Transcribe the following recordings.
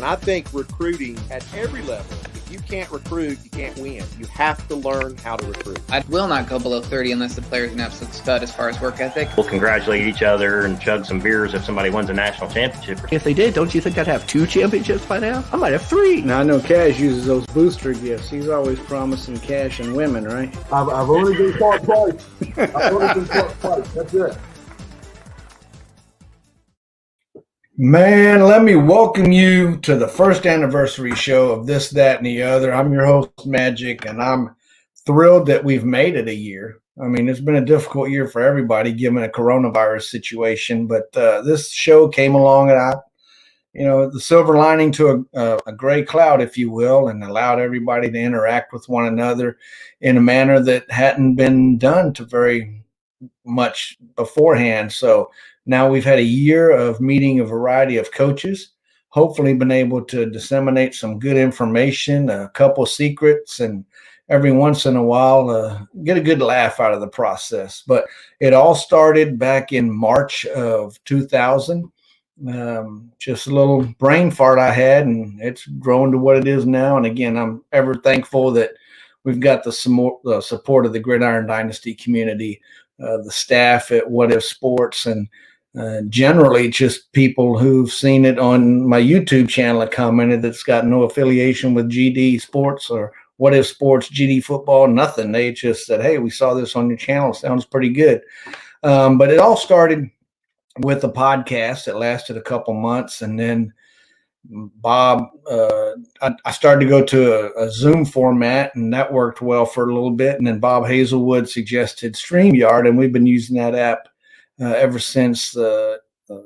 And I think recruiting at every level, if you can't recruit, you can't win. You have to learn how to recruit. I will not go below 30 unless the player's an absolute stud as far as work ethic. We'll congratulate each other and chug some beers if somebody wins a national championship. If they did, don't you think I'd have 2 championships by now? I might have 3. Now, I know Cash uses those booster gifts. He's always promising cash and women, right? I've only been caught twice. That's it. Man, let me welcome you to the first anniversary show of This, That, and the Other. I'm your host, Majique, and I'm thrilled that we've made it a year. I mean, it's been a difficult year for everybody given a coronavirus situation, but this show came along and the silver lining to a gray cloud, if you will, and allowed everybody to interact with one another in a manner that hadn't been done to very much beforehand. So now we've had a year of meeting a variety of coaches, hopefully been able to disseminate some good information, a couple secrets, and every once in a while get a good laugh out of the process. But it all started back in March of 2000. Just a little brain fart I had, and it's grown to what it is now. And again, I'm ever thankful that we've got the support of the Gridiron Dynasty community, the staff at What If Sports, and generally just people who've seen it on my YouTube channel and commented that's got no affiliation with GD Sports or What If Sports, GD Football, nothing. They just said, hey, we saw this on your channel. Sounds pretty good. But it all started with a podcast that lasted a couple months. And then Bob, I started to go to a Zoom format, and that worked well for a little bit. And then Bob Hazelwood suggested StreamYard, and we've been using that app ever since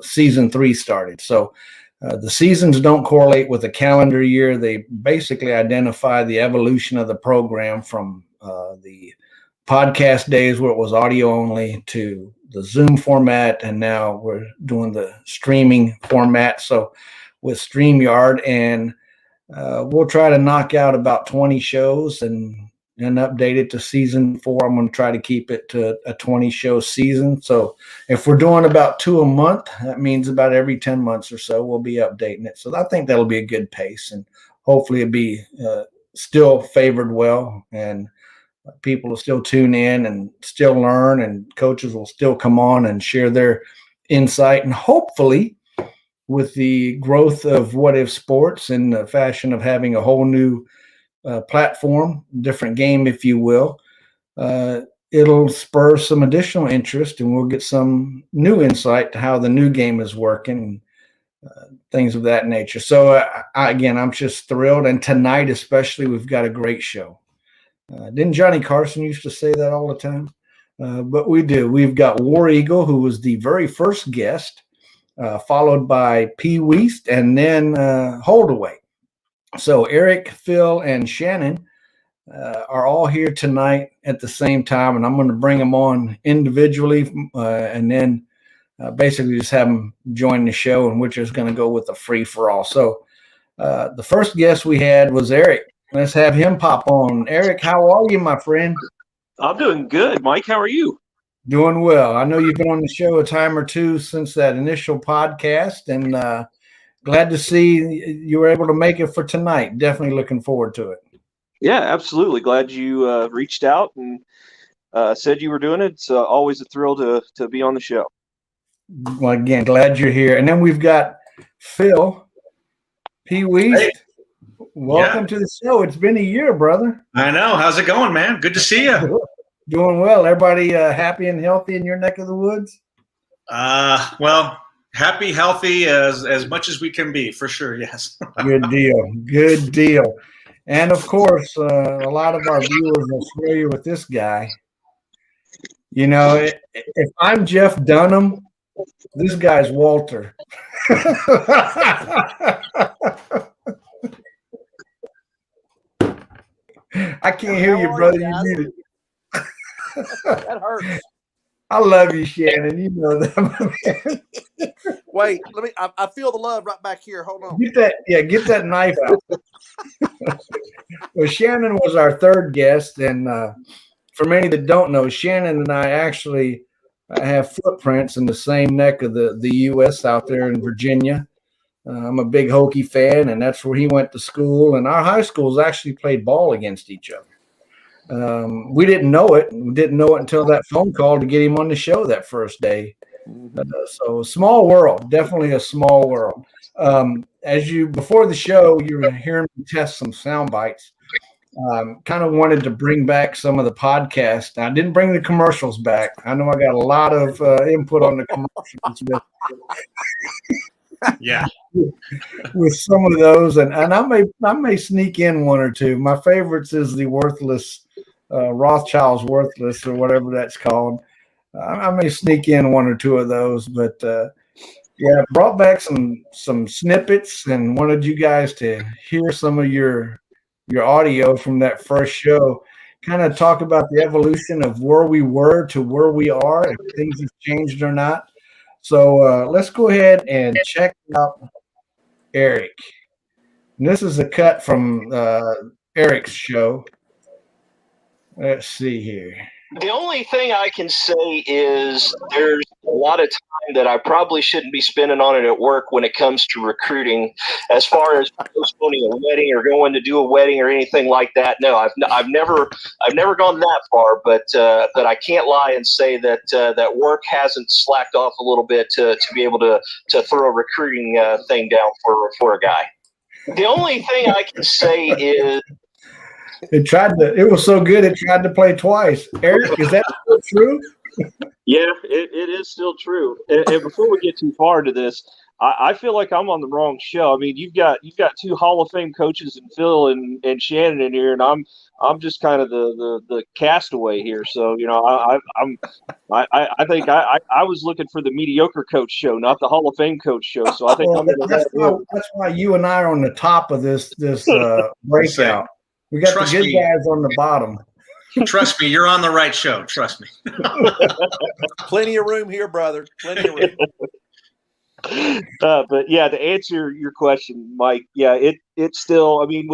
season 3 started. So the seasons don't correlate with the calendar year. They basically identify the evolution of the program from the podcast days where it was audio only to the Zoom format, and now we're doing the streaming format. So with StreamYard, and we'll try to knock out about 20 shows and update it to season 4. I'm going to try to keep it to a 20-show season. So if we're doing about 2 a month, that means about every 10 months or so we'll be updating it. So I think that'll be a good pace, and hopefully it'll be still favored well, and people will still tune in and still learn, and coaches will still come on and share their insight. And hopefully with the growth of What If Sports and the fashion of having a whole new platform, different game, if you will, it'll spur some additional interest, and we'll get some new insight to how the new game is working, things of that nature. So again, I'm just thrilled. And tonight, especially, we've got a great show. Didn't Johnny Carson used to say that all the time? But we do. We've got waregl, who was the very first guest, followed by pwiest, and then holdaway. So Eric, Phil, and Shannon are all here tonight at the same time, and I'm going to bring them on individually and then basically just have them join the show, and we're just going to go with a free-for-all. So the first guest we had was Eric. Let's have him pop on. Eric, how are you, my friend? I'm doing good. Mike, how are you? Doing well. I know you've been on the show a time or two since that initial podcast, and glad to see you were able to make it for tonight. Definitely looking forward to it. Yeah, absolutely. Glad you reached out and said you were doing it. It's always a thrill to be on the show. Well, again, glad you're here. And then we've got Phil, pwiest. Hey. Welcome to the show. It's been a year, brother. I know. How's it going, man? Good to see you. Doing well. Everybody happy and healthy in your neck of the woods? Well, happy, healthy, as much as we can be, for sure, yes. Good deal. Good deal. And, of course, a lot of our viewers are familiar with this guy. You know, if I'm Jeff Dunham, this guy's Walter. I can't hear you, brother. You muted. That hurts. I love you, Shannon. You know that. Wait, let me. I feel the love right back here. Hold on. Get that knife out. Well, Shannon was our third guest, and for many that don't know, Shannon and I actually have footprints in the same neck of the U.S. out there in Virginia. I'm a big Hokie fan, and that's where he went to school. And our high schools actually played ball against each other. We didn't know it. We didn't know it until that phone call to get him on the show that first day. So small world, definitely a small world. Before the show, you were hearing me test some sound bites. Kind of wanted to bring back some of the podcasts. I didn't bring the commercials back. I know I got a lot of input on the commercials. Yeah, with some of those, and I may sneak in one or two. My favorites is the worthless Rothschild's worthless or whatever that's called. I may sneak in one or two of those, but yeah, brought back some snippets and wanted you guys to hear some of your audio from that first show. Kind of talk about the evolution of where we were to where we are, if things have changed or not. So let's go ahead and check out Eric. And this is a cut from Eric's show. Let's see here. The only thing I can say is there's a lot of time that I probably shouldn't be spending on it at work when it comes to recruiting. As far as postponing a wedding or going to do a wedding or anything like that, no, I've never gone that far. But I can't lie and say that that work hasn't slacked off a little bit to be able to throw a recruiting thing down for a guy. The only thing I can say is. It was so good it tried to play twice. Eric, is that still true? Yeah, it is still true. And before we get too far into this, I feel like I'm on the wrong show. I mean, you've got two Hall of Fame coaches in Phil and Shannon in here, and I'm just kind of the castaway here. So I think I was looking for the mediocre coach show, not the Hall of Fame coach show. So I think that's why you and I are on the top of this breakout. We got the good guys on the bottom. Trust me, you're on the right show. Trust me. Plenty of room here, brother. Plenty of room. But yeah, to answer your question, Mike, yeah, it's still. I mean,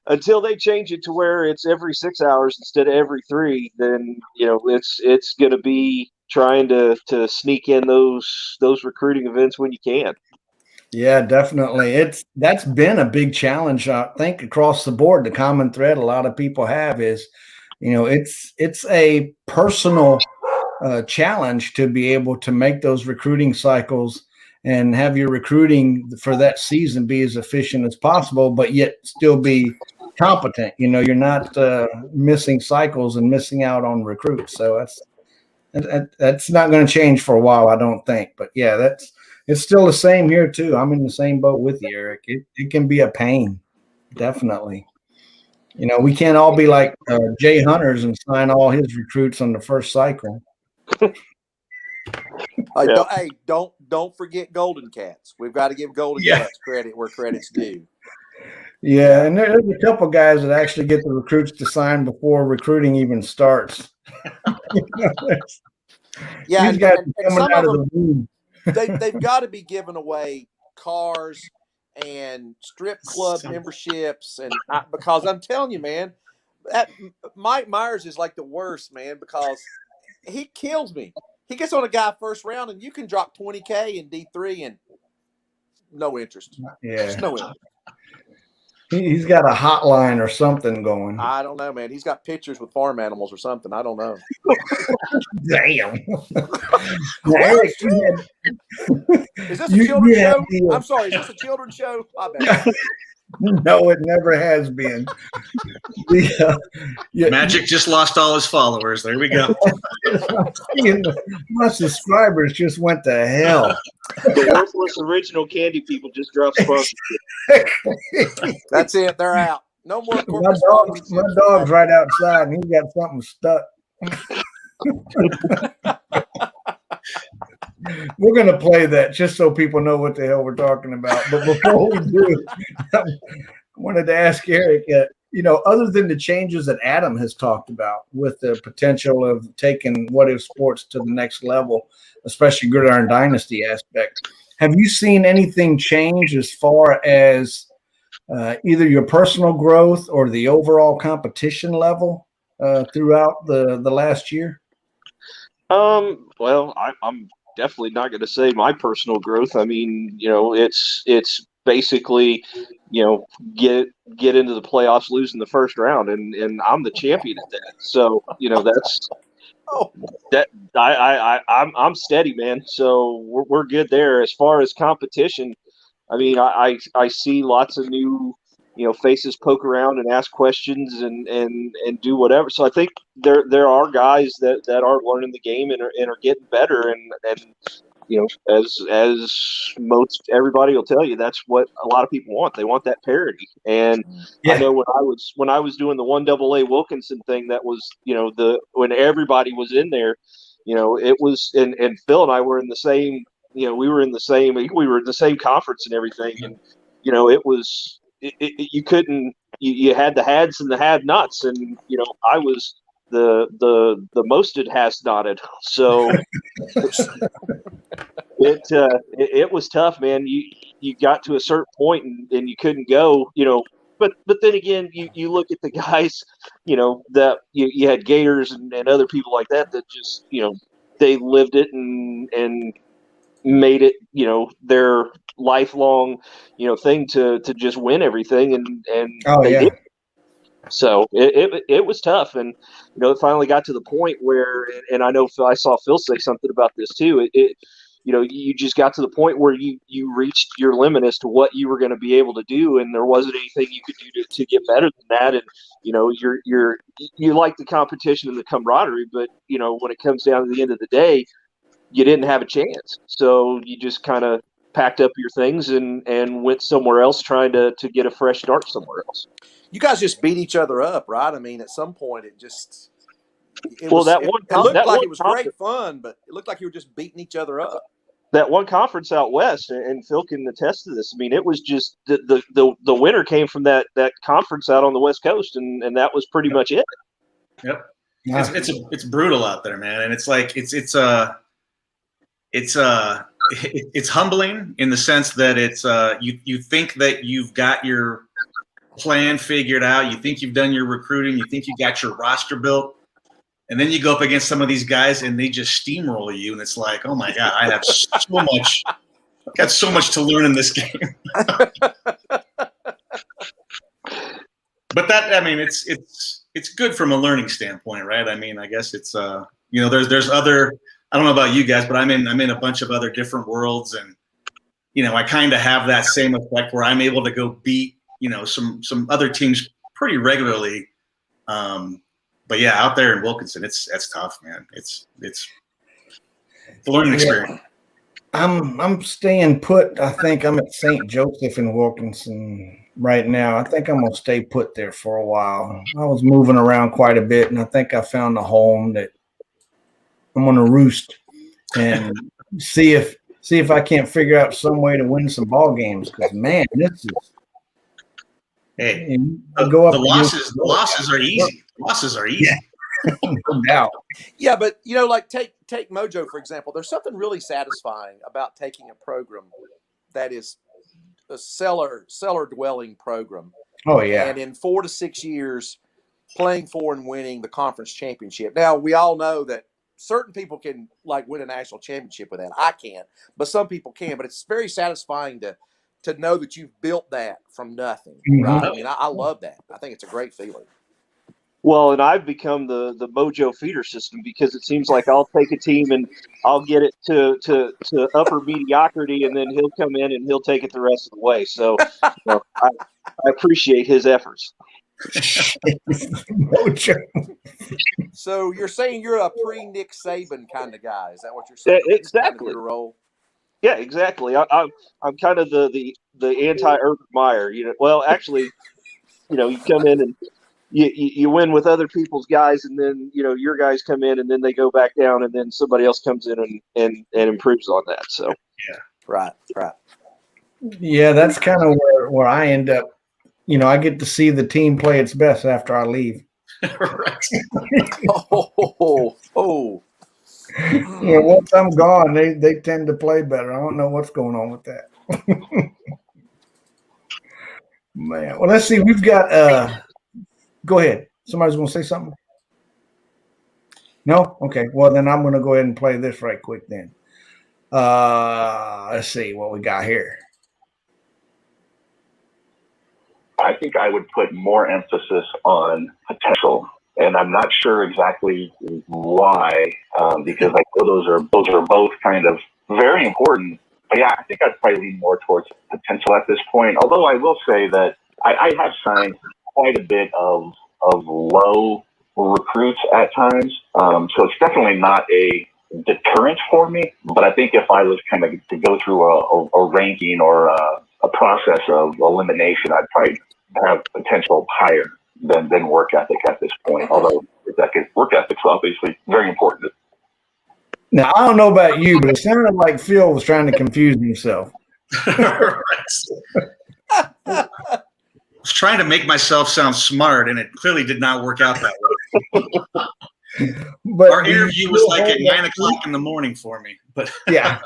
until they change it to where it's every 6 hours instead of every 3, then it's going to be trying to sneak in those recruiting events when you can. Yeah, definitely. That's been a big challenge, I think, across the board. The common thread a lot of people have is, it's a personal challenge to be able to make those recruiting cycles and have your recruiting for that season be as efficient as possible, but yet still be competent. You're not missing cycles and missing out on recruits. So that's not going to change for a while, I don't think. But yeah, it's still the same here too. I'm in the same boat with you, Eric. It can be a pain, definitely. We can't all be like jhunterz and sign all his recruits on the first cycle. Hey, don't forget Golden Cats. We've got to give Golden Cats credit where credit's due. Yeah, and there's a couple guys that actually get the recruits to sign before recruiting even starts. Yeah, these guys and coming some out of of the womb. they've got to be giving away cars and strip club memberships, and because I'm telling you, man, that Mike Myers is like the worst, man, because he kills me. He gets on a guy first round, and you can drop $20K in D3 and no interest. Yeah, just no interest. He's got a hotline or something going. I don't know, man. He's got pictures with farm animals or something. I don't know. Damn. Eric, is this a children's show? I'm sorry. Is this a children's show? I bet. No, it never has been. Magic just lost all his followers. There we go. My subscribers just went to hell. The worthless original candy people just dropped sponsorship. That's it. They're out. No more corporate my dog's right outside, and he's got something stuck. We're going to play that just so people know what the hell we're talking about. But before we do, I wanted to ask Eric, other than the changes that Adam has talked about with the potential of taking What If Sports to the next level, especially Gridiron Dynasty aspect, have you seen anything change as far as either your personal growth or the overall competition level throughout the last year? Well, I'm definitely not going to say my personal growth. I mean, it's basically, get into the playoffs, lose in the first round, and I'm the champion at that. So, that's that. I'm steady, man. So we're good there. As far as competition, I mean, I see lots of new, faces poke around and ask questions and do whatever. So I think there are guys that are learning the game and are getting better, and as most everybody will tell you, that's what a lot of people want. They want that parity. And I know when I was doing the 1AA Wilkinson thing, that was, when everybody was in there, it was, and Phil and I were in the same, we were in the same conference and everything. And, it was, you couldn't, you had the hads and the have-nots, and, I was the mosted has nodded. So it was tough, man. You got to a certain point and you couldn't go, but then again, you look at the guys, that you had Gators and other people like that just, they lived it and made it, their lifelong, thing to just win everything. And they did. So it was tough. And, it finally got to the point where, and I know I saw Phil say something about this too. You just got to the point where you reached your limit as to what you were going to be able to do, and there wasn't anything you could do to get better than that. And you like the competition and the camaraderie, but when it comes down to the end of the day, you didn't have a chance. So you just kind of packed up your things and went somewhere else, trying to get a fresh start somewhere else. You guys just beat each other up, right? I mean, at some point, it looked like it was great fun, but it looked like you were just beating each other up. That one conference out west, and Phil can attest to this. I mean, it was just the winner came from that conference out on the West Coast, and that was pretty much it. Yep, it's brutal out there, man, and it's like it's humbling in the sense that it's you think that you've got your plan figured out, you think you've done your recruiting, you think you got your roster built. And then you go up against some of these guys and they just steamroll you. And it's like, oh my God, I have got so much to learn in this game. But that, I mean, it's good from a learning standpoint, right? I mean, I guess it's, there's other, I don't know about you guys, but I'm in a bunch of other different worlds. And, I kind of have that same effect where I'm able to go beat, some other teams pretty regularly. But yeah, out there in Wilkinson, that's tough, man. It's a learning experience. I'm staying put. I think I'm at St. Joseph in Wilkinson right now. I think I'm gonna stay put there for a while. I was moving around quite a bit, and I think I found a home that I'm gonna roost and see if I can't figure out some way to win some ball games. Because man, this is. Hey, the losses are easy. Losses are easy. Yeah. No doubt. Yeah, but like take Mojo for example. There's something really satisfying about taking a program that is a cellar dwelling program. Oh yeah. And in 4 to 6 years, playing for and winning the conference championship. Now we all know that certain people can win a national championship with that. I can't, but some people can. But it's very satisfying to know that you've built that from nothing, right? I mean, I love that. I think it's a great feeling. Well, and I've become the Mojo feeder system, because it seems like I'll take a team and I'll get it to upper mediocrity, and then he'll come in and he'll take it the rest of the way. So I appreciate his efforts. Mojo. So you're saying you're a pre-Nick Saban kind of guy? Is that what you're saying? Exactly. Kind of your role? Yeah, exactly. I'm kind of the anti-Urban Meyer. Well, actually, you come in and you win with other people's guys, and then your guys come in, and then they go back down, and then somebody else comes in and improves on that. So yeah, right. Yeah, that's kind of where I end up. I get to see the team play its best after I leave. Oh. Yeah, once I'm gone, they tend to play better. I don't know what's going on with that. Man, well, let's see. We've got. Go ahead. Somebody's going to say something. No? Okay. Well, then I'm going to go ahead and play this right quick then. Let's see what we got here. I think I would put more emphasis on potential, and I'm not sure exactly why, because I know those are both kind of very important. But yeah, I think I'd probably lean more towards potential at this point. Although I will say that I have signed quite a bit of low recruits at times, so it's definitely not a deterrent for me. But I think if I was kind of to go through a ranking or a process of elimination, I'd probably have potential higher than work ethic at this point. Although work ethic's obviously very important. Now, I don't know about you, but it sounded like Phil was trying to confuse himself. I was trying to make myself sound smart, and it clearly did not work out that way. But our interview was like at 9 o'clock in the morning for me. But yeah.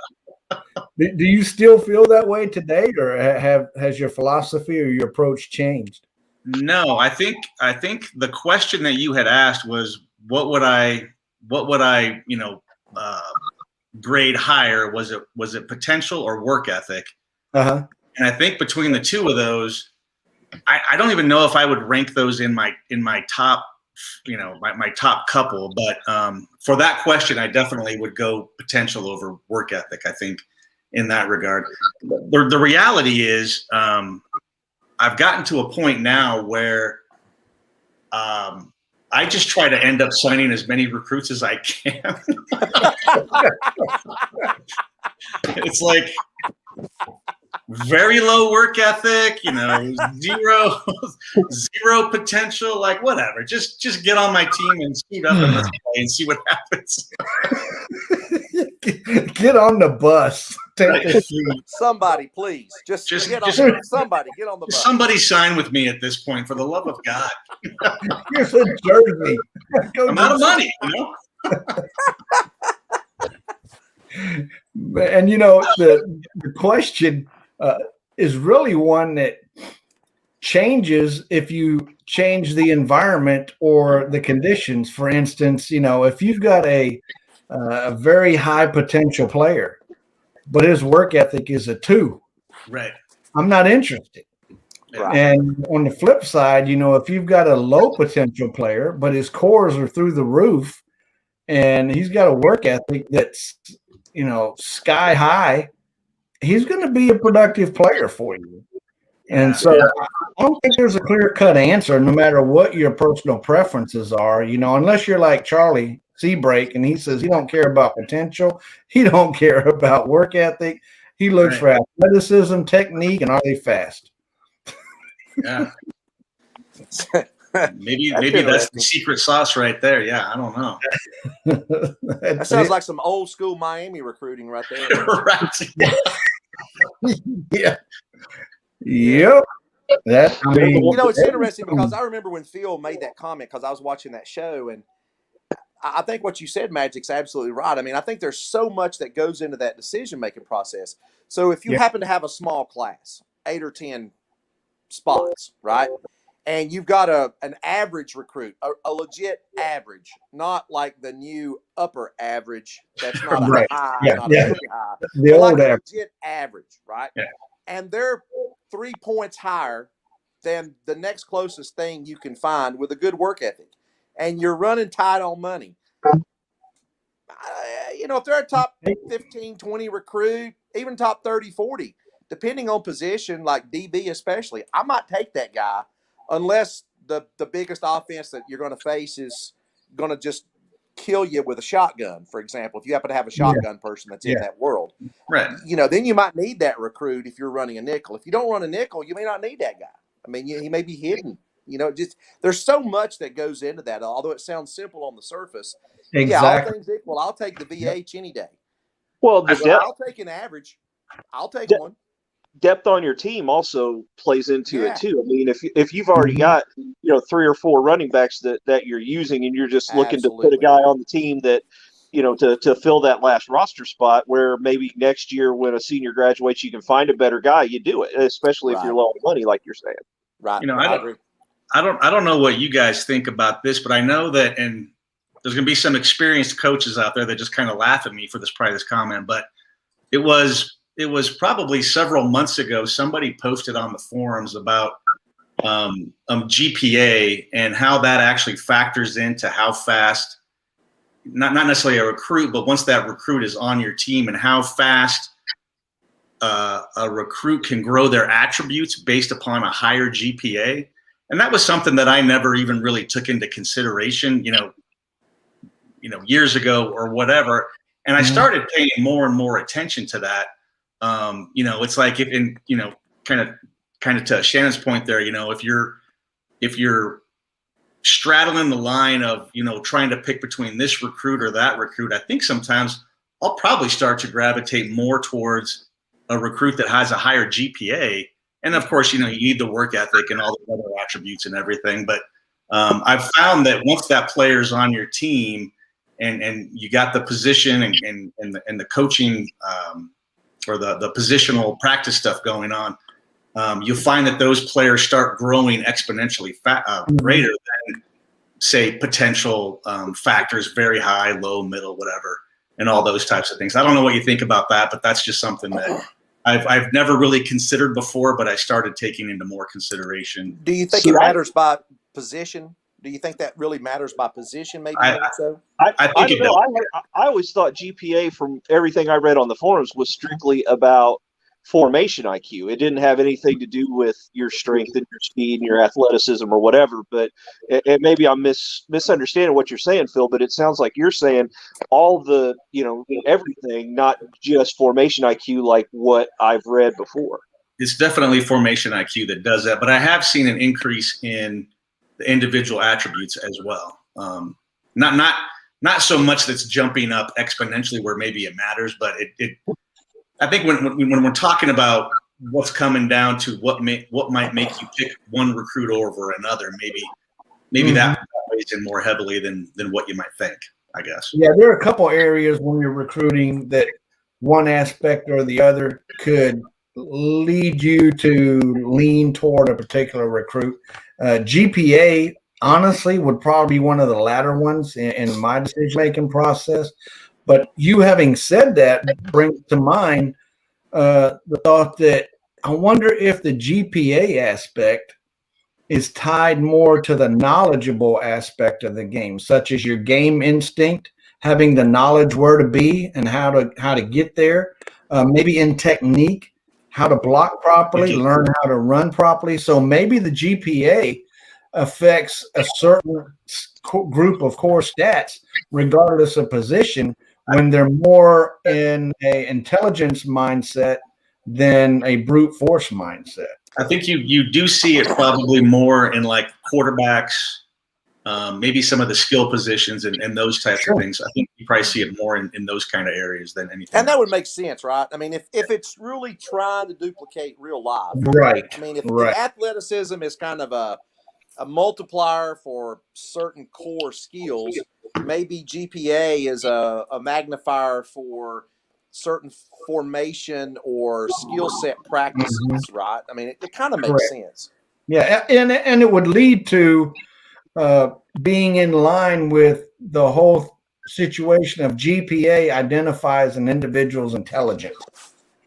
Do you still feel that way today, or has your philosophy or your approach changed? No, I think the question that you had asked was what would I grade higher? Was it potential or work ethic? Uh-huh. And I think between the two of those, I don't even know if I would rank those in my top, my top couple. But for that question, I definitely would go potential over work ethic. I think in that regard, the reality is I've gotten to a point now where I just try to end up signing as many recruits as I can. It's like very low work ethic, zero potential, like whatever. Just get on my team and suit up and let's play and see what happens. Get on the bus. Take the seat. Somebody, please. Somebody get on the bus. Somebody sign with me at this point, for the love of God. Here's a jersey. I'm out of money, And the question is really one that changes if you change the environment or the conditions. For instance, if you've got a very high potential player, but his work ethic is a 2, right? I'm not interested. Right. And on the flip side, if you've got a low potential player, but his cores are through the roof and he's got a work ethic that's, sky high, he's going to be a productive player for you. And so I don't think there's a clear-cut answer, no matter what your personal preferences are, unless you're like Charlie Seabrake and he says he don't care about potential. He don't care about work ethic. He looks for athleticism, technique, and are they fast? Yeah. Maybe that's the secret sauce right there. Yeah, I don't know. That sounds like some old school Miami recruiting right there. Right. Yeah. Yep. It's interesting because I remember when Phil made that comment, because I was watching that show, and I think what you said, Magic's absolutely right. I mean, I think there's so much that goes into that decision-making process. So if you happen to have a small class, 8 or 10 spots, right? And you've got an average recruit, a legit average, not like the new upper average. That's not a high, not a very high. The old like legit average, right? Yeah. And they're 3 points higher than the next closest thing you can find with a good work ethic. And you're running tight on money. If they're a top 15, 20 recruit, even top 30, 40, depending on position, like DB especially, I might take that guy unless the biggest offense that you're going to face is going to just kill you with a shotgun, for example. If you happen to have a shotgun person that's in that world. Right. Then you might need that recruit if you're running a nickel. If you don't run a nickel, you may not need that guy. I mean, he may be hidden. Just there's so much that goes into that. Although it sounds simple on the surface, all things equal, I'll take the VH any day. Well, I'll take an average. I'll take one. Depth on your team also plays into it too. I mean, if you've already got 3 or 4 running backs that you're using, and you're just looking to put a guy on the team that to fill that last roster spot, where maybe next year when a senior graduates, you can find a better guy, you do it, especially if you're low on money, like you're saying. Right. I don't know what you guys think about this, but I know that, and there's going to be some experienced coaches out there that just kind of laugh at me for this comment, but it was probably several months ago. Somebody posted on the forums about GPA and how that actually factors into how fast, not necessarily a recruit, but once that recruit is on your team, and how fast a recruit can grow their attributes based upon a higher GPA. And that was something that I never even really took into consideration, years ago or whatever. And I started paying more and more attention to that. It's like, kind of to Shannon's point there, if you're straddling the line of, trying to pick between this recruit or that recruit, I think sometimes I'll probably start to gravitate more towards a recruit that has a higher GPA. And of course, you need the work ethic and all the other attributes and everything. But I've found that once that player's on your team and you got the position and the coaching or the positional practice stuff going on, you'll find that those players start growing exponentially greater than, say, potential factors, very high, low, middle, whatever, and all those types of things. I don't know what you think about that, but that's just something that I've never really considered before, but I started taking into more consideration. Do you think it matters by position? Do you think that really matters by position? Maybe so. I think it does. I always thought GPA, from everything I read on the forums, was strictly about formation IQ. It didn't have anything to do with your strength and your speed and your athleticism or whatever. But maybe I'm misunderstanding what you're saying, Phil. But it sounds like you're saying all the, everything, not just formation IQ, like what I've read before. It's definitely formation IQ that does that. But I have seen an increase in the individual attributes as well. Not so much that's jumping up exponentially where maybe it matters, but I think when we're talking about what's coming down to what might make you pick one recruit over another, maybe that weighs in more heavily than what you might think, I guess. Yeah, there are a couple areas when you're recruiting that one aspect or the other could lead you to lean toward a particular recruit. GPA, honestly, would probably be one of the latter ones in my decision-making process. But you having said that brings to mind the thought that I wonder if the GPA aspect is tied more to the knowledgeable aspect of the game, such as your game instinct, having the knowledge where to be and how to get there, maybe in technique, how to block properly, learn how to run properly. So maybe the GPA affects a certain group of core stats, regardless of position, when they're more in a intelligence mindset than a brute force mindset. I think you do see it probably more in like quarterbacks, maybe some of the skill positions and those types of things. I think you probably see it more in those kind of areas than anything. And that would make sense, right? I mean, if it's really trying to duplicate real life, right? I mean, if athleticism is kind of a multiplier for certain core skills, maybe GPA is a magnifier for certain formation or skill set practices, right? I mean, it kind of makes sense. Yeah, and it would lead to being in line with the whole situation of GPA identifies an individual's intelligence.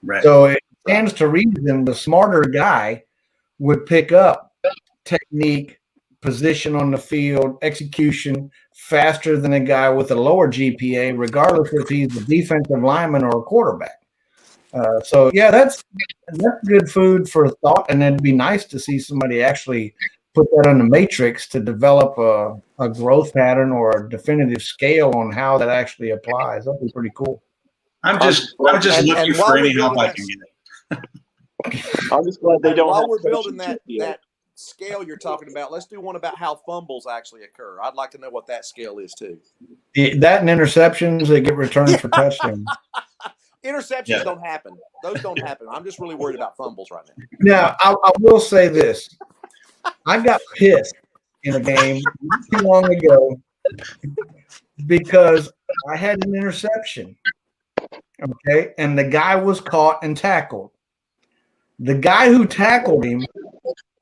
Right. So it stands to reason the smarter guy would pick up technique, position on the field, execution faster than a guy with a lower GPA, regardless if he's a defensive lineman or a quarterback. So yeah, that's good food for thought, and it'd be nice to see somebody actually put that on the matrix to develop a growth pattern or a definitive scale on how that actually applies. That'd be pretty cool. I'm just looking for any help I can get. I'm just glad they don't. While we're building that scale you're talking about, let's do one about how fumbles actually occur. I'd like to know what that scale is too. That and interceptions that get returned for touchdowns. Interceptions don't happen. Those don't happen. I'm just really worried about fumbles right now. Now, I will say this. I got pissed in a game not too long ago because I had an interception. Okay. And the guy was caught and tackled. The guy who tackled him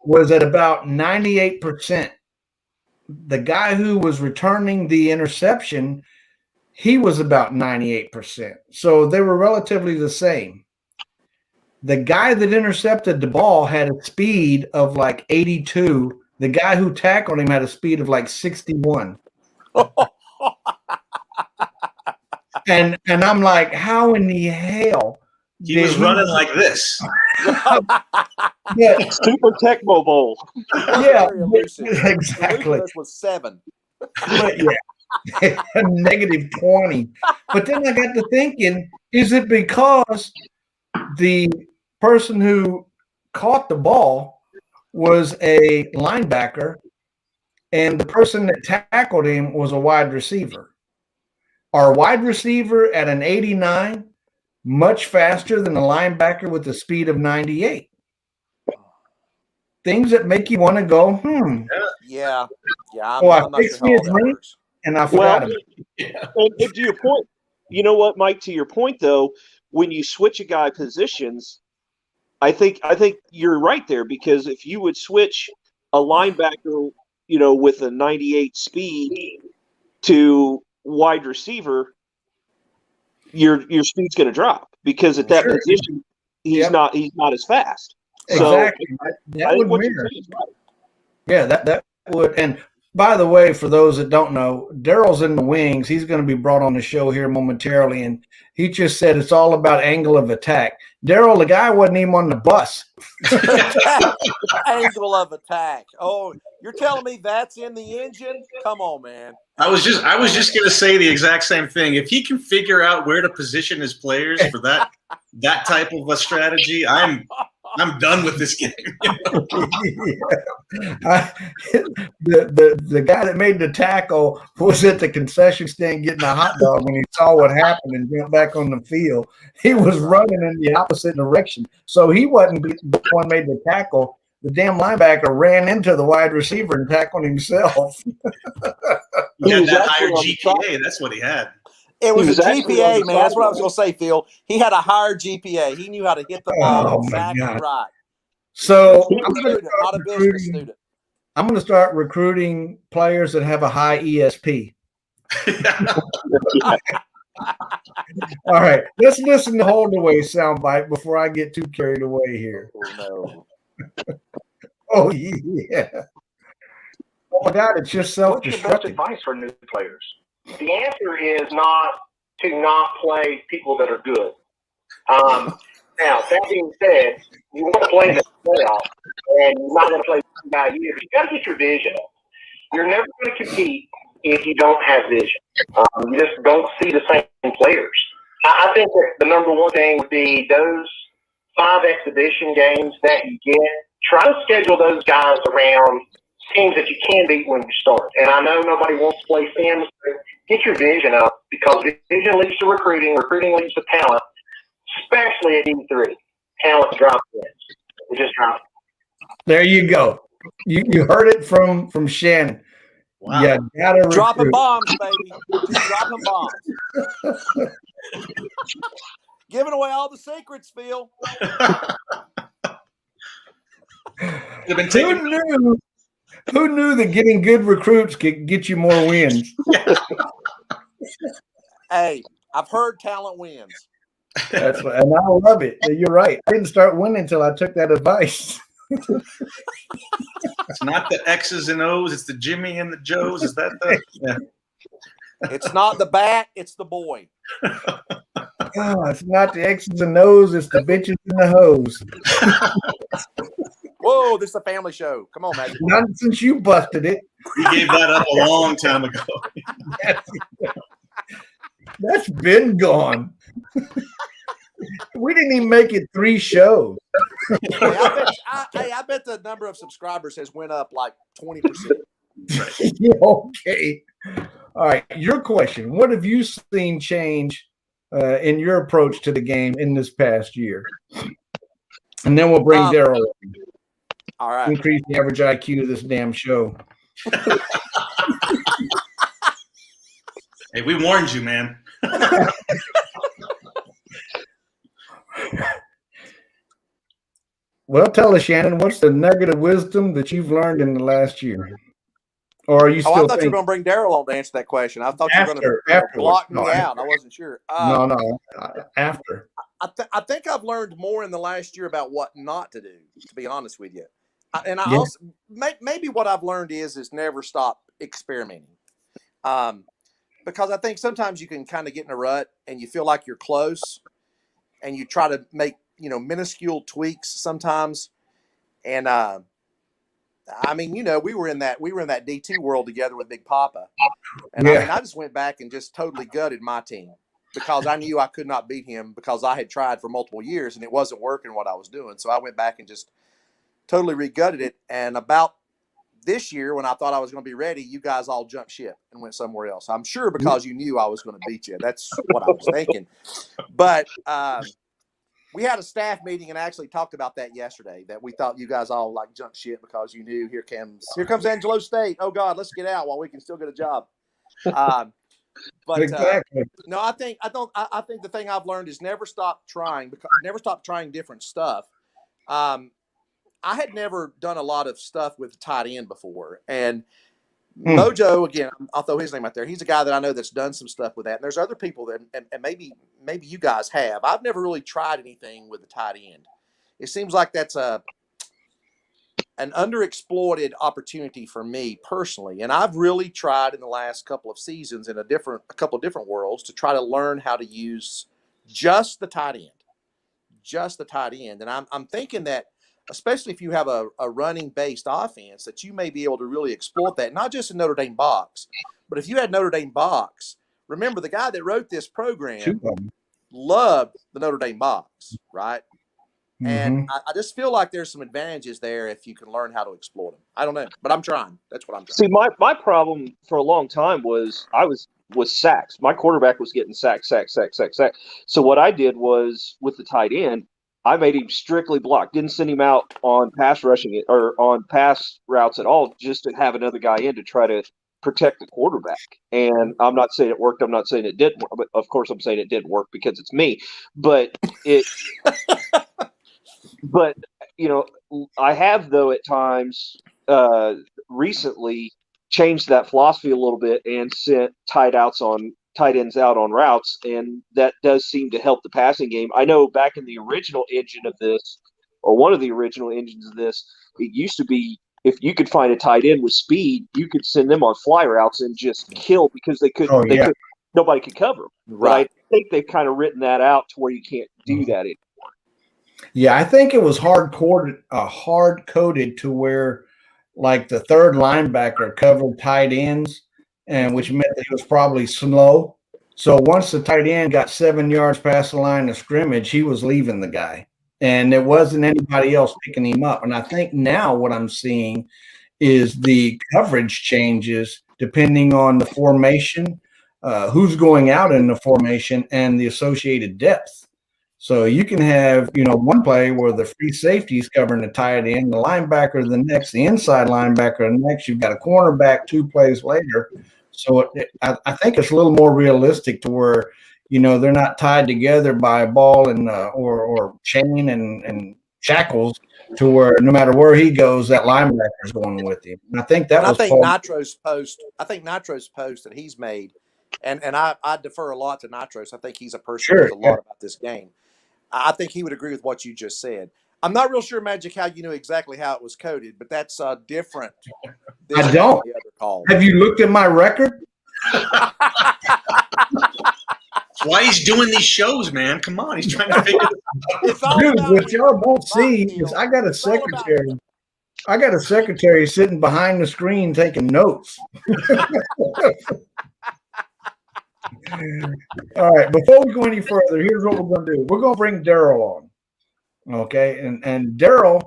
was at about 98%. The guy who was returning the interception he was about 98%. So they were relatively the same. The guy that intercepted the ball had a speed of like 82. The guy who tackled him had a speed of like 61. And I'm like, how in the hell? He was running like this. Yeah, Super Tecmo Bowl. yeah, Very elusive. exactly. Elusiveness was 7. But yeah, -20. But then I got to thinking, is it because the person who caught the ball was a linebacker and the person that tackled him was a wide receiver? Our wide receiver at an 89 much faster than a linebacker with a speed of 98. Things that make you want to go, Yeah. I'm not sure how all that works. And I forgot about it. And to your point, you know what, Mike? To your point, though, when you switch a guy positions, I think you're right there, because if you would switch a linebacker, with a 98 speed to wide receiver, your speed's going to drop, because at that position he's not as fast. Exactly. So that would mirror. Right. Yeah, that would. And by the way, for those that don't know, Daryl's in the wings. He's going to be brought on the show here momentarily, and he just said it's all about angle of attack. Daryl, the guy wasn't even on the bus. Angle of attack. Oh, you're telling me that's in the engine? Come on, man. I was just going to say the exact same thing. If he can figure out where to position his players for that type of a strategy, I'm done with this game. The guy that made the tackle was at the concession stand getting a hot dog when he saw what happened and jumped back on the field. He was running in the opposite direction. So he wasn't the one made the tackle. The damn linebacker ran into the wide receiver and tackled himself. He had that higher GPA. That's what he had. It was a GPA, man. That's what I was going to say, Phil. He had a higher GPA. He knew how to hit the ball exactly right. So not a business student. I'm going to start recruiting players that have a high ESP. All right, let's listen to Holdaway soundbite before I get too carried away here. Oh, no. Oh, yeah. Oh, my God, it's just self-destructive. What's your best advice for new players? The answer is not to not play people that are good. Now, that being said, you want to play the playoff, and you're not going to play guy either. You got to get your vision up. You're never going to compete if you don't have vision. You just don't see the same players. I think that the number one thing would be those 5 exhibition games that you get. Try to schedule those guys around teams that you can beat when you start. And I know nobody wants to play Sims, but get your vision up, because vision leads to recruiting. Recruiting leads to talent, especially at D3. Talent drops wins. It just drops. There you go. You heard it from Shannon. Wow. Yeah, gotta dropping recruit. bombs, baby. Just dropping bombs. Giving away all the secrets, Phil. Who knew that getting good recruits could get you more wins? Hey, I've heard talent wins. And I love it. You're right. I didn't start winning until I took that advice. It's not the X's and O's, it's the Jimmy and the Joes. Is that the? Yeah. It's not the bat, it's the boy. Oh, it's not the X's and O's, it's the bitches and the hoes. Whoa, this is a family show. Come on, Majique. Not since you busted it. You gave that up a long time ago. That's been gone. We didn't even make it 3 shows. I bet the number of subscribers has went up like 20%. Right. Yeah, okay. All right. Your question. What have you seen change in your approach to the game in this past year? And then we'll bring Daryl. All right. Increase the average IQ of this damn show. Hey, we warned you, man. Well, tell us, Shannon, what's the nugget of wisdom that you've learned in the last year? Or are you still I thought you were thinking going to bring Daryl on to answer that question. I thought you were going to block me out. I wasn't sure. After? I think I've learned more in the last year about what not to do, to be honest with you. I Yeah. also maybe what I've learned is never stop experimenting. Because I think sometimes you can kind of get in a rut and you feel like you're close and you try to make, minuscule tweaks sometimes. And, I mean, we were in that D2 world together with Big Papa. And Yeah. I mean, I just went back and just totally gutted my team because I knew I could not beat him because I had tried for multiple years and it wasn't working what I was doing. So I went back and just totally regutted it. And about this year, when I thought I was going to be ready, you guys all jumped ship and went somewhere else. I'm sure because you knew I was going to beat you. That's what I was thinking. But we had a staff meeting and actually talked about that yesterday, that we thought you guys all like jumped ship because you knew here comes Angelo State. Oh God, let's get out while we can still get a job. But Exactly. no, I think the thing I've learned is never stop trying different stuff. I had never done a lot of stuff with tight end before. And Mojo, again, I'll throw his name out there. He's a guy that I know that's done some stuff with that. And there's other people that, and maybe you guys have. I've never really tried anything with the tight end. It seems like that's an underexploited opportunity for me personally. And I've really tried in the last couple of seasons in a couple of different worlds to try to learn how to use just the tight end. And I'm thinking that, especially if you have a running-based offense, that you may be able to really exploit that, not just in Notre Dame box, but if you had Notre Dame box, remember the guy that wrote this program loved the Notre Dame box, right? And I just feel like there's some advantages there if you can learn how to exploit them. I don't know, but I'm trying. That's what I'm trying. See, my problem for a long time was sacks. My quarterback was getting sack. So what I did was, with the tight end, I made him strictly block. Didn't send him out on pass rushing or on pass routes at all, just to have another guy in to try to protect the quarterback. And I'm not saying it worked. I'm not saying it didn't work. But of course, I'm saying it didn't work because it's me. But but I have, though, at times recently changed that philosophy a little bit and sent tight ends out on routes, and that does seem to help the passing game. I know back in the original engine of this, or one of the original engines of this, it used to be if you could find a tight end with speed, you could send them on fly routes and just kill because nobody could cover them. Right. But I think they've kind of written that out to where you can't do that anymore. Yeah, I think it was hard coded to where, like, the third linebacker covered tight ends, and which meant that he was probably slow. So once the tight end got 7 yards past the line of scrimmage, he was leaving the guy, and there wasn't anybody else picking him up. And I think now what I'm seeing is the coverage changes depending on the formation, who's going out in the formation, and the associated depth. So you can have, one play where the free safety is covering the tight end, the linebacker the next, the inside linebacker the next. You've got a cornerback 2 plays later. So I think it's a little more realistic to where, they're not tied together by a ball and or chain and shackles, to where no matter where he goes, that linebacker is going with him. And I think Nitro's post that he's made, and I defer a lot to Nitros. I think he's a person who knows a lot about this game. I think he would agree with what you just said. I'm not real sure, Magic, how you knew exactly how it was coded, but that's different. I don't. The other call. Have you looked at my record? That's why he's doing these shows, man. Come on, he's trying to figure it out. Dude, what y'all don't see is I got a secretary. I got a secretary sitting behind the screen taking notes. All right, before we go any further, here's what we're going to do. We're going to bring Daryl on, okay? And Daryl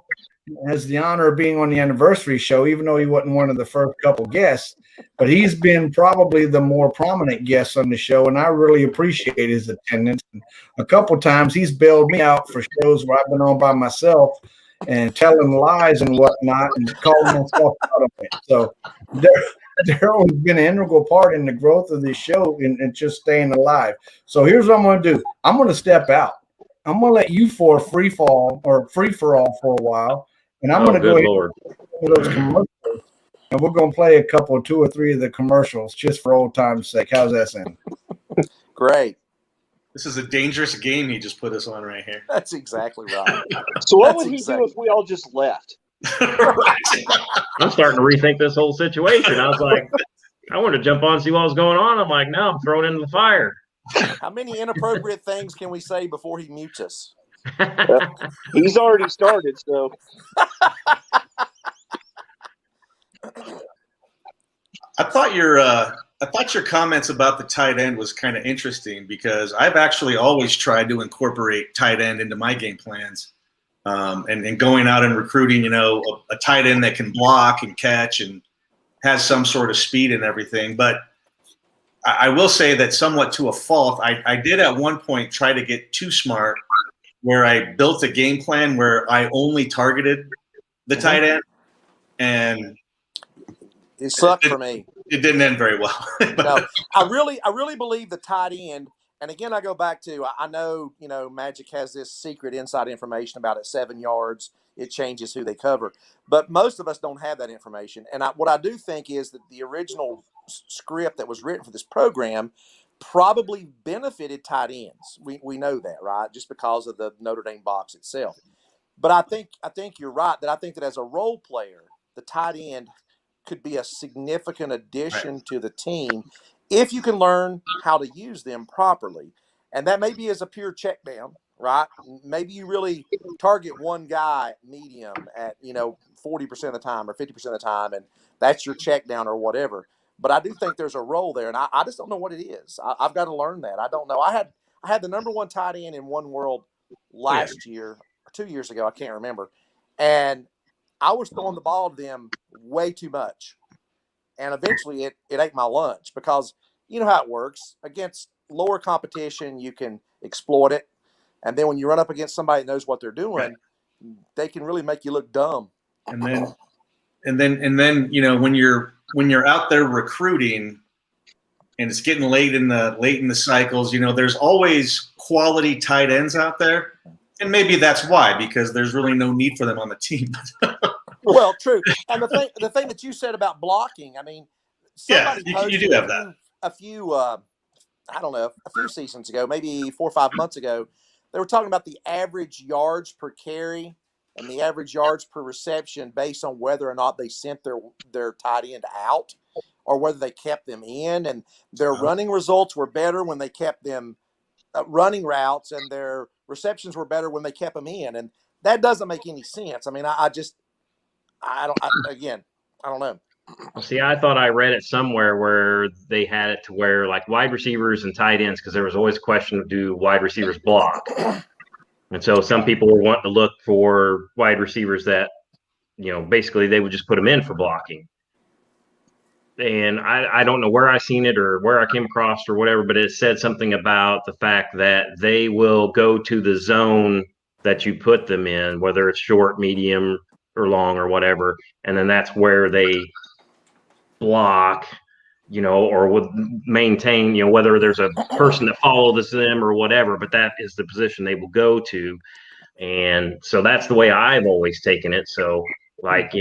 has the honor of being on the anniversary show, even though he wasn't one of the first couple guests. But he's been probably the more prominent guest on the show, and I really appreciate his attendance. A couple times he's bailed me out for shows where I've been on by myself and telling lies and whatnot and calling myself out of it. So Daryl has been an integral part in the growth of this show and just staying alive. So here's what I'm going to do. I'm going to step out. I'm going to let you for a free for all for a while. And I'm going to go ahead and those commercials. and we're going to play a couple, 2 or 3 of the commercials just for old time's sake. How's that sound? Great. This is a dangerous game he just put us on right here. That's exactly right. So what would he do if we all just left? I'm starting to rethink this whole situation. I was like, I wanted to jump on and see what was going on. I'm like, no, I'm thrown into the fire. How many inappropriate things can we say before he mutes us? He's already started, so. I thought your comments about the tight end was kind of interesting because I've actually always tried to incorporate tight end into my game plans, and going out and recruiting, a tight end that can block and catch and has some sort of speed and everything. But I will say that somewhat to a fault, I did at one point try to get too smart, where I built a game plan where I only targeted the tight end, and it sucked for me. It didn't end very well. No, I really believe the tight end. And again, I go back to, I know, Majique has this secret inside information about at 7 yards, it changes who they cover. But most of us don't have that information. And what I do think is that the original script that was written for this program probably benefited tight ends. We know that, right? Just because of the Notre Dame box itself. But I think you're right, that I think that as a role player, the tight end could be a significant addition to the team if you can learn how to use them properly. And that maybe is a pure check down, right? Maybe you really target one guy medium at, 40% of the time or 50% of the time, and that's your check down or whatever. But I do think there's a role there, and I just don't know what it is. I've got to learn that. I don't know. I had the number one tight end in One World last year or 2 years ago. I can't remember. And I was throwing the ball to them way too much. And eventually it ate my lunch, because you know how it works. Against lower competition, you can exploit it. And then when you run up against somebody that knows what they're doing, they can really make you look dumb. And then when you're out there recruiting and it's getting late in the cycles, there's always quality tight ends out there. And maybe that's why, because there's really no need for them on the team. Well, true. And the thing that you said about blocking, I mean, you do have that. A few seasons ago, maybe 4 or 5 months ago, they were talking about the average yards per carry and the average yards per reception based on whether or not they sent their tight end out or whether they kept them in. And their running results were better when they kept them running routes, and their receptions were better when they kept them in. And that doesn't make any sense. I mean, I don't know. See, I thought I read it somewhere where they had it to where like wide receivers and tight ends, because there was always a question of, do wide receivers block? And so some people were wanting to look for wide receivers that, basically they would just put them in for blocking. And I don't know where I seen it or where I came across or whatever, but it said something about the fact that they will go to the zone that you put them in, whether it's short, medium, or long or whatever. And then that's where they block, or would maintain, whether there's a person that follows them or whatever, but that is the position they will go to. And so that's the way I've always taken it. So like,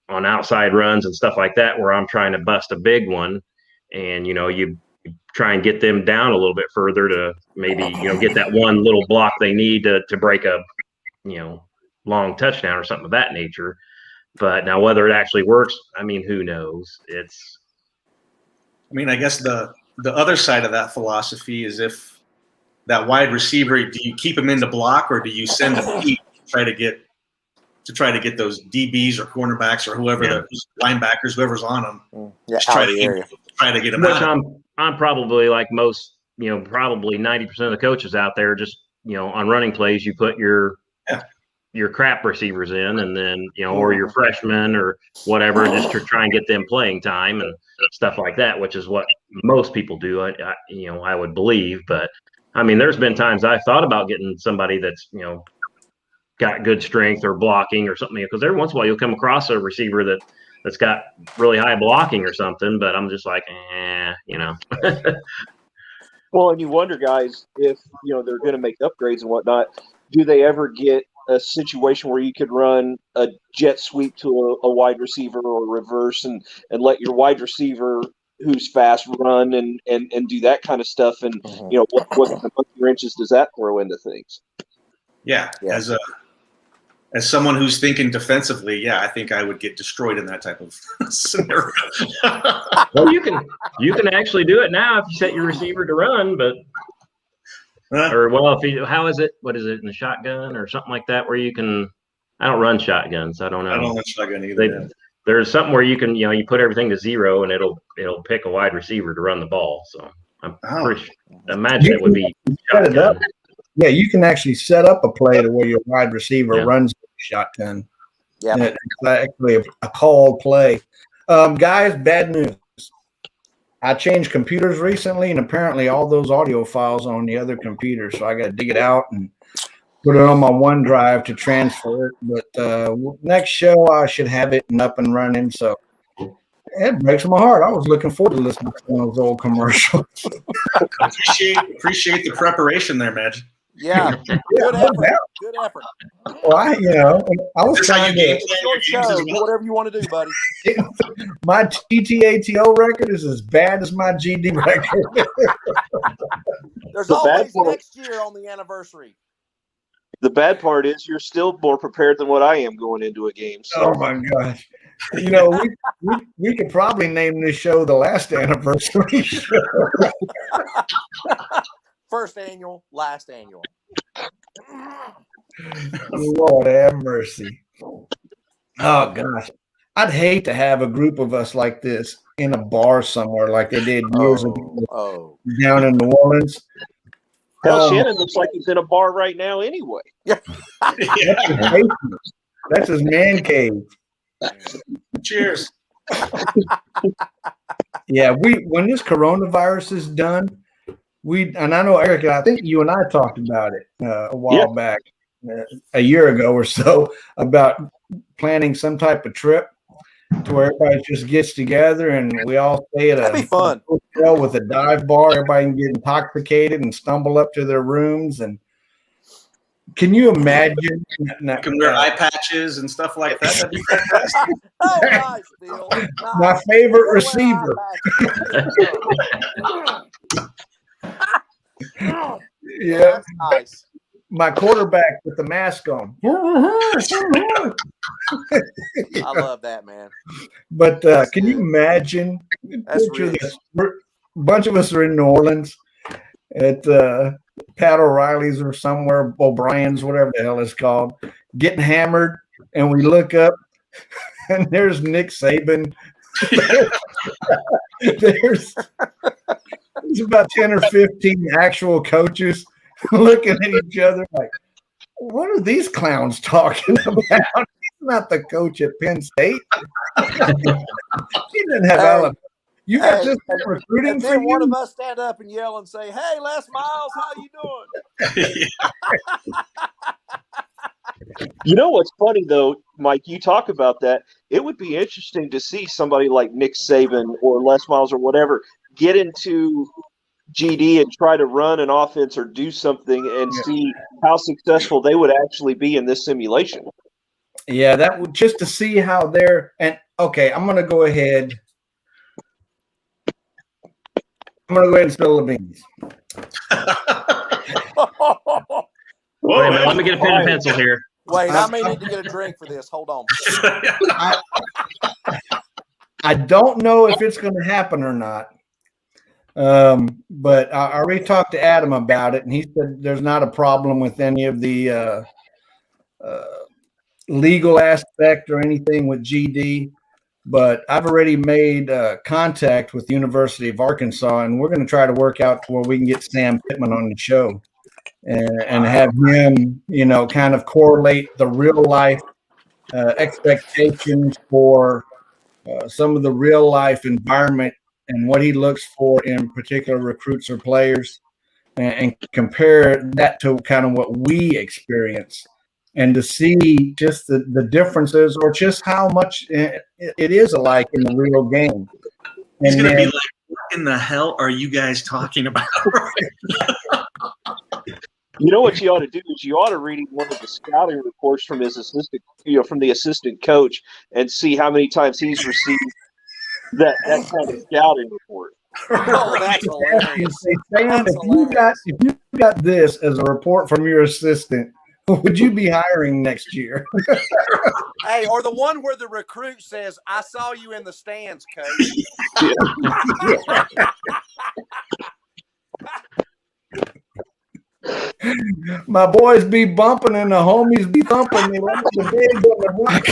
on outside runs and stuff like that, where I'm trying to bust a big one, and, you try and get them down a little bit further to maybe, get that one little block they need to break a, long touchdown or something of that nature. But now whether it actually works, I mean, who knows? I guess the other side of that philosophy is, if that wide receiver, do you keep him in the block, or do you send him deep to try to get those DBs or cornerbacks or whoever, the linebackers, whoever's on them, try to get them out. I'm probably like most, probably 90% of the coaches out there, just, on running plays, you put your crap receivers in, and then, or your freshmen or whatever, just to try and get them playing time and stuff like that, which is what most people do. I would believe. But I mean, there's been times I thought about getting somebody that's, got good strength or blocking or something, because every once in a while you'll come across a receiver that's got really high blocking or something, but I'm just like, Well, and you wonder, guys, if they're going to make upgrades and whatnot, do they ever get a situation where you could run a jet sweep to a wide receiver or reverse and let your wide receiver who's fast run and do that kind of stuff. And, what kind of monkey wrenches does that throw into things? Yeah. As someone who's thinking defensively, I think I would get destroyed in that type of scenario. Well, you can actually do it now if you set your receiver to run, but how is it? What is it in the shotgun or something like that where you can? I don't run shotguns. I don't know. I don't run shotgun either. There's something where you can, you put everything to 0 and it'll pick a wide receiver to run the ball. So imagine it would be shotgun. Yeah, you can actually set up a play to where your wide receiver runs the shotgun. Yeah, it's actually a called play. Guys, bad news. I changed computers recently, and apparently all those audio files are on the other computer, so I got to dig it out and put it on my OneDrive to transfer it. But next show, I should have it up and running. So it breaks my heart. I was looking forward to listening to those old commercials. Appreciate the preparation there, Madge. Yeah, good effort. Good effort. Well, I was trying to do whatever you want to do, buddy. My TTATO record is as bad as my GD record. There's always next year on the anniversary. The bad part is you're still more prepared than what I am going into a game. So. Oh my gosh! We could probably name this show the last anniversary show. First annual, last annual. Lord have mercy. Oh gosh. I'd hate to have a group of us like this in a bar somewhere like they did years ago down in New Orleans. Hell, Shannon looks like he's in a bar right now anyway. That's his man cave. Cheers. Yeah, when this coronavirus is done, and I know, Eric, I think you and I talked about it a while back, a year ago or so, about planning some type of trip to where everybody just gets together and we all stay at a hotel with a dive bar. Everybody can get intoxicated and stumble up to their rooms. And can you imagine? You can wear eye patches and stuff like that. That'd be fantastic. Oh, nice, Bill. My favorite receiver. Yeah, that's nice. My quarterback with the mask on. I love that, man. But can you imagine? Picture this. A bunch of us are in New Orleans at Pat O'Reilly's or somewhere, O'Brien's, whatever the hell it's called, getting hammered, and we look up, and there's Nick Saban. There's about 10 or 15 actual coaches looking at each other like, what are these clowns talking about? He's not the coach at Penn State. He didn't have Alabama. You got this recruiting and for then you? One of us stand up and yell and say, "Hey, Les Miles, how you doing?" You know what's funny though, Mike? You talk about that. It would be interesting to see somebody like Nick Saban or Les Miles or whatever get into GD and try to run an offense or do something and see how successful they would actually be in this simulation. Yeah, that would just to see how they're okay. I'm gonna go ahead. And spill the beans. Wait a minute, let me get a pen and pencil here. Wait, I may need to get a drink for this. Hold on. I don't know if it's going to happen or not. But I already talked to Adam about it, and he said there's not a problem with any of the legal aspect or anything with GD. But I've already made contact with the University of Arkansas, and we're going to try to work out where we can get Sam Pittman on the show and have him, kind of correlate the real life expectations for some of the real life environment and what he looks for in particular recruits or players, and compare that to kind of what we experience, and to see just the differences or just how much it is alike in the real game. He's going to be like, what in the hell are you guys talking about? You know what you ought to do is you ought to read one of the scouting reports from his assistant, from the assistant coach, and see how many times he's received that kind of scouting report. Oh, that's hilarious. Sam, if you got this as a report from your assistant, would you be hiring next year? Hey, or the one where the recruit says, "I saw you in the stands, coach." My boys be bumping and the homies be thumping. They like the big on the rock.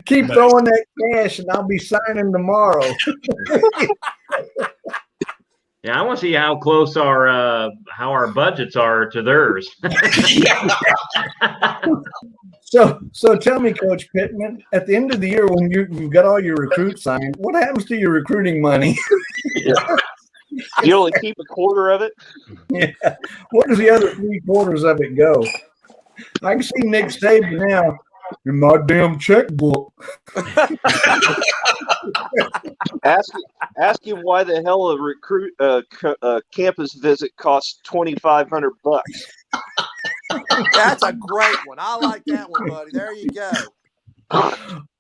Keep throwing that cash, and I'll be signing tomorrow. Yeah, I want to see how close our budgets are to theirs. So tell me, Coach Pittman, at the end of the year when you've got all your recruits signed, what happens to your recruiting money? You only keep a quarter of it? Yeah. Where does the other 3/4 of it go? I can see Nick Saban now in my damn checkbook. Ask him why the hell a recruit campus visit costs $2,500. That's a great one. I like that one, buddy. There you go.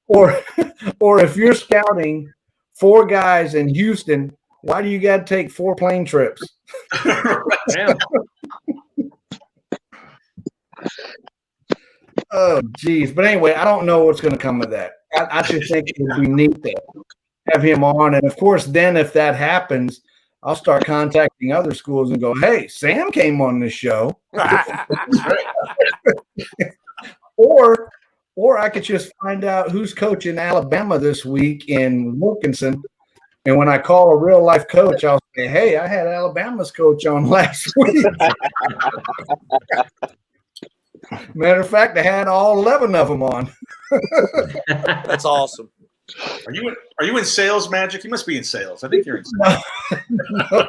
Or if you're scouting 4 guys in Houston, why do you got to take 4 plane trips? Yeah. Oh, geez. But anyway, I don't know what's going to come of that. I just think it would be neat to have him on. And, of course, then if that happens, I'll start contacting other schools and go, hey, Sam came on this show. Or I could just find out who's coaching Alabama this week in Wilkinson. And when I call a real life coach, I'll say, hey, I had Alabama's coach on last week. Matter of fact, I had all 11 of them on. That's awesome. Are you in sales, Magic? You must be in sales. I think you're in sales. No.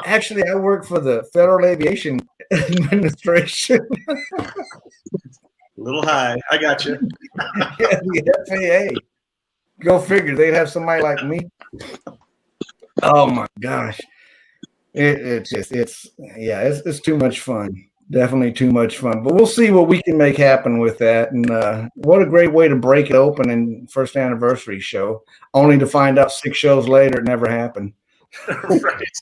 Actually, I work for the Federal Aviation Administration. A little high. I got you. Yeah, the FAA. Go figure. They'd have somebody like me. Oh my gosh. It's too much fun. Definitely too much fun. But we'll see what we can make happen with that. And what a great way to break it open in first anniversary show, only to find out 6 shows later it never happened. Right.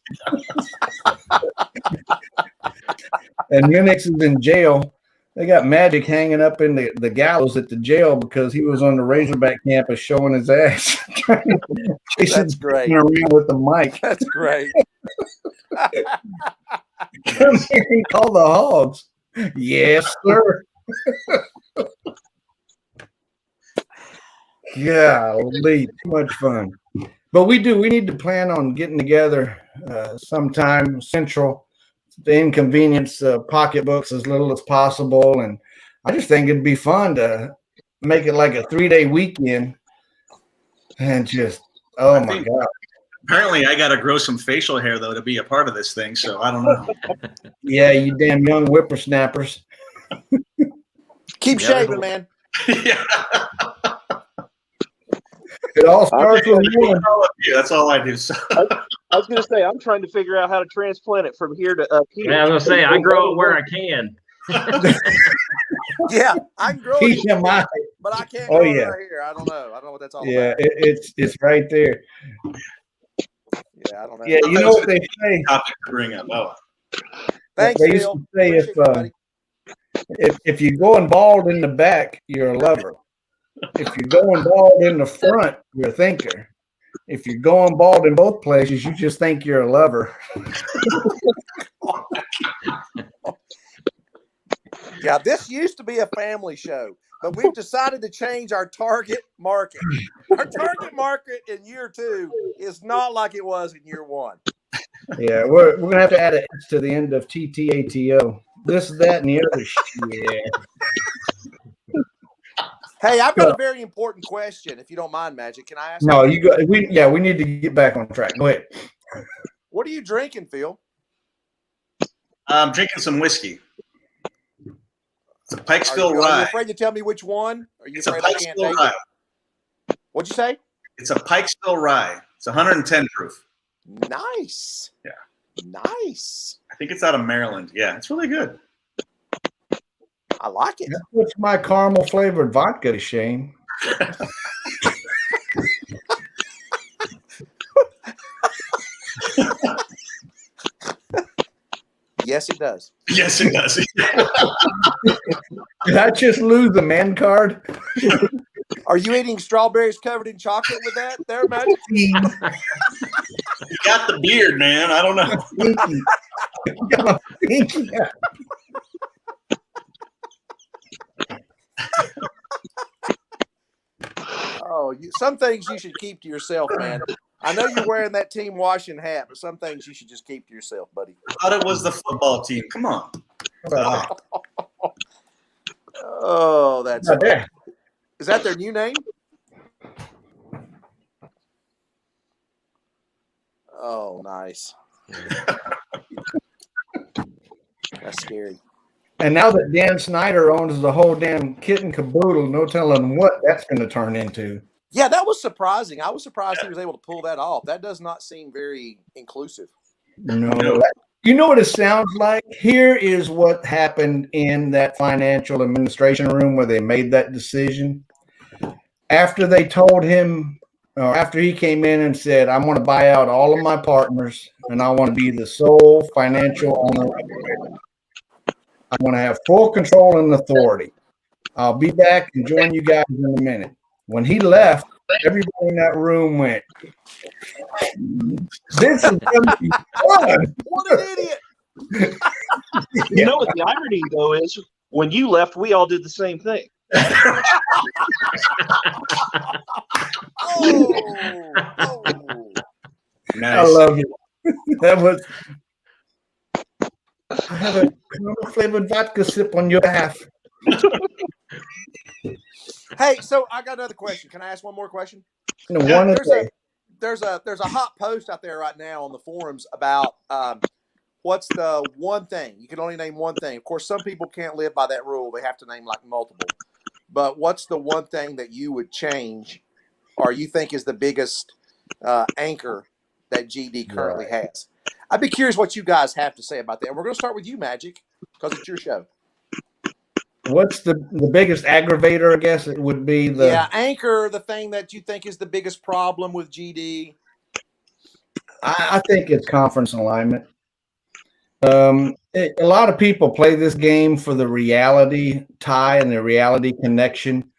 And Unix is in jail. They got Magic hanging up in the gallows at the jail because he was on the Razorback campus showing his ass. That's great. Around with the mic. That's great. Come here and call the hogs. Yes, sir. Golly, too much fun. But we need to plan on getting together sometime central to inconvenience pocketbooks as little as possible. And I just think it'd be fun to make it like a 3-day weekend and just, oh my God. Apparently, I got to grow some facial hair, though, to be a part of this thing. So I don't know. Yeah, you damn young whippersnappers. Keep shaving, man. Yeah. It all starts with one. That's all I do. So. I was going to say, I'm trying to figure out how to transplant it from here to up here. Yeah, I was going to say, I grow it where I can. Yeah, I can grow it, but I can't grow it right here. I don't know what that's all about. Yeah, it's right there. Yeah, I don't know. Yeah, you know what they say. Topic to bring up. Oh. Thanks, they used to say if you're going bald in the back, you're a lover. If you're going bald in the front, you're a thinker. If you're going bald in both places, you just think you're a lover. Yeah, this used to be a family show, but we've decided to change our target market. Our target market in year 2 is not like it was in year 1. Yeah, we're gonna have to add it to the end of TTATO. This, that, and the other shit. Hey, I've got a very important question. If you don't mind, Magic, can I ask? No, you go. We need to get back on track. Go ahead. What are you drinking, Phil? I'm drinking some whiskey. It's a Pikesville Rye. Are you afraid to tell me which one? Are you afraid I can't take Rye. it? What'd you say? It's a Pikesville Rye. It's 110 proof. Nice. Yeah. Nice. I think it's out of Maryland. Yeah, it's really good. I like it. That puts my caramel flavored vodka to shame. Yes, it does. Yes, it does. Did I just lose a man card? Are you eating strawberries covered in chocolate with that there, Magic? You got the beard, man. I don't know. Oh, some things you should keep to yourself, man. I know you're wearing that team washing hat, but some things you should just keep to yourself, buddy. I thought it was the football team. Come on. Oh, that's there. Is that their new name? Oh, nice. That's scary. And now that Dan Snyder owns the whole damn kit and caboodle, no telling what that's going to turn into. Yeah, that was surprising. I was surprised he was able to pull that off. That does not seem very inclusive. No. You know what it sounds like? Here is what happened in that financial administration room where they made that decision. After they told him, or after he came in and said, I'm going to buy out all of my partners and I want to be the sole financial owner. I want to have full control and authority. I'll be back and join you guys in a minute. When he left, everybody in that room went, this is going to be fun. What an idiot. You know what the irony, though, is when you left, we all did the same thing. Oh. Nice. I love it. That was. I have a caramel flavored vodka sip on your behalf. Hey, so I got another question. Can I ask one more question? There's There's a hot post out there right now on the forums about what's the one thing you can only name one thing. Of course, some people can't live by that rule; they have to name like multiple. But what's the one thing that you would change, or you think is the biggest anchor that GD currently has? I'd be curious what you guys have to say about that. And we're going to start with you, Magic, because it's your show. What's the biggest aggravator? I guess it would be the anchor, the thing that you think is the biggest problem with GD. I think it's conference alignment. A lot of people play this game for the reality tie and the reality connection.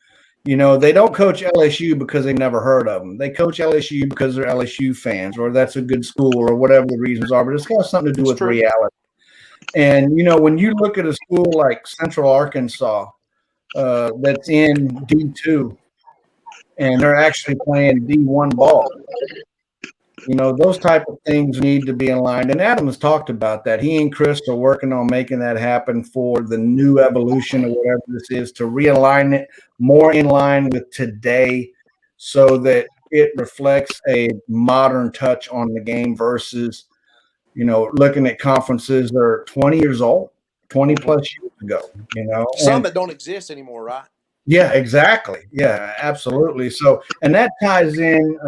You know, they don't coach LSU because they've never heard of them. They coach LSU because they're LSU fans, or that's a good school, or whatever the reasons are. But it's got something to do with reality. And, you know, when you look at a school like Central Arkansas that's in D2 and they're actually playing D1 ball, you know, those type of things need to be in line. And Adam has talked about that. He and Chris are working on making that happen for the new evolution or whatever this is, to realign it more in line with today so that it reflects a modern touch on the game versus, you know, looking at conferences that are 20 years old, 20 plus years ago, you know. Some that don't exist anymore, right? Yeah, exactly. Yeah, absolutely. So, and that ties in,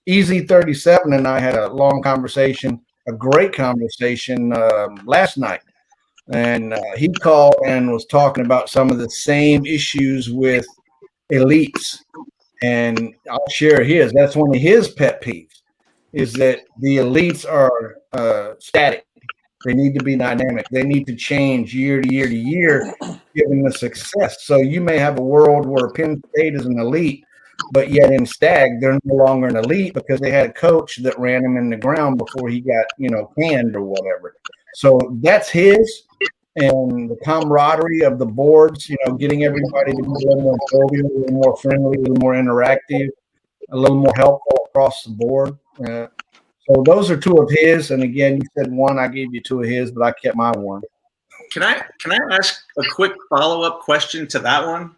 Easy37 and I had a long conversation, a great conversation last night. And he called and was talking about some of the same issues with elites. And I'll share his. That's one of his pet peeves, is that the elites are static. They need to be dynamic. They need to change year to year to year, given the success. So you may have a world where Penn State is an elite, but yet in Stag, they're no longer an elite because they had a coach that ran him in the ground before he got, you know, canned or whatever. So that's his, and the camaraderie of the boards, you know, getting everybody to be a little more jovial, a little more friendly, a little more interactive, a little more helpful across the board. So those are two of his. And again, you said one, I gave you two of his, but I kept my one. Can I ask a quick follow-up question to that one?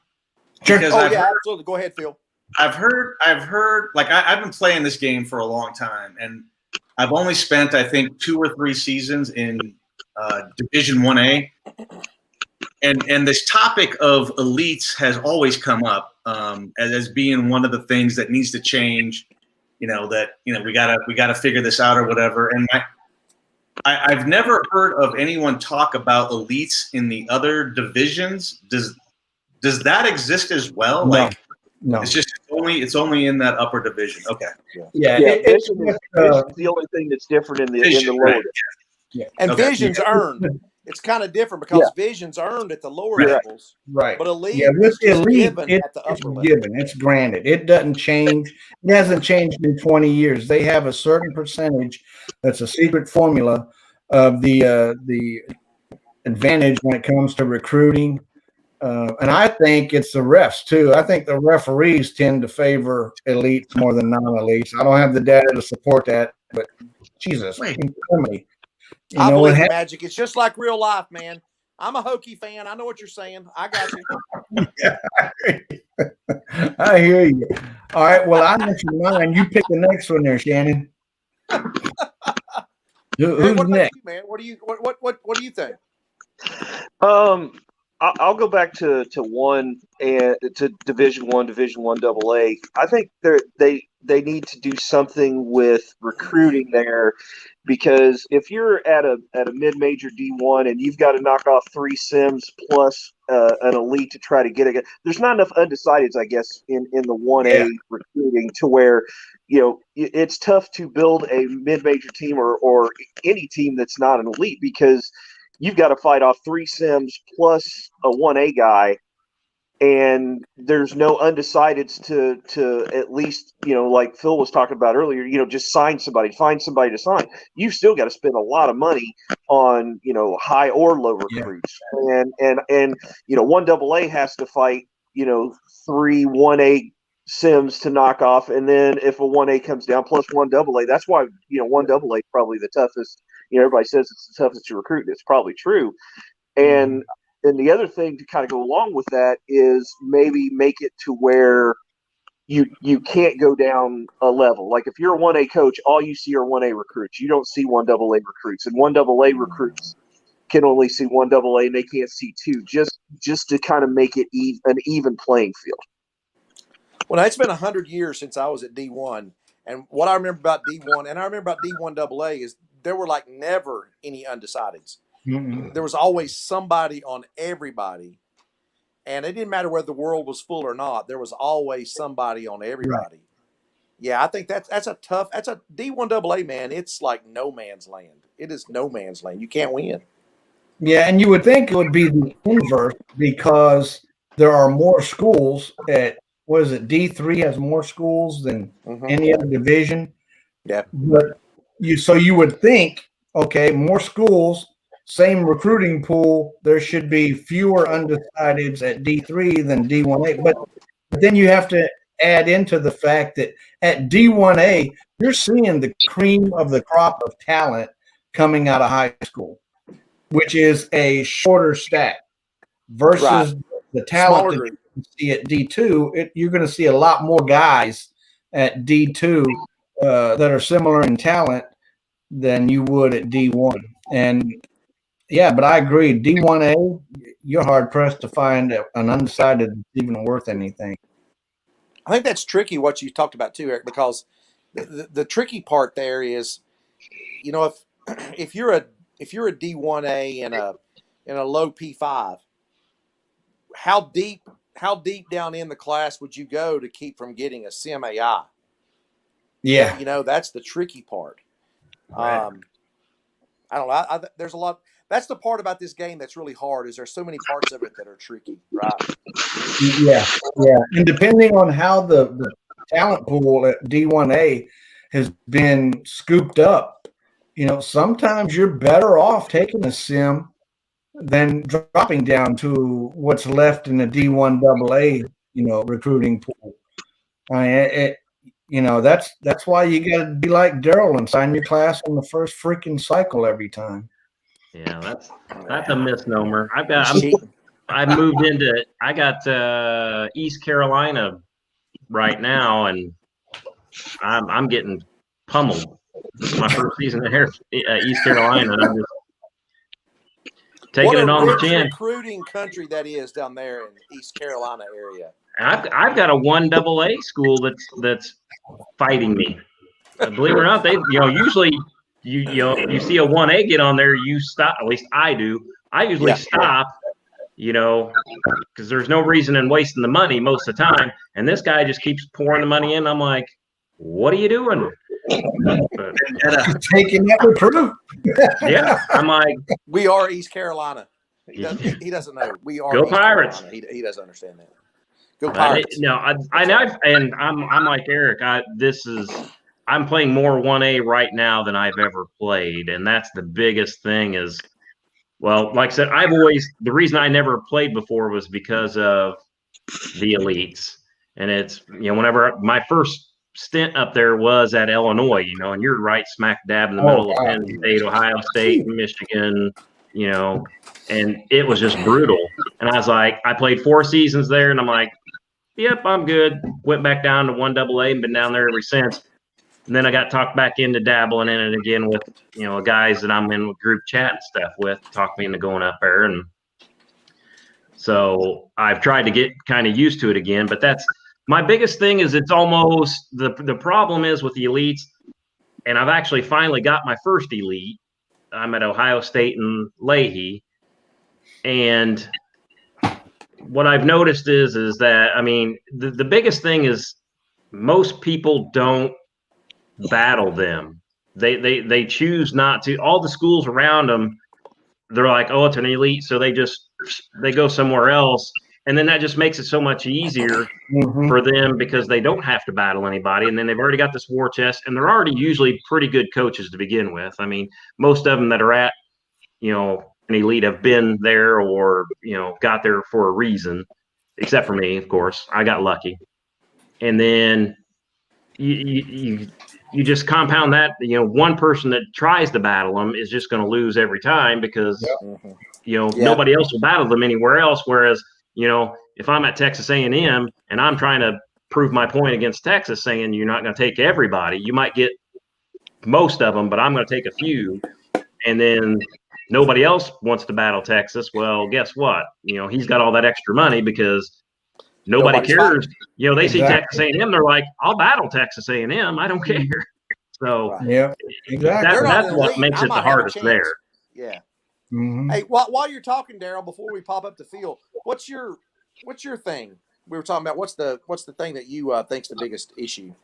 Sure. Absolutely. Go ahead, Phil. I've heard, like I've been playing this game for a long time, and I've only spent, I think, 2 or 3 seasons in Division 1A. And this topic of elites has always come up as being one of the things that needs to change. that we gotta figure this out or whatever. And I've never heard of anyone talk about elites in the other divisions. Does that exist as well? No. No, it's only in that upper division. Okay. Yeah. Vision is the only thing that's different in the lower. Right. Yeah. And Okay. Vision's earned. It's kind of different because Vision's earned at the lower levels, right? But Elite, with is Elite, given at the upper level. Given. It's granted. It doesn't change. It hasn't changed in 20 years. They have a certain percentage. That's a secret formula of the advantage when it comes to recruiting. And I think it's the refs too. I think the referees tend to favor elites more than non-elites. I don't have the data to support that, but Jesus, I believe you, Magic. It's just like real life, man. I'm a Hokie fan. I know what you're saying. I got you. I hear you. All right. Well, I mentioned mine. You pick the next one there, Shannon. Who's what next, you, man? What do you think? I'll go back to one and to Division I, Division I AA. I think they need to do something with recruiting there, because if you're at a mid-major D1 and you've got to knock off 3 sims plus an elite to try to get it, there's not enough undecideds, I guess, in the 1A recruiting to where it's tough to build a mid-major team or any team that's not an elite, because you've got to fight off 3 sims plus a 1A guy, and there's no undecideds to at least, like Phil was talking about earlier, just find somebody to sign. You've still got to spend a lot of money on, high or low recruits. Yeah. And 1AA has to fight, 3 1A sims to knock off, and then if a 1A comes down plus 1AA, that's why 1AA is probably the toughest. Everybody says it's the toughest to recruit, and it's probably true. And the other thing to kind of go along with that is maybe make it to where you can't go down a level. Like if you're a 1A coach, all you see are 1A recruits. You don't see 1AA recruits, and 1AA recruits can only see 1AA, and they can't see 2, just to kind of make it an even playing field. Well, it's been 100 years since I was at D1, and what I remember about D1, and I remember about D1AA, is there were like never any undecideds. Mm-hmm. There was always somebody on everybody, and it didn't matter whether the world was full or not. There was always somebody on everybody. Right. Yeah, I think that's a D1AA, man. It's like no man's land. It is no man's land. You can't win. Yeah, and you would think it would be the inverse, because there are more schools at, what is it, D3 has more schools than any other division. Yeah. But you would think, okay, more schools, same recruiting pool, there should be fewer undecideds at D3 than D1A. But then you have to add into the fact that at D1A, you're seeing the cream of the crop of talent coming out of high school, which is a shorter stack versus the talent that you can see at D2. You're going to see a lot more guys at D2 that are similar in talent than you would at D1. And yeah, but I agree. D1A, you're hard pressed to find an undecided even worth anything. I think that's tricky what you talked about too, Eric, because the tricky part there is, if you're a D1A in a low P5, how deep down in the class would you go to keep from getting a sim AI? Yeah, that's the tricky part. Right. I don't know. There's a lot. That's the part about this game that's really hard. Is there's so many parts of it that are tricky, right? Yeah. And depending on how the talent pool at D1A has been scooped up, sometimes you're better off taking a sim than dropping down to what's left in the D1AA, recruiting pool. That's why you got to be like Daryl and sign your class on the first freaking cycle every time. Yeah, that's a misnomer. I got East Carolina right now, and I'm getting pummeled. This is my first season at East Carolina, and I'm just taking it on the chin. Recruiting country that is down there in the East Carolina area. I've got a 1AA school that's fighting me. Believe it or not, usually you see a 1A get on there, you stop. At least I do. I usually stop, because there's no reason in wasting the money most of the time. And this guy just keeps pouring the money in. I'm like, what are you doing? Taking that recruit. Yeah, I'm like, we are East Carolina. He doesn't know. We are go East Pirates. Carolina. He doesn't understand that. Go Pirates. I'm like Eric. I'm playing more 1A right now than I've ever played, and that's the biggest thing. Is, well, like I said, the reason I never played before was because of the elites, and it's whenever my first stint up there was at Illinois, and you're right smack dab in the middle of Penn State, Ohio State, Michigan, and it was just brutal. And I was like, I played 4 seasons there, and I'm like, yep, I'm good. Went back down to 1AA and been down there ever since. And then I got talked back into dabbling in it again with, guys that I'm in group chat and stuff with, talked me into going up there. And so I've tried to get kind of used to it again, but that's my biggest thing. Is it's almost the problem is with the elites, and I've actually finally got my first elite. I'm at Ohio State and Leahy, and what I've noticed is that, I mean, the biggest thing is most people don't battle them. They choose not to. All the schools around them, they're like, oh, it's an elite, so they go somewhere else, and then that just makes it so much easier for them because they don't have to battle anybody, and then they've already got this war chest, and they're already usually pretty good coaches to begin with. I mean, most of them that are at an elite have been there or got there for a reason, except for me, of course. I got lucky, and then you just compound that. One person that tries to battle them is just going to lose every time because nobody else will battle them anywhere else. Whereas if I'm at Texas A&M and I'm trying to prove my point against Texas, saying you're not going to take everybody, you might get most of them, but I'm going to take a few, and then nobody else wants to battle Texas. Well, guess what? He's got all that extra money because nobody cares. They see Texas A&M, they're like, I'll battle Texas A&M. I don't care. So exactly. That's what makes it the hardest there. Yeah. Hey, while you're talking, Daryl, before we pop up the field, what's your thing? We were talking about what's the thing that you think's the biggest issue?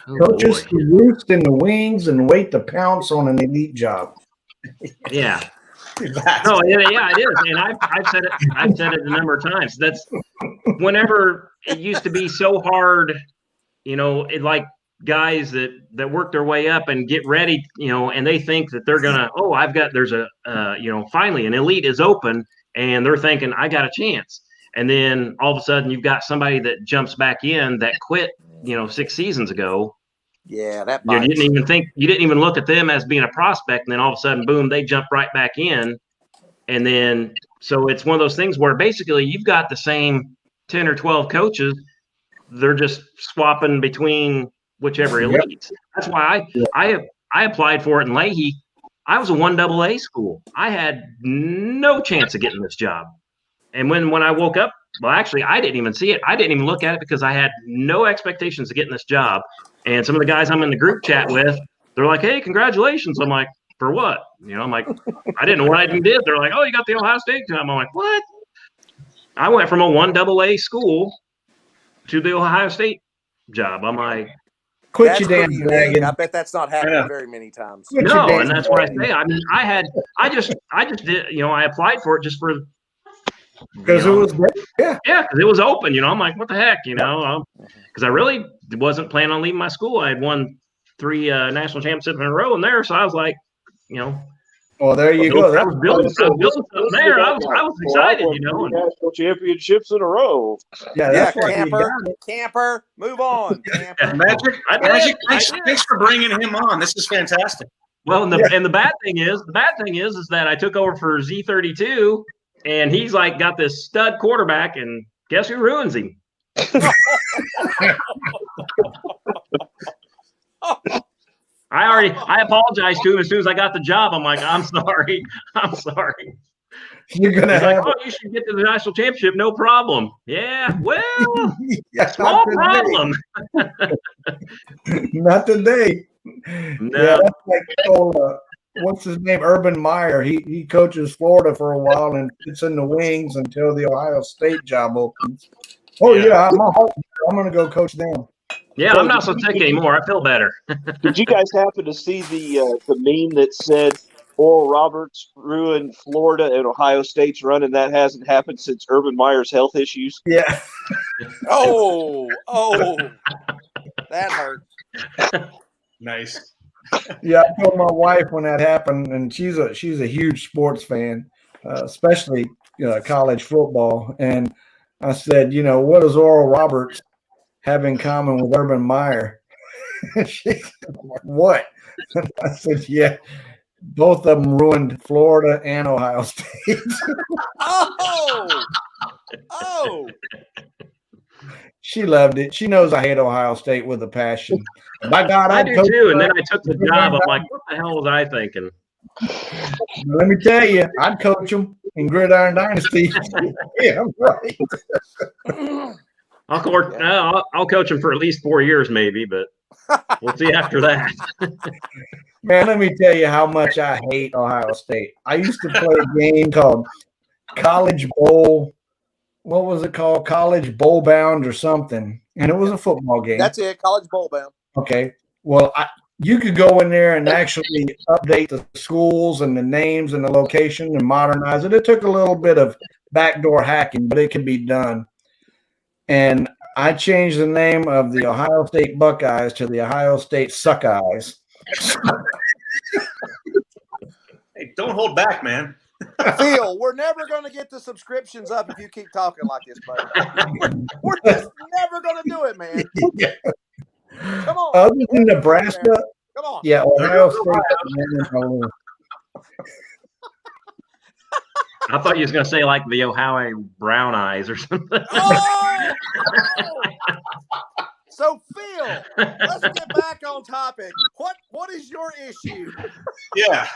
Coaches to roost in the wings and wait to pounce on an elite job. Yeah. No, yeah, it is, and I've said it a number of times. That's whenever it used to be so hard, it like guys that work their way up and get ready, and they think that they're gonna, finally an elite is open, and they're thinking I got a chance, and then all of a sudden you've got somebody that jumps back in that quit, 6 seasons ago. Yeah, that you didn't even look at them as being a prospect, and then all of a sudden, boom, they jump right back in, and then so it's one of those things where basically you've got the same 10 or 12 coaches, they're just swapping between whichever elites. That's why I applied for it in Leahy. I was a 1AA school. I had no chance of getting this job, and when I woke up, well, actually, I didn't even see it. I didn't even look at it because I had no expectations of getting this job. And some of the guys I'm in the group chat with, they're like, hey, congratulations. I'm like, for what? I'm like, I didn't know what I even did. They're like, oh, you got the Ohio State job. I'm like, what? I went from a 1AA school to the Ohio State job. I'm like, quit your damn dragon. I bet that's not happened very many times. No, and that's what I say. I mean, I just did, I applied for it just for, because it was great. Yeah, because it was open. I'm like, what the heck, because I really wasn't planning on leaving my school. I had won 3 national championships in a row in there, so I was like, well, there you go. I was building something there. I was excited, National championships in a row. Yeah, Camper, move on. Camper. Magic, thanks for bringing him on. This is fantastic. Well, and the bad thing is that I took over for Z32. And he's like got this stud quarterback, and guess who ruins him? I apologized to him as soon as I got the job. I'm like, I'm sorry. You're gonna He's have like, oh, you should get to the national championship, no problem. Yeah, well, yeah, small problem. not today. No. Yeah, that's like old, what's his name? Urban Meyer. He coaches Florida for a while and sits in the wings until the Ohio State job opens. Oh yeah, I'm gonna go coach them. Yeah, I'm not so sick anymore. I feel better. Did you guys happen to see the meme that said Oral Roberts ruined Florida and Ohio State's run, and that hasn't happened since Urban Meyer's health issues? Yeah. Oh, that hurt. Nice. Yeah, I told my wife when that happened, and she's a huge sports fan, especially college football. And I said, what does Oral Roberts have in common with Urban Meyer? She said, what? And I said, yeah, both of them ruined Florida and Ohio State. Oh. She loved it. She knows I hate Ohio State with a passion. My God, I do too. And then I took the job. I'm like, what the hell was I thinking? Let me tell you, I'd coach them in Gridiron Dynasty. Yeah, right. I'll coach them for at least 4 years, maybe, but we'll see after that. Man, let me tell you how much I hate Ohio State. I used to play a game called College Bowl. What was it called? College Bowl Bound or something. And it was a football game. That's it, College Bowl Bound. Okay. Well, you could go in there and actually update the schools and the names and the location and modernize it. It took a little bit of backdoor hacking, but it can be done. And I changed the name of the Ohio State Buckeyes to the Ohio State Suckeyes. Hey, don't hold back, man. Phil, we're never going to get the subscriptions up if you keep talking like this, buddy. We're just never going to do it, man. Yeah. Come on. Other than Nebraska, come on. Yeah, Ohio State. I thought you was going to say like the Ohio Brown Eyes or something. Oh! So, Phil, let's get back on topic. What is your issue? Yeah.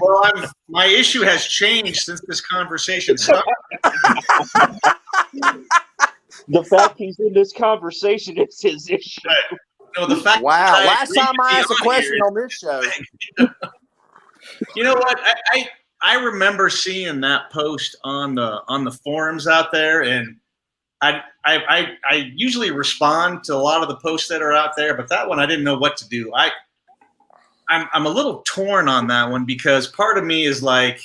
Well, my issue has changed since this conversation started. The fact he's in this conversation is his issue. Right. No, the fact. Wow. Last time I asked a question on this show. You know what? I remember seeing that post on the forums out there, and I usually respond to a lot of the posts that are out there, but that one I didn't know what to do. I'm a little torn on that one because part of me is like,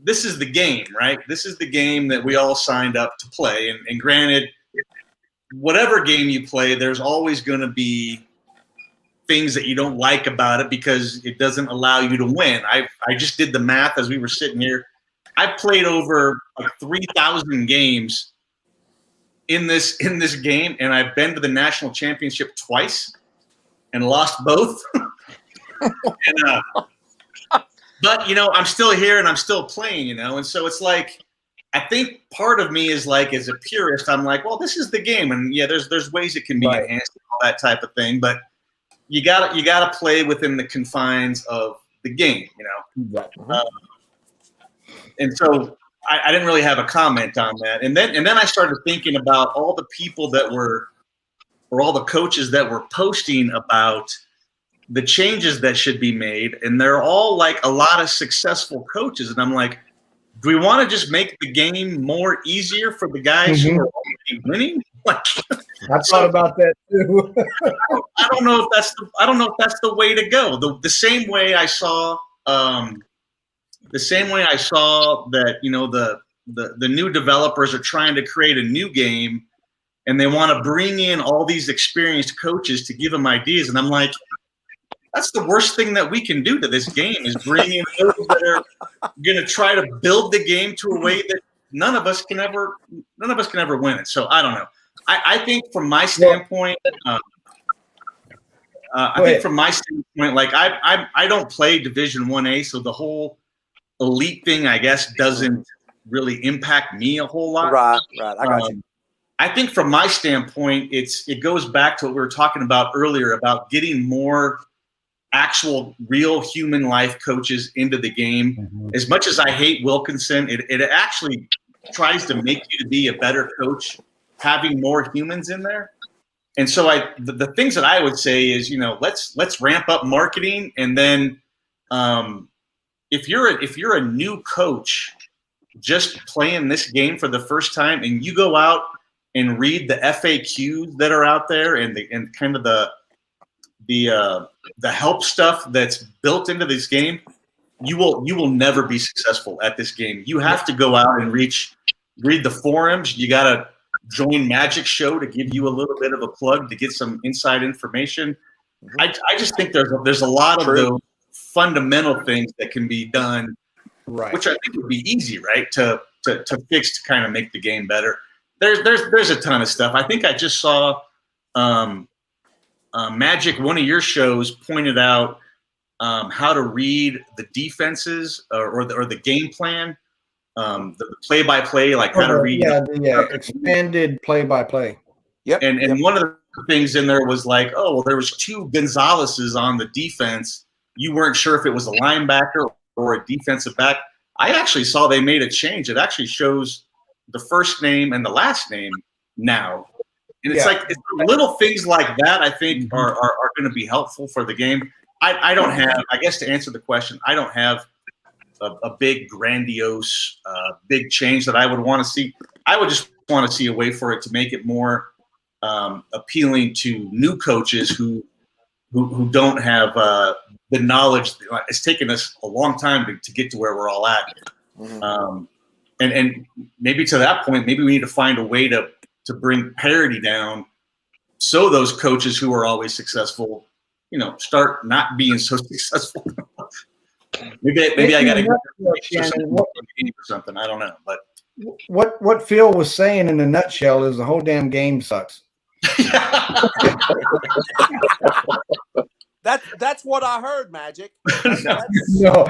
this is the game, right? This is the game that we all signed up to play. And granted, whatever game you play, there's always going to be things that you don't like about it because it doesn't allow you to win. I just did the math as we were sitting here. I played over 3,000 games in this game, and I've been to the national championship twice and lost both. But I'm still here and I'm still playing, and so it's like, I think part of me is like, as a purist, I'm like, well, this is the game, and yeah, there's ways it can be enhanced and all that type of thing, but you gotta play within the confines of the game, and so I didn't really have a comment on that, and then I started thinking about all the people that were, or all the coaches that were posting about the changes that should be made, and they're all like a lot of successful coaches, and I'm like, do we want to just make the game more easier for the guys who are already winning? Like, I thought about that too. I don't know if that's the way to go. The same way I saw that the new developers are trying to create a new game, and they want to bring in all these experienced coaches to give them ideas, and I'm like, that's the worst thing that we can do to this game is bring in those that are going to try to build the game to a way that none of us can ever win it. So I don't know. I think from my standpoint, like I don't play Division 1A, so the whole elite thing, I guess, doesn't really impact me a whole lot. Right. I got you. I think from my standpoint, it goes back to what we were talking about earlier about getting more actual real human life coaches into the game. Mm-hmm. As much as I hate Wilkinson, it actually tries to make you to be a better coach, having more humans in there. And so the things that I would say is, let's ramp up marketing. And then if you're a new coach just playing this game for the first time, and you go out and read the FAQs that are out there and kind of the help stuff that's built into this game, you will never be successful at this game. You have to go out and read the forums. You got to join Majique Show to give you a little bit of a plug to get some inside information. I just think there's a lot of those fundamental things that can be done, right? Which I think would be easy, right, to fix, to kind of make the game better. There's a ton of stuff. I think I just saw Majique, one of your shows, pointed out how to read the defenses or the game plan, the play-by-play, like how to read. The expanded play-by-play. Yep. And one of the things in there was like, oh, well, there was 2 Gonzalez's on the defense. You weren't sure if it was a linebacker or a defensive back. I actually saw they made a change. It actually shows the first name and the last name now. And it's it's little things like that I think are going to be helpful for the game. I don't have, I guess to answer the question, I don't have a big, grandiose, big change that I would want to see. I would just want to see a way for it to make it more appealing to new coaches who don't have the knowledge. It's taken us a long time to get to where we're all at. And maybe to that point, maybe we need to find a way to bring parity down so those coaches who are always successful, start not being so successful. maybe I got to go or something. I don't know. But what Phil was saying in a nutshell is the whole damn game sucks. That's what I heard, Majique. No,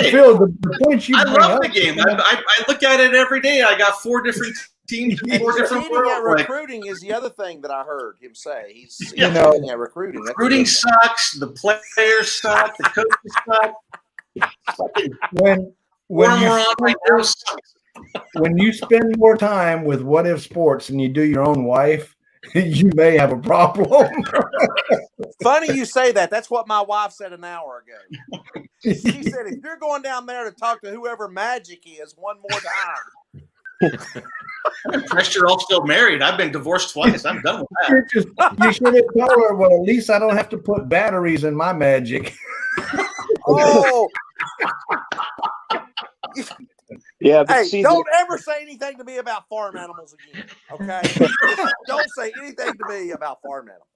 Phil, the point you bring love up, the game. I look at it every day. I got 4 different teams in 4 different worlds. Recruiting is the other thing that I heard him say. He's cheating at recruiting. Recruiting sucks. The players suck. The coaches suck. When you spend more time with What If Sports and you do your own wife, you may have a problem. Funny you say that. That's what my wife said an hour ago. She said, if you're going down there to talk to whoever Majique is one more time. I'm impressed you're all still married. I've been divorced twice. I'm done with that. You should have told her, well, at least I don't have to put batteries in my Majique. Oh. Yeah, but hey, don't ever say anything to me about farm animals again, okay? Don't say anything to me about farm animals.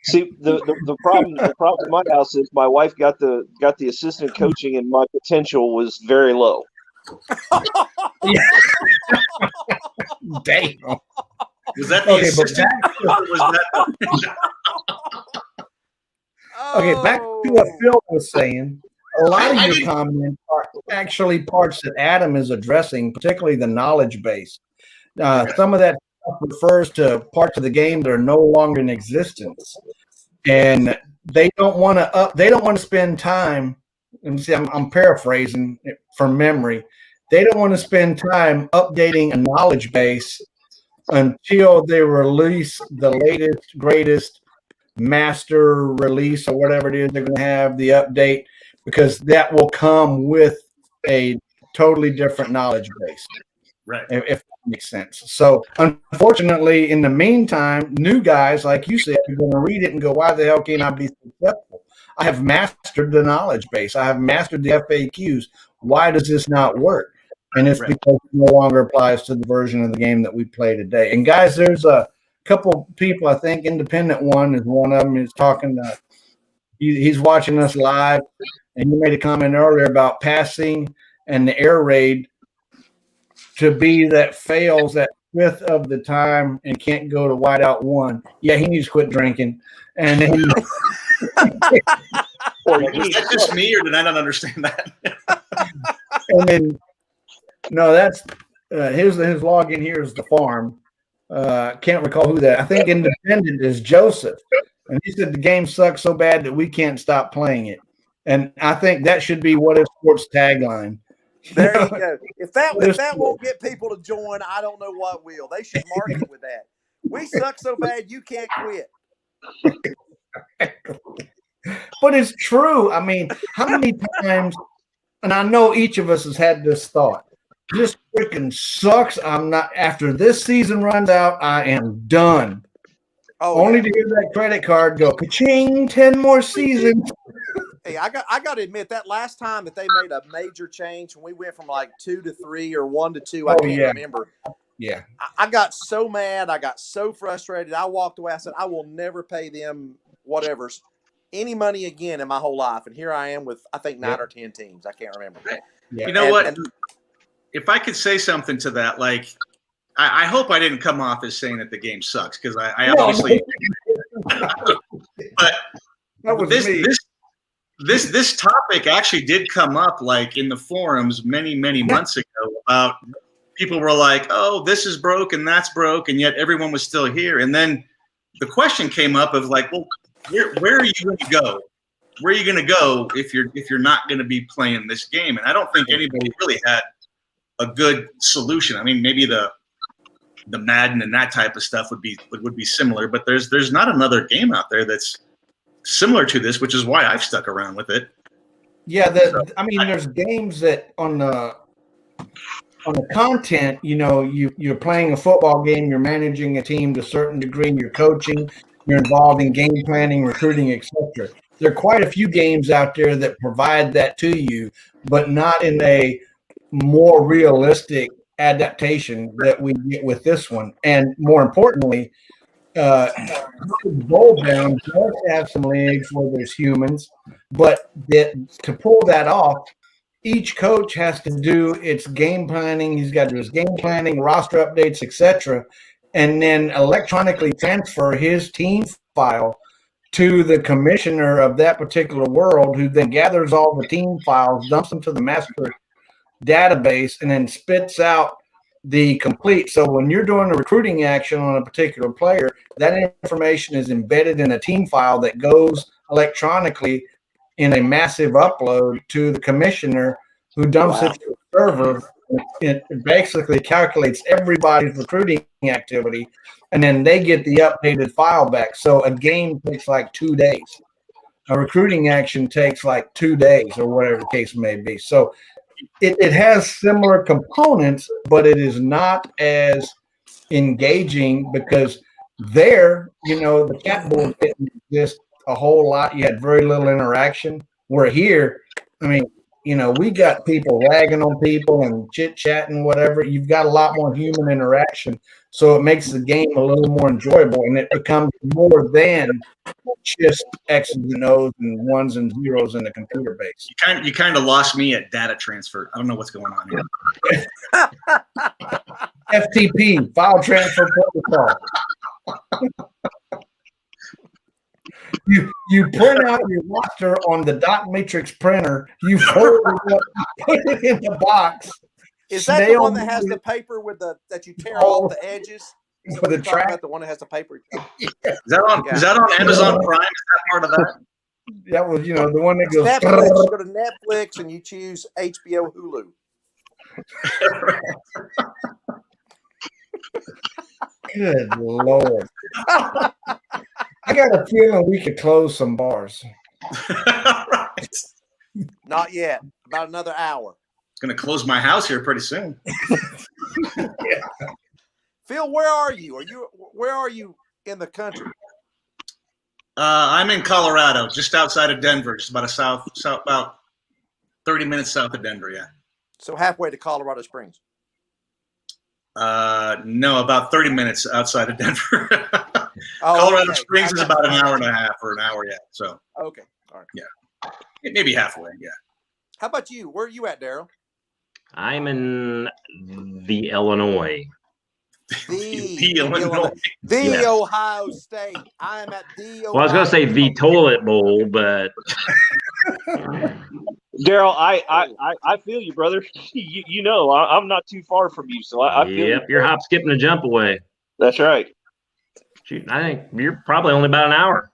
See, the problem in my house is my wife got the assistant coaching, and my potential was very low. Damn. Was that the assistant? Okay, back to what Phil was saying. A lot of your comments are actually parts that Adam is addressing, particularly the knowledge base. Some of that stuff refers to parts of the game that are no longer in existence, and they don't want to spend time. And see, I'm paraphrasing it from memory. They don't want to spend time updating a knowledge base until they release the latest, greatest master release or whatever it is they're going to have, the update, because that will come with a totally different knowledge base. Right. If that makes sense. So unfortunately, in the meantime, new guys, like you said, are going to read it and go, why the hell can't I be successful? I have mastered the knowledge base. I have mastered the FAQs. Why does this not work? And it's because it no longer applies to the version of the game that we play today. And guys, there's a couple people, I think Independent One is one of them, is talking to, he's watching us live, and you made a comment earlier about passing and the air raid to be that fails that fifth of the time and can't go to wideout 1. Yeah, he needs to quit drinking. And then was that just me, or did I not understand that? And then no, that's his login here is the farm. Can't recall who that. I think Independent is Joseph. And he said the game sucks so bad that we can't stop playing it. And I think that should be What If Sports tagline. There you go. If that won't get people to join, I don't know what will. They should market with that. We suck so bad you can't quit. But it's true. I mean, how many times, and I know each of us has had this thought, this freaking sucks. I'm not, after this season runs out, I am done. Only to hear that credit card go, ka-ching, 10 more seasons. Hey, I got to admit, that last time that they made a major change, when we went from like 2 to 3 or 1 to 2, I can't remember. Yeah. I got so mad. I got so frustrated. I walked away. I said, I will never pay them any money again in my whole life. And here I am with, I think, 9 or 10 teams. I can't remember. You know what? If I could say something to that, like, I hope I didn't come off as saying that the game sucks, because I obviously but this topic actually did come up like in the forums many months ago about people were like, oh, this is broke and that's broke, and yet everyone was still here. And then the question came up of like, well, where are you going to go? Where are you going to go if you're not going to be playing this game? And I don't think anybody really had a good solution. I mean, maybe the Madden and that type of stuff would be similar, but there's not another game out there that's similar to this, which is why I've stuck around with it. Yeah, there's games that on the content, you're playing a football game, you're managing a team to a certain degree, you're coaching, you're involved in game planning, recruiting, etc. There are quite a few games out there that provide that to you, but not in a more realistic adaptation that we get with this one. And more importantly, Bowl Bound does have some leagues where there's humans, but to pull that off, each coach has to do its game planning. He's got to do his game planning, roster updates, etc., and then electronically transfer his team file to the commissioner of that particular world, who then gathers all the team files, dumps them to the master database, and then spits out the complete. So when you're doing a recruiting action on a particular player, that information is embedded in a team file that goes electronically in a massive upload to the commissioner, who dumps it to a server. It basically calculates everybody's recruiting activity, and then they get the updated file back. So a game takes like 2 days. A recruiting action takes like 2 days, or whatever the case may be. So it has similar components, but it is not as engaging, because there, the cat board didn't exist a whole lot. You had very little interaction. Where here, I mean, we got people ragging on people and chit-chatting, whatever. You've got a lot more human interaction, so it makes the game a little more enjoyable, and it becomes more than just X's and O's and ones and zeros in the computer base. You kind of lost me at data transfer. I don't know what's going on here. FTP, file transfer protocol. You print out your roster on the dot matrix printer. You fold it up, put it in the box. Is that the one that has the paper with that you tear off the edges? For the track, about the one that has the paper. Is that on Amazon Prime? Is that part of that? That was, the one that goes. Netflix. You go to Netflix and you choose HBO Hulu. Good Lord. I got a feeling we could close some bars. Right. Not yet. About another hour. It's going to close my house here pretty soon. Yeah. Phil, where are you? Where are you in the country? I'm in Colorado, just outside of Denver, just about about 30 minutes south of Denver. Yeah. So halfway to Colorado Springs. No, about 30 minutes outside of Denver. Colorado Springs is about an hour and a half or an hour, yeah. So okay, all right, yeah, maybe halfway, yeah. How about you? Where are you at, Daryl? I'm in the Illinois. The Ohio State. I am at the. Well, I was going to say the toilet bowl, but Daryl, I feel you, brother. I'm not too far from you, so I feel you. You're hop, skip, and a jump away. That's right. Shoot, I think you're probably only about an hour.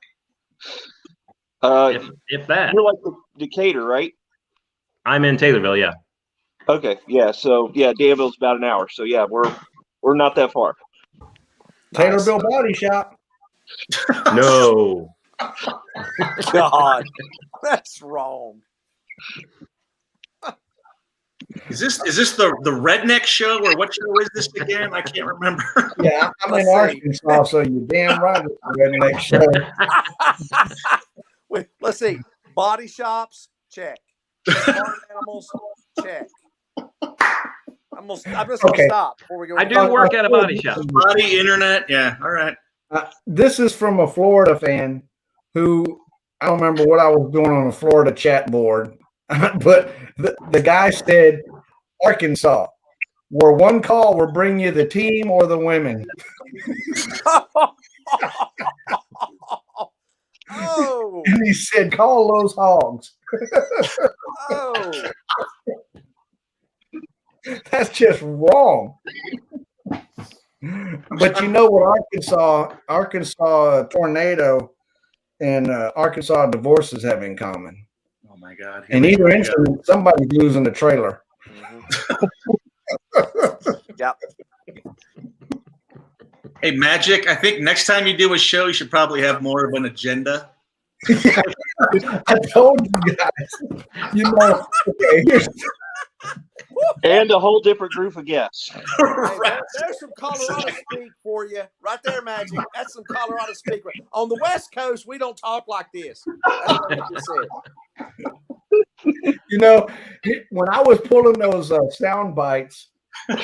If that. You're like Decatur, right? I'm in Taylorville, yeah. Okay, yeah. So yeah, Danville's about an hour. So yeah, we're not that far. Taylorville Body Shop. No. God, that's wrong. Is this the redneck show, or what show is this again? I can't remember. Yeah, I'm in Arkansas, so you're damn right it's the redneck show. Wait, let's see. Body shops, check. Farm animals, check. I'm just gonna stop before we go. I do work at a body shop. Body internet, yeah. All right. This is from a Florida fan who I don't remember what I was doing on a Florida chat board, but the guy said, Arkansas, where one call will bring you the team or the women. Oh. And he said, call those hogs. Oh. That's just wrong. But you know what Arkansas tornado and Arkansas divorces have in common? Oh my God! In either instance, somebody's losing a trailer. Yep. Hey, Majique, I think next time you do a show, you should probably have more of an agenda. I told you guys. You know, okay, and a whole different group of guests. Hey, there's some Colorado speak for you, right there, Majique. That's some Colorado speak. On the West Coast, we don't talk like this. That's what I just said. You know, when I was pulling those sound bites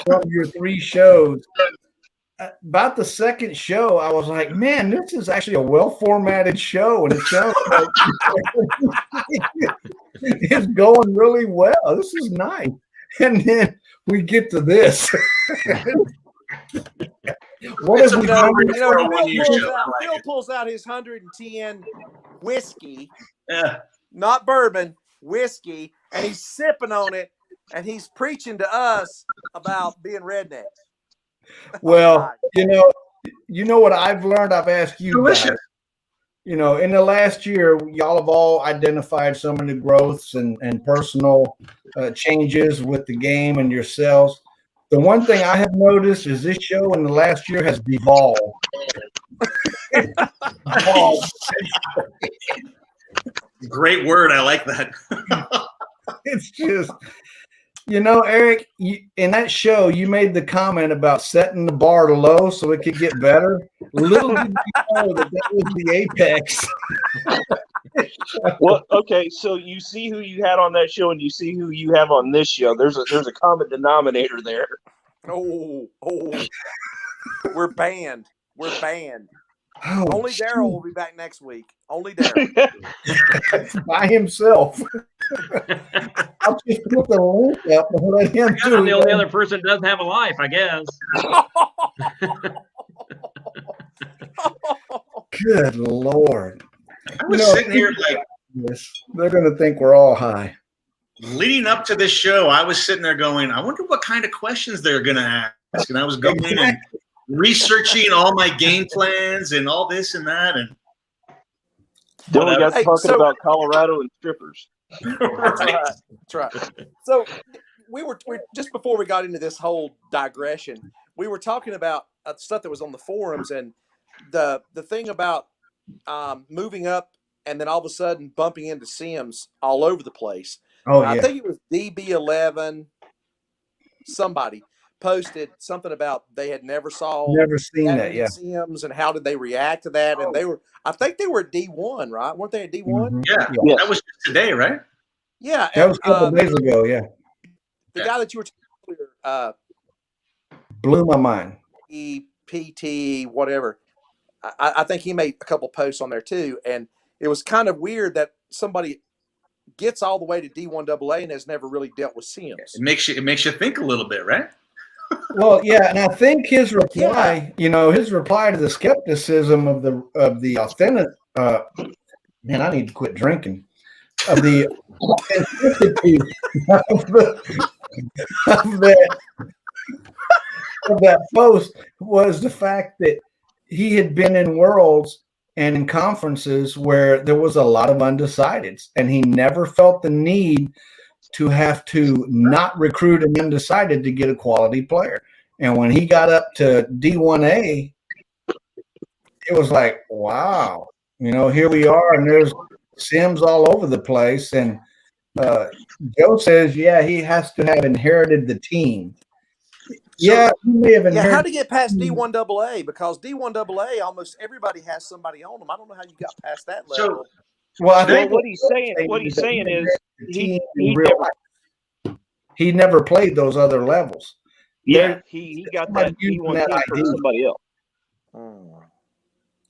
from your 3 shows, about the second show, I was like, man, this is actually a well-formatted show, and it sounds like it's going really well. This is nice. And then we get to this. What is Phil pulls out his 110 whiskey, not bourbon, whiskey, and he's sipping on it, and he's preaching to us about being rednecks. Well, you know what I've learned? I've asked you guys. You know, in the last year, y'all have all identified some of the growths and personal changes with the game and yourselves. The one thing I have noticed is this show in the last year has devolved. Great word. I like that. It's just, Eric, in that show, you made the comment about setting the bar low so it could get better. Little did you know that was the apex. Well, okay, so you see who you had on that show and you see who you have on this show. There's a common denominator there. Oh. We're banned. Oh, only Daryl will be back next week. Only Daryl. By himself. I'll just put the link up and let him do it. I'm the only other person that doesn't have a life, I guess. Good Lord. I was sitting here like this. They're going to think we're all high. Leading up to this show, I was sitting there going, I wonder what kind of questions they're going to ask. And I was going and researching all my game plans and all this and that. And then we got talking about Colorado and strippers. That's right. So we just before we got into this whole digression, we were talking about stuff that was on the forums and the thing about moving up and then all of a sudden bumping into Sims all over the place. Oh, yeah. I think it was DB11. Somebody posted something about they had never seen that. Yeah, Sims and how did they react to that? And I think they were at D1, right? Weren't they at D1? Mm-hmm. Yeah, that was today, right? Yeah, that was a couple of days ago. Yeah, the guy that you were talking blew my mind. PT, whatever. I think he made a couple posts on there too, and it was kind of weird that somebody gets all the way to D1AA and has never really dealt with Sims. It makes you think a little bit, right? Well, yeah, and I think his reply, his reply to the skepticism of the authentic. Man, I need to quit drinking. Of the authenticity of that post was the fact that he had been in worlds and in conferences where there was a lot of undecideds, and he never felt the need to have to not recruit an undecided to get a quality player. And when he got up to D1A, it was like, wow, here we are, and there's Sims all over the place. And Joe says, yeah, he has to have inherited the team. Yeah, he may have inherited. Yeah, how to get past D1AA? Because D1AA, almost everybody has somebody on them. I don't know how you got past that level. Well, what he's saying is he never played those other levels. Yeah, he got that D1 team from somebody else.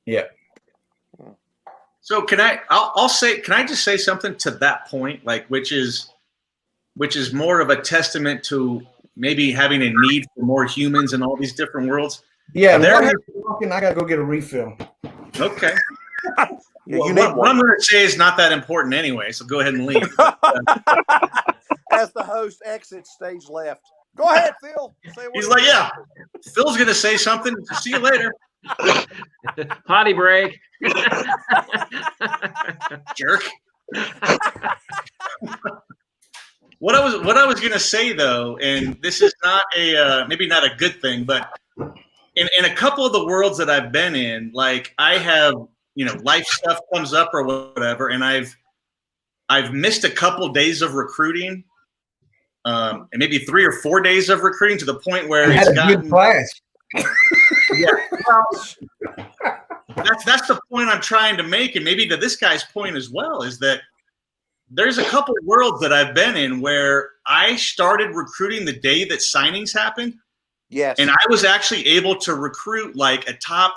Yeah. So can I just say something to that point, like which is more of a testament to maybe having a need for more humans in all these different worlds. Yeah, I gotta go get a refill. Okay. What I'm going to say is not that important anyway, so go ahead and leave. As the host exits stage left. Go ahead, Phil. He's like, yeah, Phil's going to say something. See you later. Potty break. Jerk. What I was going to say though, and this is not maybe not a good thing, but in a couple of the worlds that I've been in, like I have, life stuff comes up or whatever, and I've missed a couple days of recruiting, and maybe 3 or 4 days of recruiting to the point where it's gotten good class. Yeah, well, that's the point I'm trying to make, and maybe to this guy's point as well, is that there's a couple of worlds that I've been in where I started recruiting the day that signings happened. Yes. And I was actually able to recruit like a top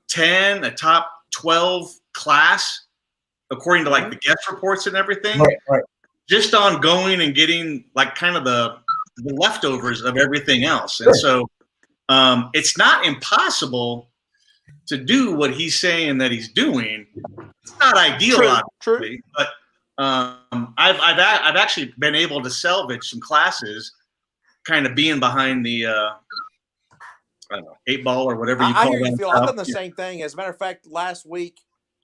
10, a top 12 class, according to like the guest reports and everything. Right. Just on going and getting like kind of the leftovers of everything else. And so it's not impossible to do what he's saying that he's doing. It's not ideal, obviously, but I've actually been able to salvage some classes, kind of being behind the I don't know, 8-ball or whatever you call it. I hear you, Phil. I've done the same thing. As a matter of fact, last week,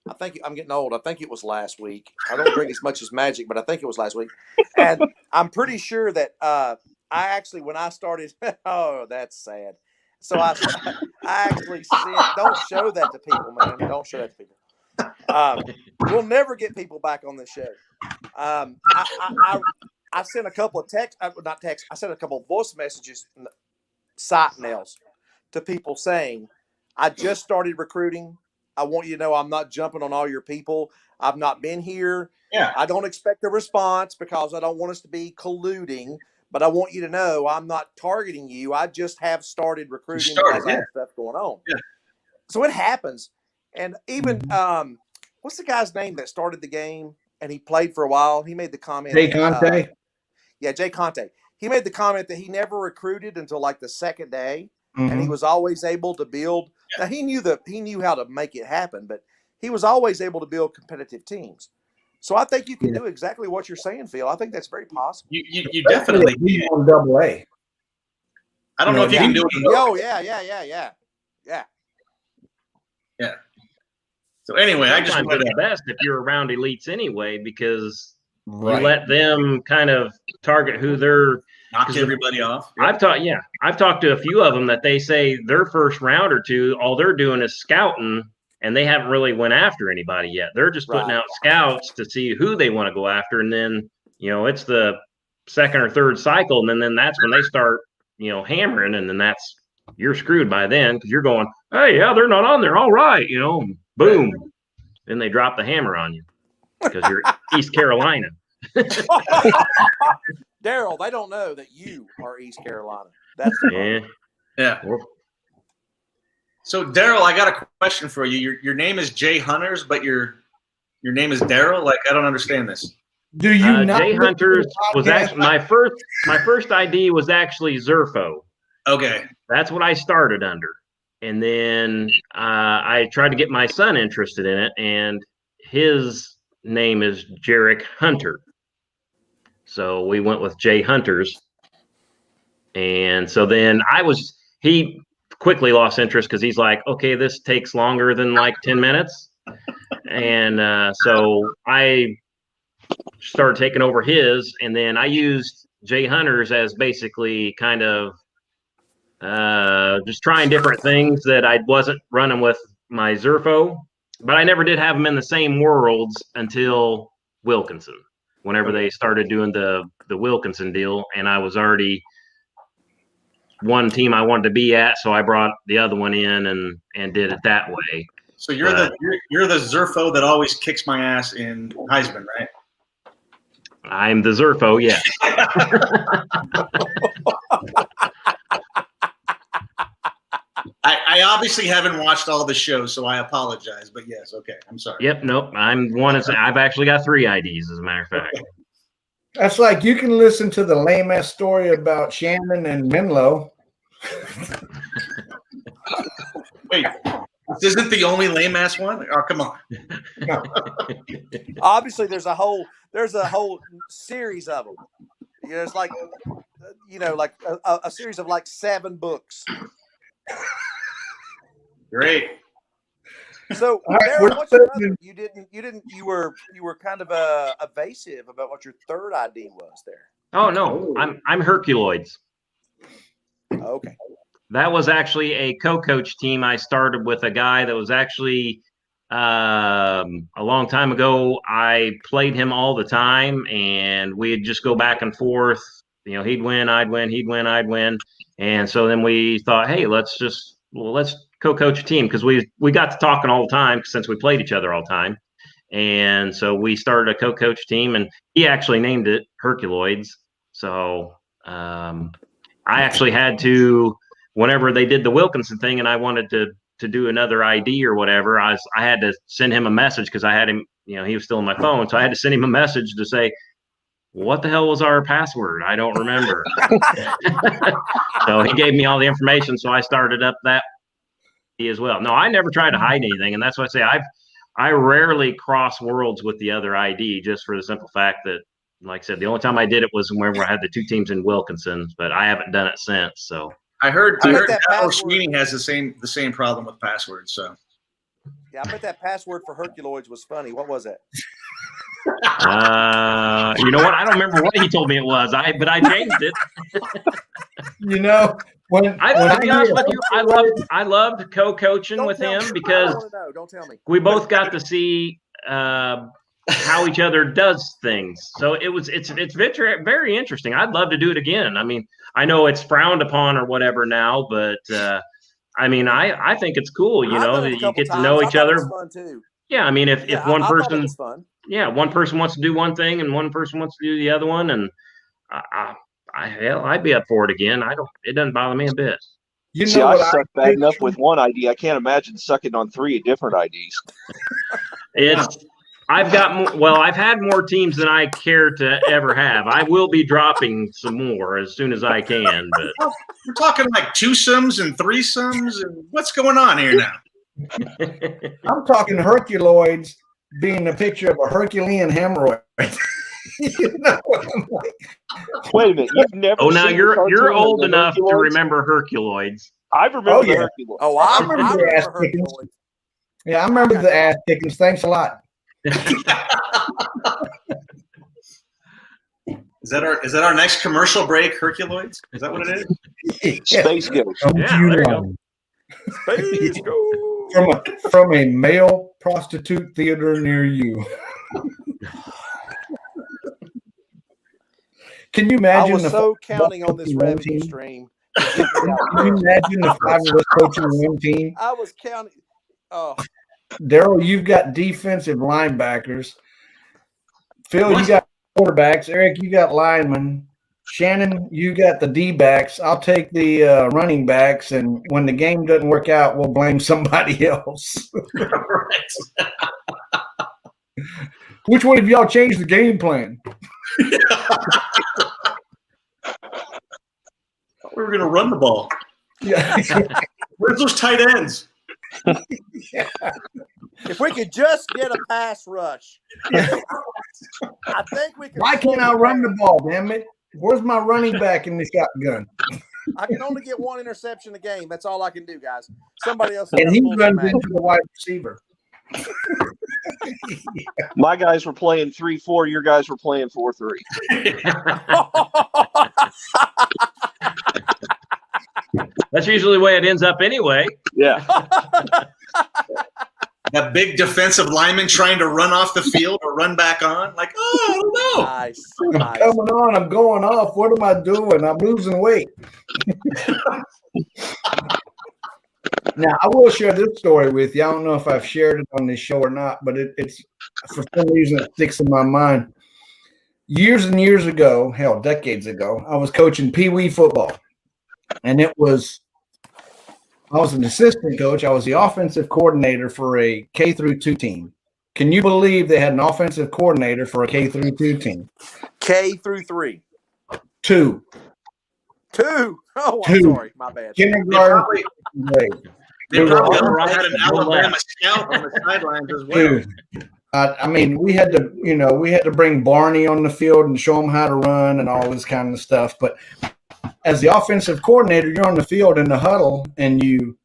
I think I'm getting old. I think it was last week. I don't drink as much as Majique, but I think it was last week. And I'm pretty sure that I actually, when I started, oh, that's sad. So I actually sent, don't show that to people, man. Don't show that to people. We'll never get people back on this show. I sent a couple of I sent a couple of voice messages, site mails to people saying, I just started recruiting. I want you to know I'm not jumping on all your people. I've not been here. Yeah. I don't expect a response because I don't want us to be colluding. But I want you to know I'm not targeting you. I just have started recruiting because I have stuff going on. Yeah. So it happens. And even what's the guy's name that started the game and he played for a while? He made the comment. Jay Conte. Jay Conte. He made the comment that he never recruited until like the second day, and he was always able to build. Now he knew how to make it happen, but he was always able to build competitive teams. So I think you can do exactly what you're saying, Phil. I think that's very possible. You definitely can. On AA. I don't know if you can do it. Oh, yeah. So anyway, I just wanted the best if you're around elites anyway, because you let them kind of target who they're knock everybody off. I've talked to a few of them that they say their first round or two, all they're doing is scouting. And they haven't really went after anybody yet. They're just putting out scouts to see who they want to go after. And then, it's the second or third cycle. And then that's when they start, hammering. And then you're screwed by then because you're going, hey, yeah, they're not on there. All right. Boom. Then they drop the hammer on you because you're East Carolina. Daryl, they don't know that you are East Carolina. That's the problem. Yeah. Well, so Daryl, I got a question for you. Your name is jhunterz, but your name is Daryl. Like, I don't understand this. Do you not? jhunterz was actually my first ID was actually Zerfo. Okay, that's what I started under, and then I tried to get my son interested in it, and his name is Jarek Hunter. So we went with jhunterz, and so then he quickly lost interest because he's like, okay, this takes longer than like 10 minutes. And so I started taking over his, and then I used jhunterz as basically kind of just trying different things that I wasn't running with my Zerfo, but I never did have them in the same worlds until Wilkinson, whenever they started doing the Wilkinson deal, and I was already one team I wanted to be at, so I brought the other one in and did it that way. So you're the Zerfo that always kicks my ass in Heisman, right? I'm the Zerfo, yeah. I obviously haven't watched all the shows, so I apologize. But yes, okay, I'm sorry. Yep, nope. I've actually got 3 IDs, as a matter of fact. That's like you can listen to the lame ass story about Shannon and Menlo. Wait, this isn't the only lame ass one? Oh, come on. No. Obviously, there's a whole series of them. It's like like a series of like 7 books. Great. So, All right, Darryl, what's your other? You were kind of evasive about what your third ID was there. Oh no, I'm Herculoids. Okay. That was actually a co-coach team. I started with a guy that was actually a long time ago. I played him all the time, and we'd just go back and forth. He'd win, I'd win, he'd win, I'd win. And so then we thought, hey, let's co-coach a team, because we got to talking all the time since we played each other all the time. And so we started a co-coach team, and he actually named it Herculoids. So I actually had to, whenever they did the Wilkinson thing and I wanted to do another ID or whatever, I had to send him a message, because I had him, he was still on my phone. So I had to send him a message to say, what the hell was our password? I don't remember. So he gave me all the information. So I started up that as well. No, I never tried to hide anything. And that's why I say I rarely cross worlds with the other ID, just for the simple fact that, like I said, the only time I did it was whenever I had the 2 teams in Wilkinson, but I haven't done it since. So I heard Sweeney has the same problem with passwords. So yeah, I bet that password for Herculoids was funny. What was it? You know what? I don't remember what he told me it was. But I changed it. I loved co-coaching with him, because don't tell me. We both got to see how each other does things. So it's very interesting. I'd love to do it again. I mean, I know it's frowned upon or whatever now, but I mean, I think it's cool. That you get to know each other. It was fun too. Yeah, I mean, if one person, yeah, one person wants to do one thing and one person wants to do the other one, and I'd be up for it again. It doesn't bother me a bit. See, I suck bad enough with one ID. I can't imagine sucking on 3 different IDs. I've had more teams than I care to ever have. I will be dropping some more as soon as I can. But we're talking like 2-sums and 3-sums, and what's going on here now? I'm talking Herculoids being a picture of a Herculean hemorrhoid. Wait a minute, you've never? Oh, now you're old enough to remember Herculoids. I remember the Herculoids. Oh, I remember the ass kickings. Yeah, I remember the ass kickings. Thanks a lot. Is that our next commercial break? Herculoids? Is that what it is? Space Ghost. Yeah, there you go. Space Ghost. From a male prostitute theater near you. Can you imagine? I was so counting on this revenue stream. Can you imagine the 5 of us coaching one team? I was counting. Oh, Darryl, you've got defensive linebackers. Phil, you got quarterbacks. Eric, you got linemen. Shannon, you got the D-backs. I'll take the running backs, and when the game doesn't work out, we'll blame somebody else. Which one of y'all changed the game plan? We were going to run the ball. Yeah. Where's those tight ends? Yeah. If we could just get a pass rush, I think we could. Why can't I run the ball, damn it? Where's my running back in the shotgun? I can only get one interception a game. That's all I can do, guys. Somebody else. And he runs into the wide receiver. My guys were playing 3-4. Your guys were playing 4-3. That's usually the way it ends up anyway. Yeah. That big defensive lineman trying to run off the field or run back on. Like, oh, I don't know. Nice. I'm coming on. I'm going off. What am I doing? I'm losing weight. Now, I will share this story with you. I don't know if I've shared it on this show or not, but it's for some reason it sticks in my mind. Years and years ago, hell, decades ago, I was coaching Pee Wee football. And I was an assistant coach. I was the offensive coordinator for a K through 2 team. Can you believe they had an offensive coordinator for a K through 2 team? K through 3. 2. 2. Oh, 2. I'm sorry. My bad. Kindergarten. They probably also had an Alabama scout on the sidelines as well. I mean, we had to bring Barney on the field and show him how to run and all this kind of stuff. But as the offensive coordinator, you're on the field in the huddle and you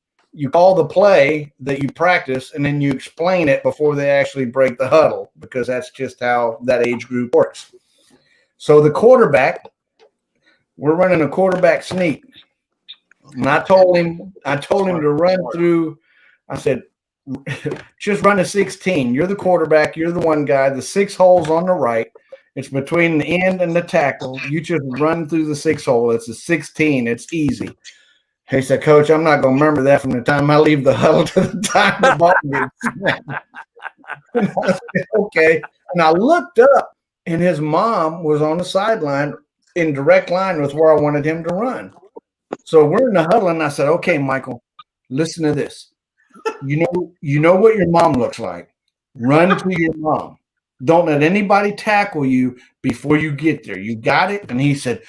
call the play that you practice and then you explain it before they actually break the huddle, because that's just how that age group works. So the quarterback, we're running a quarterback sneak. And I told him to run through. I said, just run a 16. You're the quarterback. You're the one guy. The 6 holes on the right. It's between the end and the tackle. You just run through the 6 hole. It's a 16. It's easy. He said, Coach, I'm not going to remember that from the time I leave the huddle to the time the ball gets snapped. I said, okay. And I looked up, and his mom was on the sideline in direct line with where I wanted him to run. So we're in the huddle, and I said, okay, Michael, listen to this. You know what your mom looks like. Run to your mom. Don't let anybody tackle you before you get there. You got it? And he said,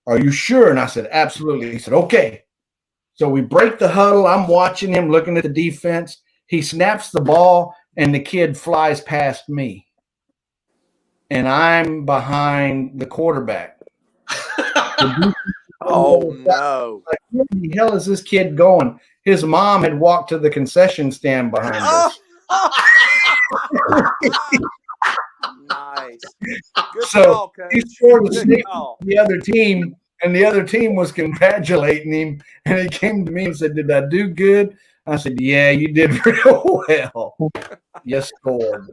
are you sure? And I said, absolutely. He said, okay. So we break the huddle. I'm watching him, looking at the defense. He snaps the ball, and the kid flies past me. And I'm behind the quarterback. Oh, no. Like, where the hell is this kid going? His mom had walked to the concession stand behind us. Nice. Good So call, Coach. he scored a Good sneak call. the other team, and the other team was congratulating him. And he came to me and said, did I do good? I said, yeah, you did real well. You scored.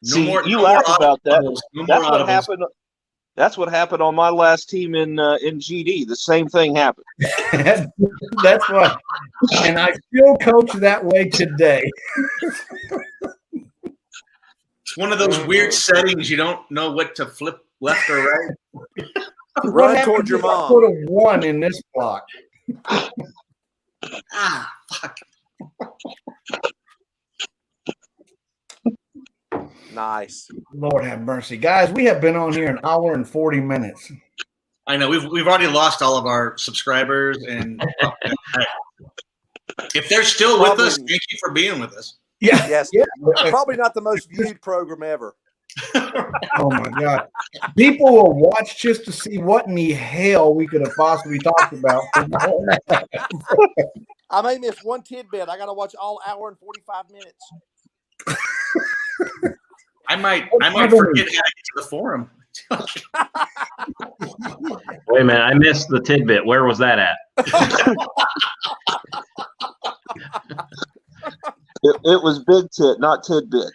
You laugh about that. That's what happened. That's what happened on my last team in GD. The same thing happened. That's what. And I still coach that way today. It's one of those weird settings. You don't know what to flip left or right. Run towards your mom. I put a 1 in this block. Fuck. Nice. Lord have mercy. Guys, we have been on here an hour and 40 minutes. I know we've already lost all of our subscribers, and if they're still with us, thank you for being with us. Yeah. Yes. Yeah. Probably not the most viewed program ever. Oh my God. People will watch just to see what in the hell we could have possibly talked about. I may miss one tidbit. I got to watch all hour and 45 minutes. I might forget how to get to the forum. Wait a minute, I missed the tidbit. Where was that at? It was big tit, not tidbit.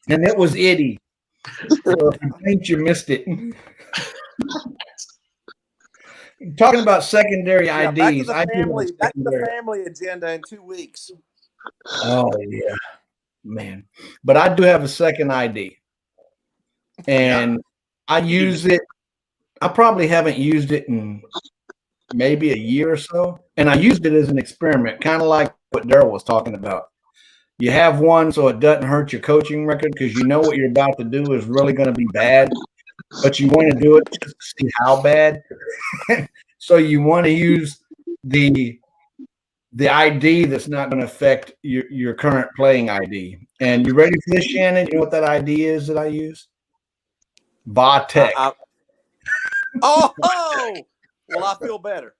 And it was itty. So I think you missed it. Talking about secondary IDs. Back to the family agenda in 2 weeks. Oh, yeah. Man. But I do have a second ID. And I use it. I probably haven't used it in maybe a year or so. And I used it as an experiment, kind of like what Daryl was talking about. You have one so it doesn't hurt your coaching record, because you know what you're about to do is really going to be bad, but you want to do it just to see how bad. So you want to use the ID that's not going to affect your current playing ID. And you ready for this, Shannon? You know what that ID is that I use? VATEC. Oh, well, I feel better.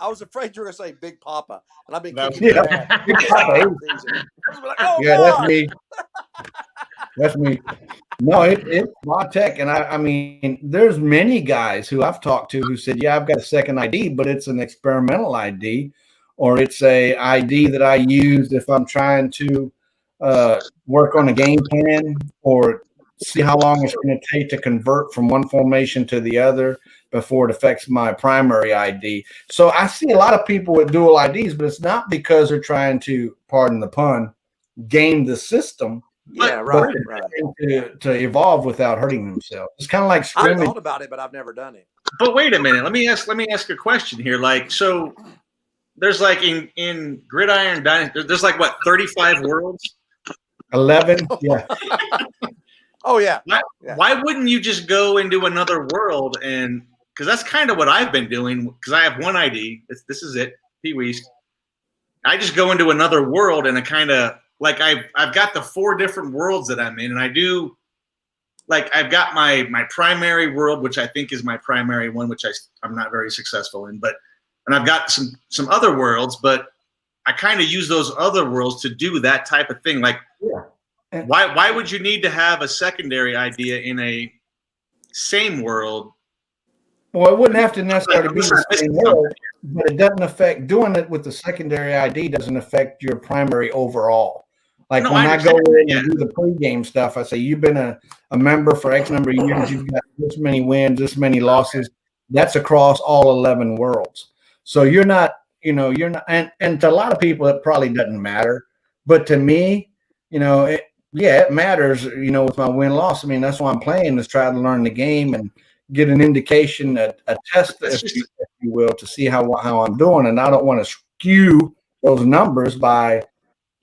I was afraid you were going to say Big Papa, and I've been kicking your ass. Big Papa. Like, oh, Yeah, God. that's me. That's me. No, it's my tech, and I mean, there's many guys who I've talked to who said, "Yeah, I've got a second ID, but it's an experimental ID, or it's a ID that I use if I'm trying to work on a game plan or see how long it's going to take to convert from one formation to the other before it affects my primary ID." So I see a lot of people with dual IDs, but it's not because they're trying to, pardon the pun, game the system. Yeah, right. To evolve without hurting themselves. It's kind of like scrimmage. I thought about it, but I've never done it. But wait a minute. Let me ask a question here. Like, so there's like in Gridiron Dynasty, there's like what, 35 worlds? 11. Yeah. Oh yeah. Why wouldn't you just go into another world? And because that's kind of what I've been doing. Because I have one ID. This is it, pwiest. I just go into another world, and I kind of like I've got the 4 different worlds that I'm in, and I do like I've got my primary world, which I think is my primary one, which I'm not very successful in, and I've got some other worlds, but I kind of use those other worlds to do that type of thing. Like, why would you need to have a secondary idea in a same world? Well, it wouldn't have to necessarily be the same world, but it doesn't affect doing it with the secondary ID doesn't affect your primary overall. Like when I go in and do the pregame stuff, I say, you've been a member for X number of years. You've got this many wins, this many losses. That's across all 11 worlds. So you're not, and to a lot of people, it probably doesn't matter. But to me, it matters, with my win-loss. I mean, that's why I'm playing, is try to learn the game and get an indication, a test, if you will, to see how I'm doing. And I don't want to skew those numbers by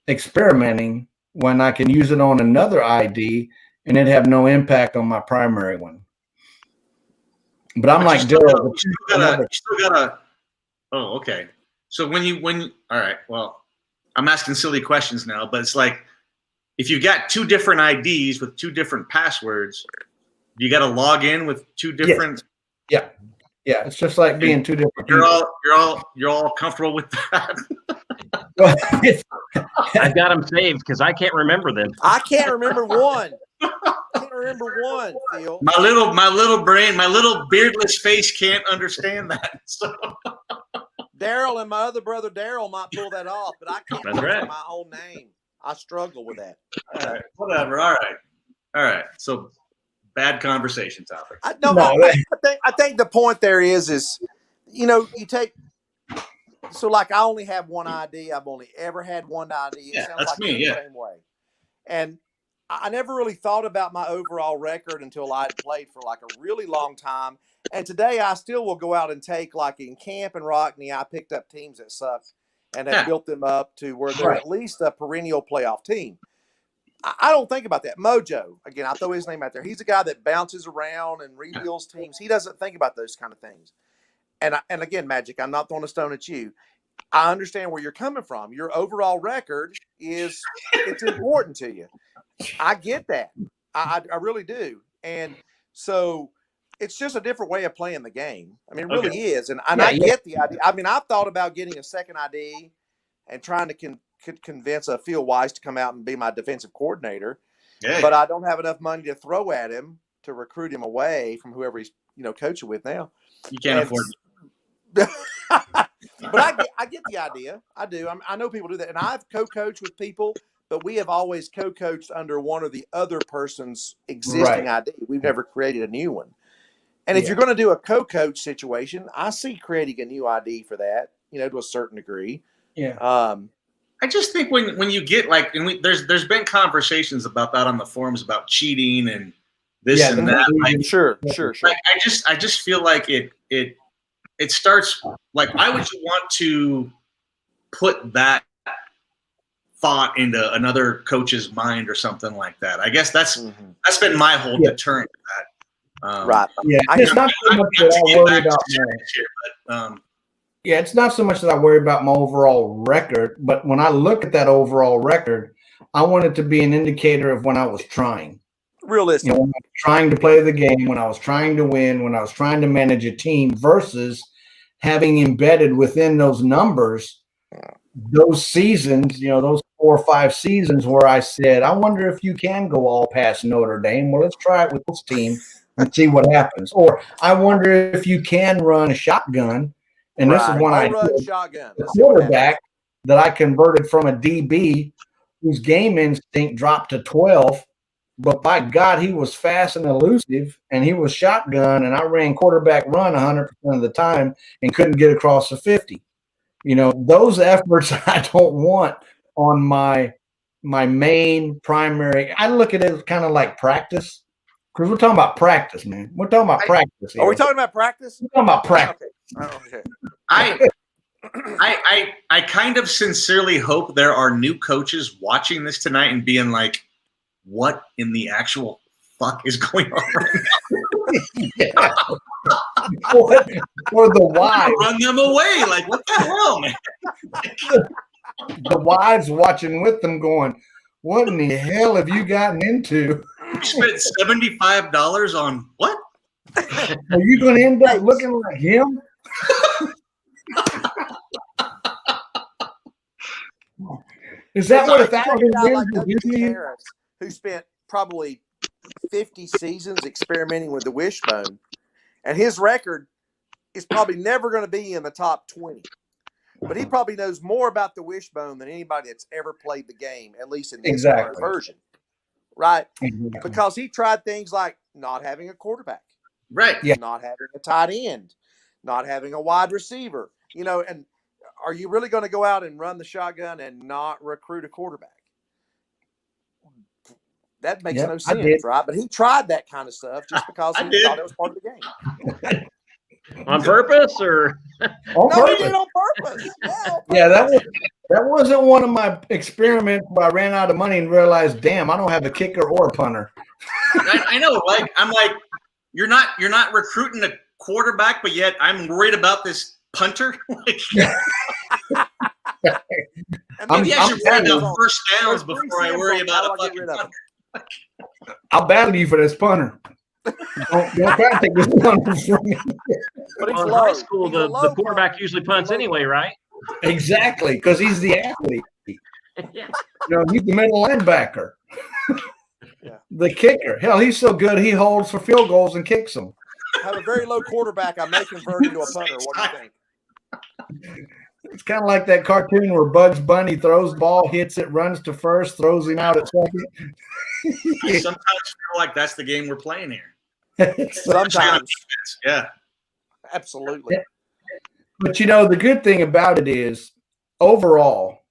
experimenting when I can use it on another ID and it have no impact on my primary one. But I'm like, Daryl, you still gotta. Oh, okay. So all right. Well, I'm asking silly questions now, but it's like if you've got 2 different IDs with 2 different passwords, you got to log in with 2 different. Yeah. It's just like being 2 different. You're all comfortable with that. I've got them saved because I can't remember them. I can't remember one. Phil. My little brain, my little beardless face can't understand that. So. Daryl and my other brother Daryl might pull that off, but I can't remember my own name. I struggle with that. All right, whatever. All right. So bad conversation topic. I think the point there is you take. So, like, I only have one ID. I've only ever had one ID. It sounds that's like me. the same way. And I never really thought about my overall record until I had played for like a really long time. And today I still will go out and take, like in camp and Rockney, I picked up teams that sucked and have built them up to where they're at least a perennial playoff team. I don't think about that. Mojo, again, I throw his name out there. He's a guy that bounces around and rebuilds teams. He doesn't think about those kind of things. And again, Majique, I'm not throwing a stone at you. I understand where you're coming from. Your overall record it's important to you. I get that. I really do. And so it's just a different way of playing the game. I mean, it really is. And I get the idea. I mean, I've thought about getting a second ID and trying to convince Phil Pwiest to come out and be my defensive coordinator. Yeah. But I don't have enough money to throw at him to recruit him away from whoever he's coaching with now. You can't afford it. But I get the idea. I do. I know people do that. And I've co-coached with people, but we have always co-coached under one or the other person's existing ID. We've never created a new one. And if you're going to do a co-coach situation, I see creating a new ID for that, to a certain degree. Yeah. I just think when you get there's been conversations about that on the forums about cheating and this and that. Like, sure. Like, I just feel like it starts like, why would you want to put that thought into another coach's mind or something like that? I guess that's been my whole deterrent to that. Right. Yeah. It's not so much that I worry about. It's not so much that I worry about my overall record, but when I look at that overall record, I want it to be an indicator of when I was trying. Realistic. When I was trying to play the game, when I was trying to win, when I was trying to manage a team versus having embedded within those numbers, those seasons, those 4 or 5 seasons where I said, I wonder if you can go all past Notre Dame. Well, let's try it with this team and see what happens. Or I wonder if you can run a shotgun. And this is when I run shotgun. The quarterback that I converted from a DB whose game instinct dropped to 12. But by God, he was fast and elusive, and he was shotgun, and I ran quarterback run 100% of the time and couldn't get across the 50. Those efforts I don't want on my main primary. I look at it as kind of like practice, because we're talking about practice, man. We're talking about practice here. Are we talking about practice? We're talking about practice. Okay. I kind of sincerely hope there are new coaches watching this tonight and being like, what in the actual fuck is going on right now? Or the wives. Run them away. Like, what the hell, man? The wives watching with them going, what in the hell have you gotten into? You spent $75 on what? Are you going to end up looking like him? Is that what 1,000 like Harris, who spent probably 50 seasons experimenting with the wishbone, and his record is probably never going to be in the top 20. But he probably knows more about the wishbone than anybody that's ever played the game, at least in this current version. Right? Because he tried things like not having a quarterback. Right. Yeah. Not having a tight end. Not having a wide receiver. And are you really going to go out and run the shotgun and not recruit a quarterback? That makes no sense, right? But he tried that kind of stuff just because he thought it was part of the game. On purpose, or he did on purpose. Yeah, that wasn't one of my experiments where I ran out of money and realized, damn, I don't have a kicker or a punter. I know, like I'm like, you're not recruiting a quarterback, but yet I'm worried about this punter. Maybe I should worry about first downs before I worry about a fucking punter. I'll battle you for this punter. Don't try to take this punter from me. But in high school, the quarterback usually punts anyway, right? Exactly, because he's the athlete. Yeah. He's the middle linebacker. Yeah. The kicker. Hell, he's so good he holds for field goals and kicks them. Have a very low quarterback. I may convert into a punter. What do you think? It's kind of like that cartoon where Bugs Bunny throws the ball, hits it, runs to first, throws him out at second. I sometimes feel like that's the game we're playing here. Sometimes. Yeah. Absolutely. But the good thing about it is, overall,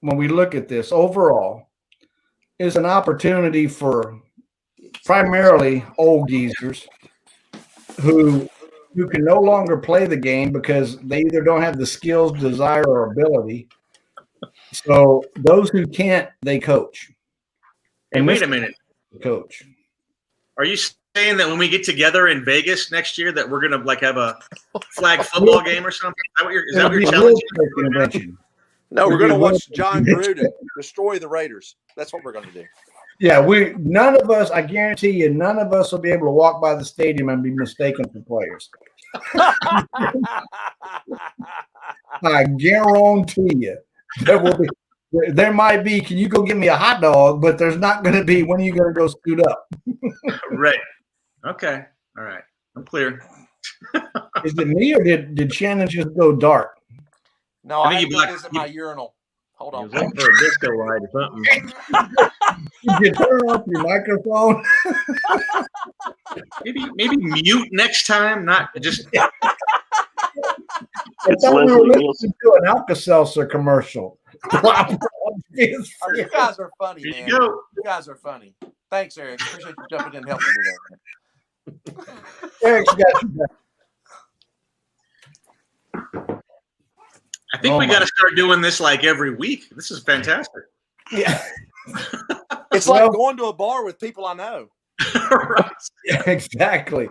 when we look at this, overall, is an opportunity for primarily old geezers who can no longer play the game because they either don't have the skills, desire, or ability. So those who can't, they coach. And wait a minute. Coach. Are you saying that when we get together in Vegas next year that we're going to have a flag football game or something? Is that what you're challenging? No, we're going to watch John Gruden destroy the Raiders. That's what we're going to do. Yeah, none of us, I guarantee you, none of us will be able to walk by the stadium and be mistaken for players. I guarantee you. There might be, can you go get me a hot dog, but there's not going to be, when are you going to go scoot up? Right. Okay. All right. I'm clear. Is it me or did Shannon just go dark? No, I think to visit my urinal. Hold on. He was looking for a disco light or something. Did you turn off your microphone? maybe mute next time, not just. I thought we were listening to an Alka-Seltzer commercial. You guys are funny, man. You guys are funny. Thanks, Eric. Appreciate you jumping in and helping me there. Eric's got you back. I think we got to start doing this like every week. This is fantastic. Yeah. It's like going to a bar with people I know. Right. Yeah, exactly.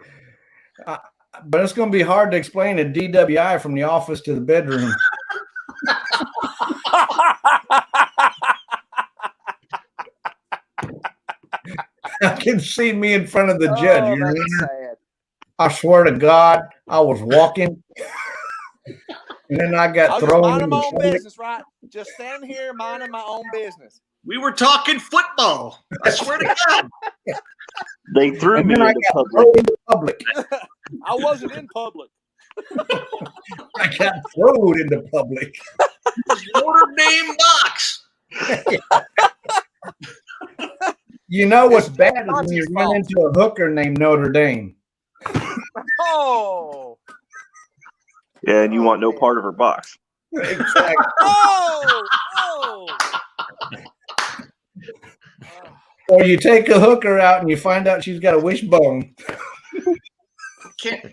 But it's going to be hard to explain a DWI from the office to the bedroom. I can see me in front of the judge. Oh, Your that's Honor, sad. I swear to God, I was walking, and then I I got was just thrown minding in my the own public. business, right? Just standing here minding my own business. We were talking football. I swear to God. They threw And me then I into got public. thrown in the public. I wasn't in public. I got thrown in the public. Notre Dame box. You know what's It's bad is when Monty's you run fault. into a hooker named Notre Dame. Oh. Yeah, and you want no man. part of her box. Exactly. Oh. Oh. Or you take a hooker out and you find out she's got a wishbone.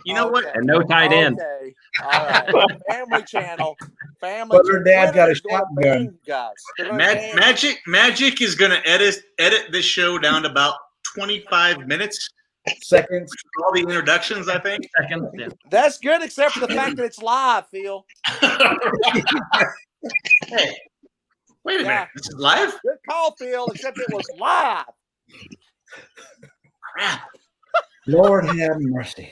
You know what? And no tight end. Okay. All right. Family channel. Family. But her dad got a Twitter's gonna shotgun. ban you guys. They're gonna ban you. Magic is going to edit this show down to about 25 minutes. Seconds. All the introductions, I think. Second. Yeah. That's good, except for the fact that it's live, Phil. Hey, wait a Yeah. minute. This is live? Good call, Phil, except it was live. Crap. Lord have mercy.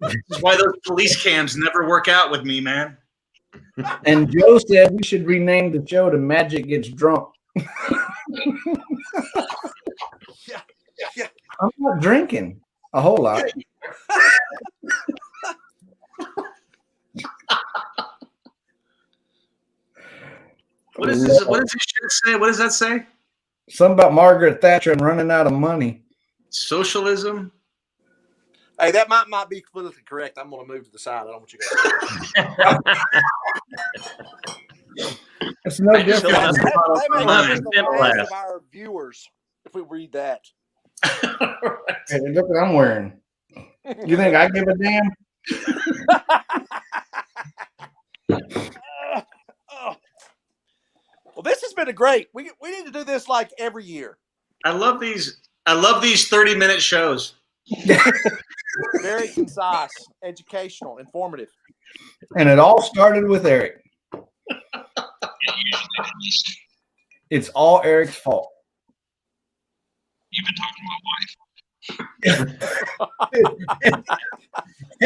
This is why those police cams never work out with me, man. And Joe said we should rename the show to Magic Gets Drunk. Yeah. I'm not drinking a whole lot. What does this shirt say? What does that say? Something about Margaret Thatcher and running out of money. Socialism? Hey, that might not be politically correct. I'm going to move to the side. I don't want you guys. It's no different. That may Line. be the Simple last as. of our viewers if we read that. Hey, look what I'm wearing. You think I give a damn? Well, this has been a great. We need to do this like every year. I love these 30-minute shows. Very concise, educational, informative. And it all started with Eric. It's all Eric's fault. You've been talking to my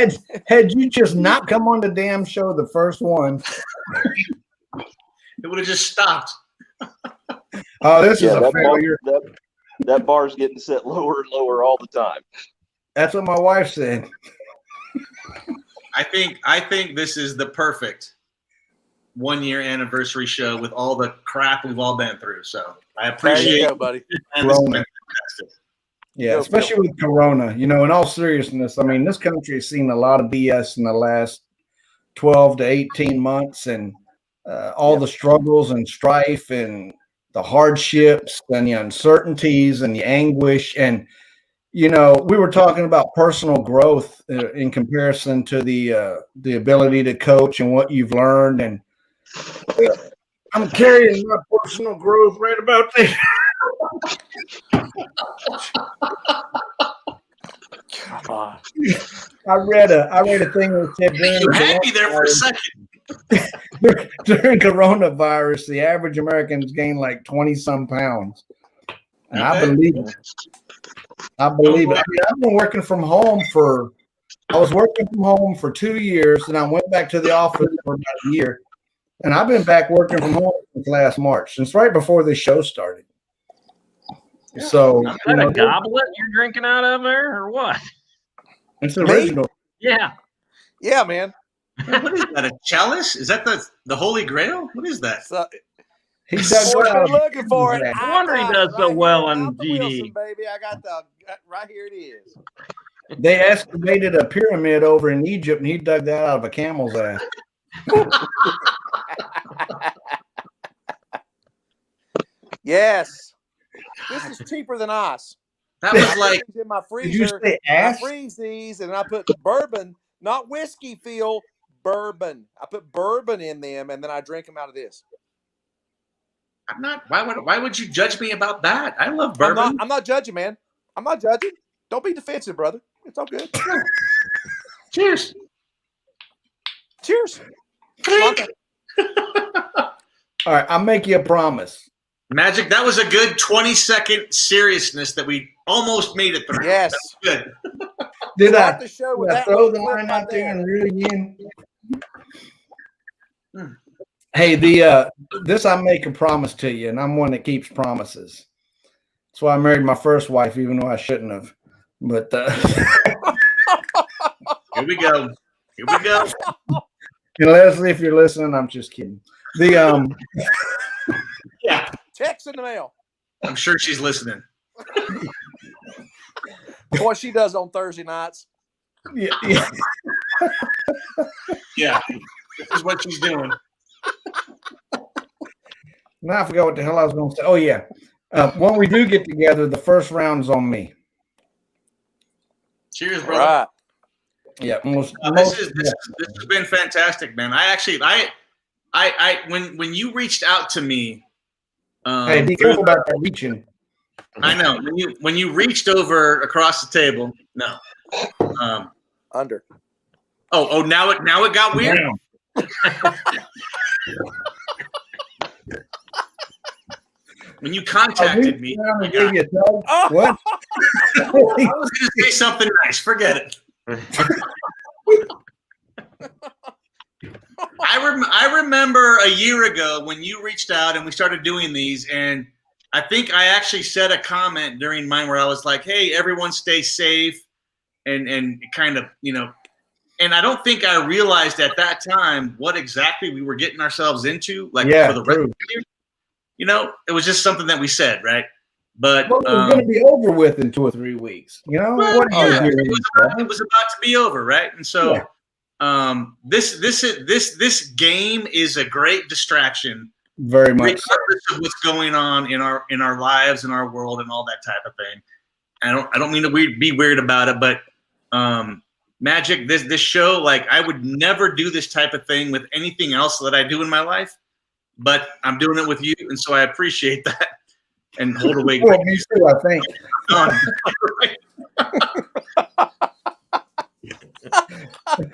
wife. Had you just not come on the damn show, the first one. It would have just stopped. Oh, this is a that failure. That bar's getting set lower and lower all the time. That's what my wife said. I think this is the perfect 1-year anniversary show with all the crap we've all been through. So I appreciate There you go, buddy. And this has been fantastic. Yeah, Go, especially Phil. with Corona. You know, in all seriousness, I mean, this country has seen a lot of BS in the last 12 to 18 months, and all the struggles and strife and the hardships and the uncertainties and the anguish. And, you know, we were talking about personal growth in comparison to the ability to coach and what you've learned. And I'm carrying my personal growth right about there. I read a thing that said You had me there for a second. during coronavirus, the average Americans gained like 20-some pounds. And I believe it. I mean, I've been working from home I was working from home for 2 years, and I went back to the office for about a year. And I've been back working from home since last March, since right before this show started. So, Is that a goblet you're drinking out of there, or what? it's original. Yeah. Yeah, man. What is that? A chalice? Is that the Holy Grail? What is that? So, He dug what it you're out. looking for it. No No wonder he does so well on GD. Wilson, baby. I got right here. It is. They excavated a pyramid over in Egypt, and he dug that out of a camel's ass. Yes. This is cheaper than ice. That was like, In my Did you freezer. say I ass? freeze these and I put bourbon, not whiskey, Phil, bourbon. I put bourbon in them and then I drink them out of this. I'm not. Why would you judge me about that? I love bourbon. I'm not judging, man. I'm not judging. Don't be defensive, brother. It's all good. Cheers. Cheers. All right, I'll make you a promise. Magic, that was a good 20-second seriousness that we almost made it through. Yes. That was good. Did Start I, the show with did I that throw the little clip line right out there there. and reel you in? Hey, this I make a promise to you, and I'm one that keeps promises. That's why I married my first wife, even though I shouldn't have. But Here we go. Here we go. and Leslie, if you're listening, I'm just kidding. Yeah, Checks in the mail. I'm sure she's listening. What she does on Thursday nights. Yeah. Yeah, this is what she's doing. Now I forgot what the hell I was going to say. Oh yeah, when we do get together, the first round's on me. Cheers, All brother. right. Yeah, This has been fantastic, man. When you reached out to me, hey, be careful about that reaching. I know when you reached over across the table. No, Under. Oh, now it got weird. When you contacted me, What? I was going to say something nice. Forget it. I remember a year ago when you reached out and we started doing these, and I think I actually said a comment during mine where I was like, "Hey, everyone, stay safe," and kind of, and I don't think I realized at that time what exactly we were getting ourselves into, like for the rest of the year. It was just something that we said, right? But it's going to be over with in 2 or 3 weeks. it was about to be over, right? And so, this game is a great distraction, very much, regardless of what's going on in our lives, in our world, and all that type of thing. I don't mean to be weird about it, but Magic, this show, like, I would never do this type of thing with anything else that I do in my life, but I'm doing it with you, and so I appreciate that. And hold away. Well, me too, I think.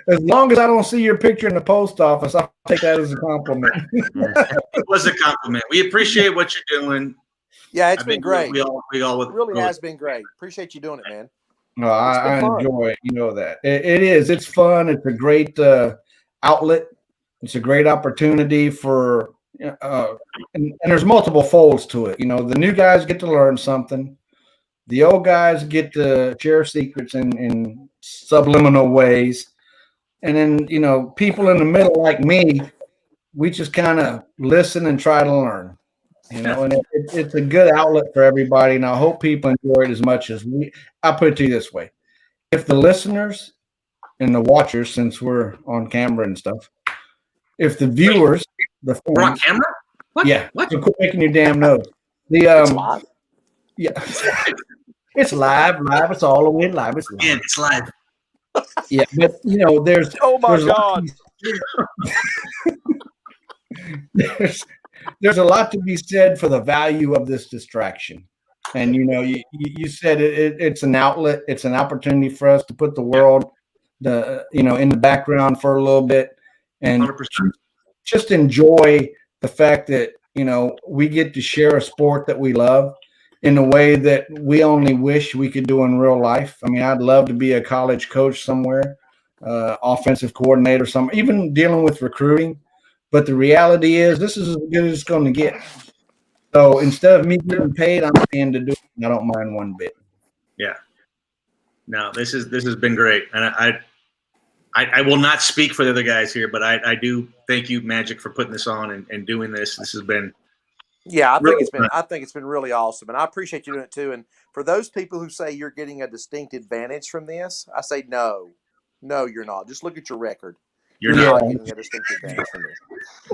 As long as I don't see your picture in the post office, I'll take that as a compliment. It was a compliment. We appreciate what you're doing. Yeah, it's been great. We all it really has been great. Appreciate you doing it, man. No, I enjoy it. You know that. It is. It's fun. It's a great outlet. It's a great opportunity for and there's multiple folds to it. The new guys get to learn something. The old guys get to share secrets in subliminal ways. And then, people in the middle like me, we just kind of listen and try to learn. And it's a good outlet for everybody. And I hope people enjoy it as much as we. I'll put it to you this way. If the listeners and the watchers, since we're on camera and stuff, if the viewers, we're on camera? What? Yeah. What? So quit making your damn nose. It's live. Yeah. It's live. It's all the way live. It's live. Yeah, it's live. Yeah, but there's oh my God. There's a lot to be said for the value of this distraction. And you said it's an outlet, it's an opportunity for us to put the world in the background for a little bit and 100%. Just enjoy the fact that we get to share a sport that we love in a way that we only wish we could do in real life. I mean, I'd love to be a college coach somewhere, offensive coordinator, even dealing with recruiting. But the reality is this is as good as it's going to get. So instead of me getting paid, I'm paying to do it. I don't mind one bit. Yeah. No, this has been great. And I will not speak for the other guys here, but I do thank you, Magic, for putting this on and doing this. This has been I think it's been really awesome, and I appreciate you doing it too. And for those people who say you're getting a distinct advantage from this, I say no, you're not. Just look at your record. You're not getting a distinct advantage from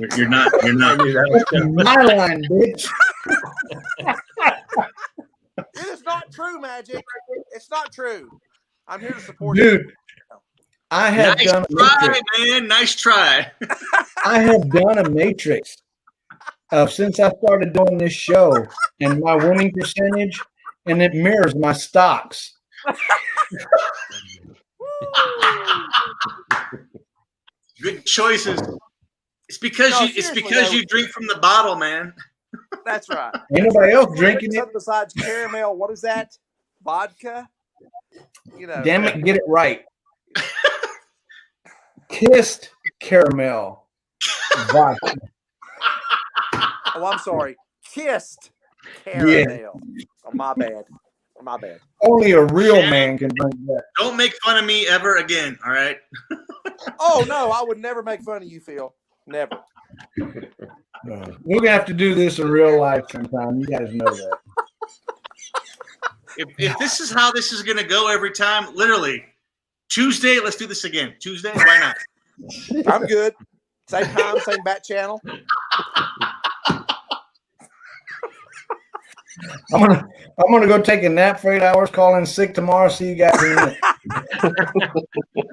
this. You're not. My line, bitch. It is not true, Magic. It's not true. I'm here to support you. Dude, I have done a matrix. Man. Nice try. I have done a matrix since I started doing this show and my winning percentage, and it mirrors my stocks. Good choices. It's because you drink from the bottle, man. That's right. Ain't nobody else drinking it. Something besides caramel. What is that? Vodka? You know. Damn it, get it right. Kissed caramel vodka. Oh, I'm sorry. Kissed caramel. Yeah. Oh, my bad. My bad. Only a real man can drink that. Don't make fun of me ever again. All right. Oh no, I would never make fun of you, Phil. Never. We're gonna have to do this in real life sometime. You guys know that. If this is how this is gonna go every time, literally Tuesday, let's do this again. Tuesday, why not? I'm good. Same time, same bat channel. I'm gonna go take a nap for 8 hours. Call in sick tomorrow. See you guys in a minute.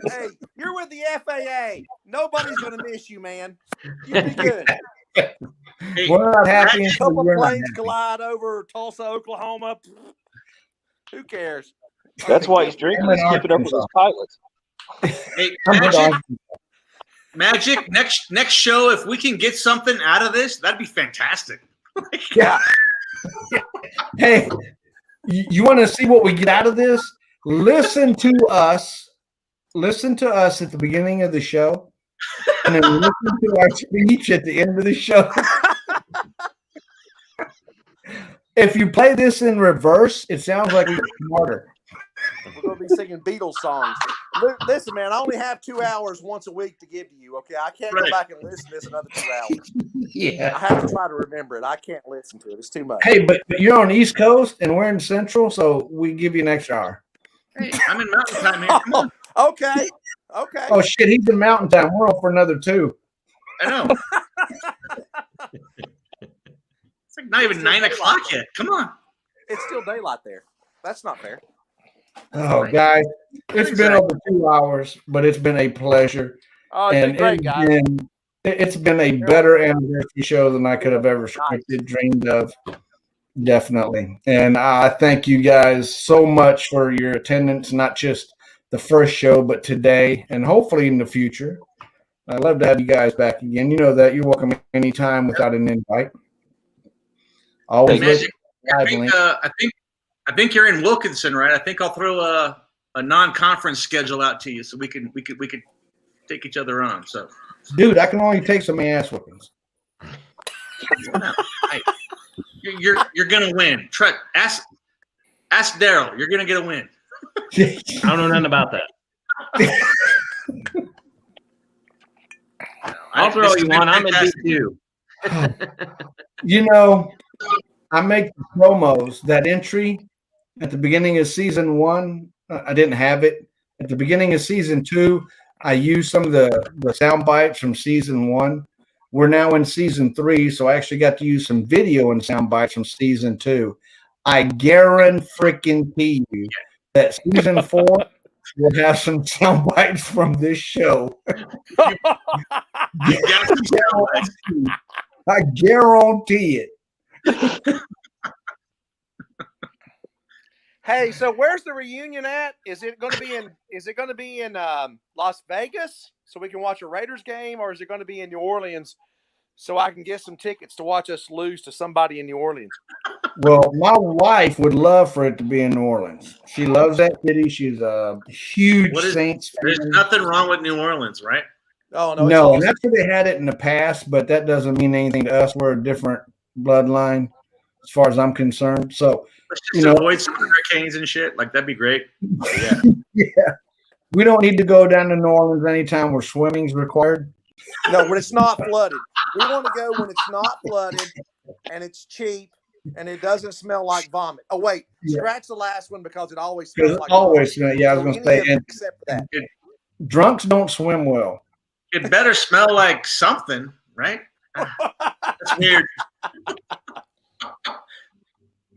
Hey, you're with the FAA. Nobody's gonna miss you, man. You'll be good. Hey, We're not happy A until couple we're not planes happy. collide over Tulsa, Oklahoma. Who cares? That's why he's drinking. He's keeping up with his pilots. hey, I'm good on. Magic. Next show, if we can get something out of this, that'd be fantastic. Yeah. Hey, you want to see what we get out of this? Listen to us. Listen to us at the beginning of the show, and then listen to our speech at the end of the show. If you play this in reverse, it sounds like we're smarter. We're going to be singing Beatles songs. Listen, man, I only have 2 hours once a week to give to you, okay? I can't go back and listen to this another 2 hours. Yeah. I have to try to remember it. I can't listen to it. It's too much. Hey, but you're on the East Coast, and we're in Central, so we give you an extra hour. Hey, I'm in Mountain Time here. Come on. Okay. Oh, shit, he's in Mountain Time. We're on for another 2. I know. It's like not even 9 o'clock yet. Come on. It's still daylight there. That's not fair. Oh, guys, it's been over 2 hours, but it's been a pleasure. Oh, it's been great, guys. It's been a better anniversary show than I could have ever scripted, dreamed of. Definitely. And I thank you guys so much for your attendance, not just the first show, but today and hopefully in the future. I'd love to have you guys back again. You know that you're welcome anytime without an invite. Always Magic, I think you're in Wilkinson, right? I think I'll throw a non-conference schedule out to you so we could take each other on. So, dude, I can only take some ass whoopings. You're gonna win. Ask Daryl. You're gonna get a win. I don't know nothing about that. I'll throw you one. I'm in D2. You know, I make the promos, that entry at the beginning of season 1. I didn't have it. At the beginning of season 2, I used some of the sound bites from season 1. We're now in season 3, so I actually got to use some video and sound bites from season 2. I guarantee you that season 4 will have some sound bites from this show. I guarantee it. Hey, so where's the reunion at? Is it going to be in Las Vegas so we can watch a Raiders game, or is it going to be in New Orleans so I can get some tickets to watch us lose to somebody in New Orleans? Well, my wife would love for it to be in New Orleans. She loves that city. She's a huge Saints fan. There's nothing wrong with New Orleans, right? Oh no, no, awesome. And that's where they had it in the past, but that doesn't mean anything to us. We're a different bloodline, as far as I'm concerned. So, let's just avoid some hurricanes and shit. Like, that'd be great. Yeah. Yeah. We don't need to go down to New Orleans anytime where swimming's required. No, when it's not flooded. We want to go when it's not flooded and it's cheap and it doesn't smell like vomit. Oh wait, scratch the last one because it always smells like always vomit. Yeah, I was going to say, except that. Drunks don't swim well. It better smell like something, right? That's weird.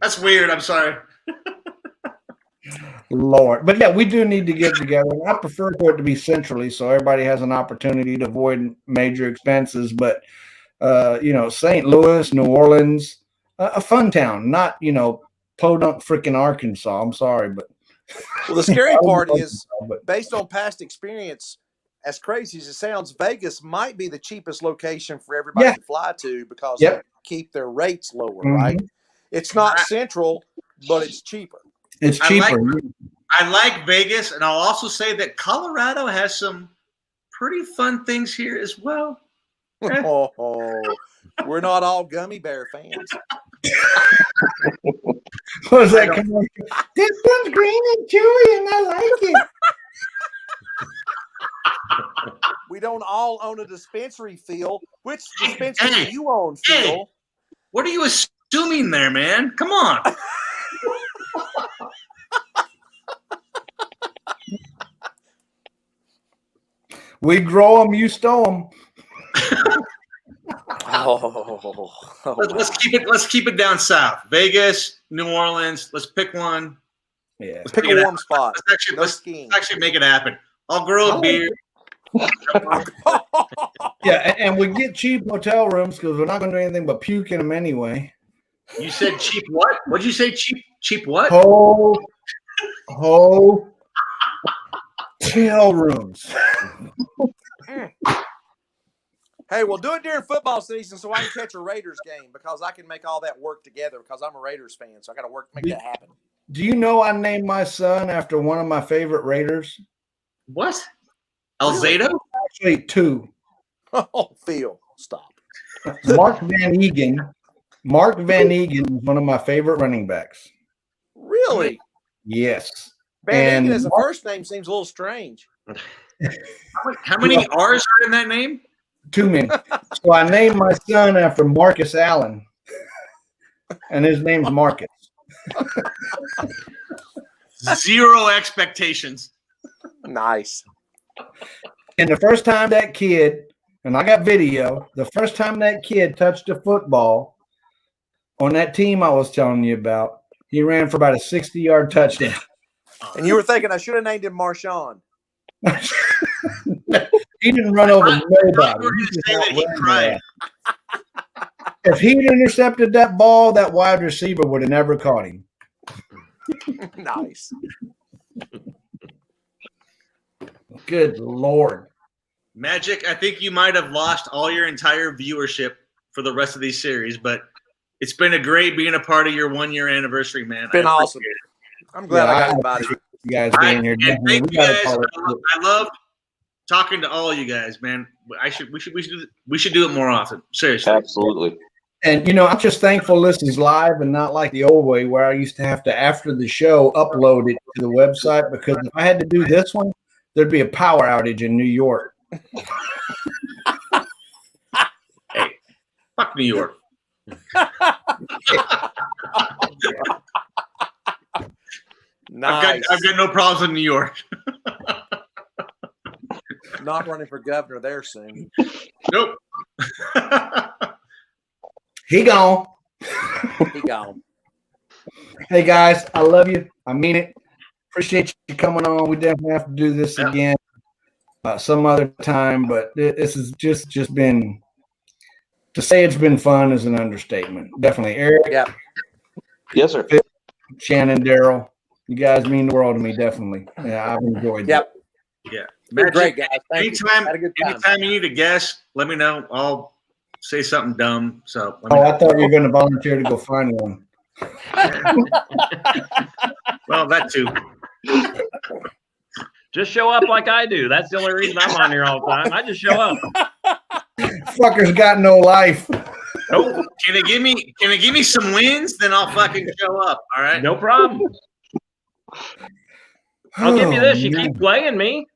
That's weird. I'm sorry. Lord. But yeah, we do need to get together. I prefer for it to be centrally so everybody has an opportunity to avoid major expenses. But, St. Louis, New Orleans, a fun town, not, podunk freaking Arkansas. I'm sorry, but. Well, the scary part is, based on past experience, as crazy as it sounds, Vegas might be the cheapest location for everybody to fly to because keep their rates lower, right? It's not central, but it's cheaper. It's cheaper. I like Vegas, and I'll also say that Colorado has some pretty fun things here as well. Oh, we're not all gummy bear fans. What was that commercial? This one's green and chewy, and I like it. We don't all own a dispensary, Phil. Which dispensary do you own, Phil? What are you assuming there, man? Come on. We grow them, you stow them. Let's keep it down south. Vegas, New Orleans. Let's pick one. Yeah. Let's pick a warm spot. Let's actually make it happen. I'll grow a beer. Yeah, and we get cheap hotel rooms because we're not going to do anything but puke in them anyway. You said cheap what? What'd you say? Cheap what? Hotel rooms. Hey, we'll do it during football season so I can catch a Raiders game because I can make all that work together because I'm a Raiders fan, so I got to make that happen. Do you know I named my son after one of my favorite Raiders? What? Alzado? Actually, two. Oh, Phil, stop. Mark Van Egan. Mark Van Egan is one of my favorite running backs. Really? Yes. Van Egan as a first name seems a little strange. How many R's are in that name? Too many. So I named my son after Marcus Allen, and his name's Marcus. Zero expectations. Nice. And the first time that kid, and I got video, the first time that kid touched a football on that team I was telling you about, he ran for about a 60-yard touchdown. And you were thinking I should have named him Marshawn. He didn't run over nobody. If he'd intercepted that ball, that wide receiver would have never caught him. Nice. Good Lord. Magic, I think you might have lost all your entire viewership for the rest of these series, but it's been a great being a part of your 1-year anniversary, man. It's been awesome. I'm glad I got invited. You guys being here. And thank you guys. I love talking to all you guys, man. We should do it more often. Seriously. Absolutely. And I'm just thankful this is live and not like the old way where I used to have to, after the show, upload it to the website, because if I had to do this one, there'd be a power outage in New York. Hey, fuck New York. Nice. I've got no problems in New York. Not running for governor there soon. Nope. He gone. He gone. Hey guys, I love you. I mean it. Appreciate you coming on. We definitely have to do this again some other time, but this has just been, to say it's been fun is an understatement. Definitely. Eric. Yeah. Yes, sir. Shannon, Daryl, you guys mean the world to me. Definitely. Yeah, I've enjoyed it. Yep. Yeah. Magic, great, guys. Anytime you need a guest, let me know. I'll say something dumb. So I thought you were going to volunteer to go find one. Well, that too. Just show up like I do. That's the only reason I'm on here all the time. I just show up. Fucker's got no life. Nope. Can it give me some wins? Then I'll fucking show up. All right. No problem. I'll give you this. You keep playing me.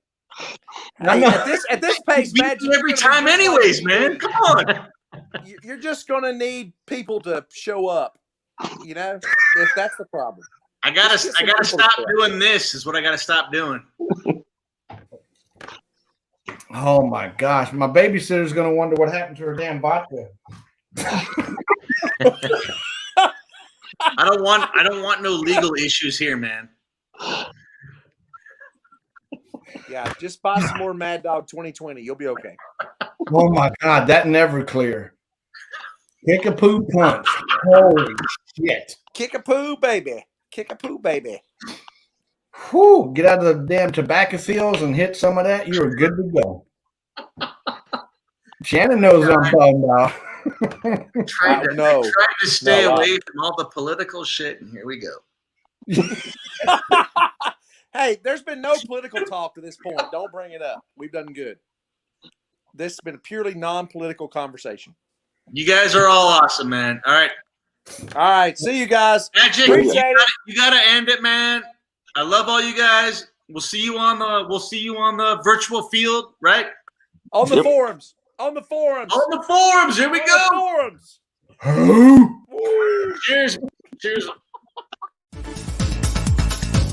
Hey, at this pace, Magic, every time, anyways, man. Come on. You're just gonna need people to show up. If that's the problem. I gotta stop doing this. Is what I gotta stop doing. Oh my gosh, my babysitter's gonna wonder what happened to her damn vodka. I don't want no legal issues here, man. Yeah, just buy some more Mad Dog 2020. You'll be okay. Oh my God, that never clear. Kick a poo punch. Holy shit. Kick a poo, baby. Kick a poo, baby. Whew, get out of the damn tobacco fields and hit some of that. You are good to go. Shannon knows what I'm talking about. Trying to, no. trying to stay No, away from all the political shit, and here we go. Hey, there's been no political talk to this point. Don't bring it up. We've done good. This has been a purely non-political conversation. You guys are all awesome, man. All right. All right. See you guys. Magic, Appreciate it. you gotta end it, man. I love all you guys. We'll see you on the virtual field, right? On the forums. On the forums. On the forums. Here we On go. the forums. Cheers. Cheers.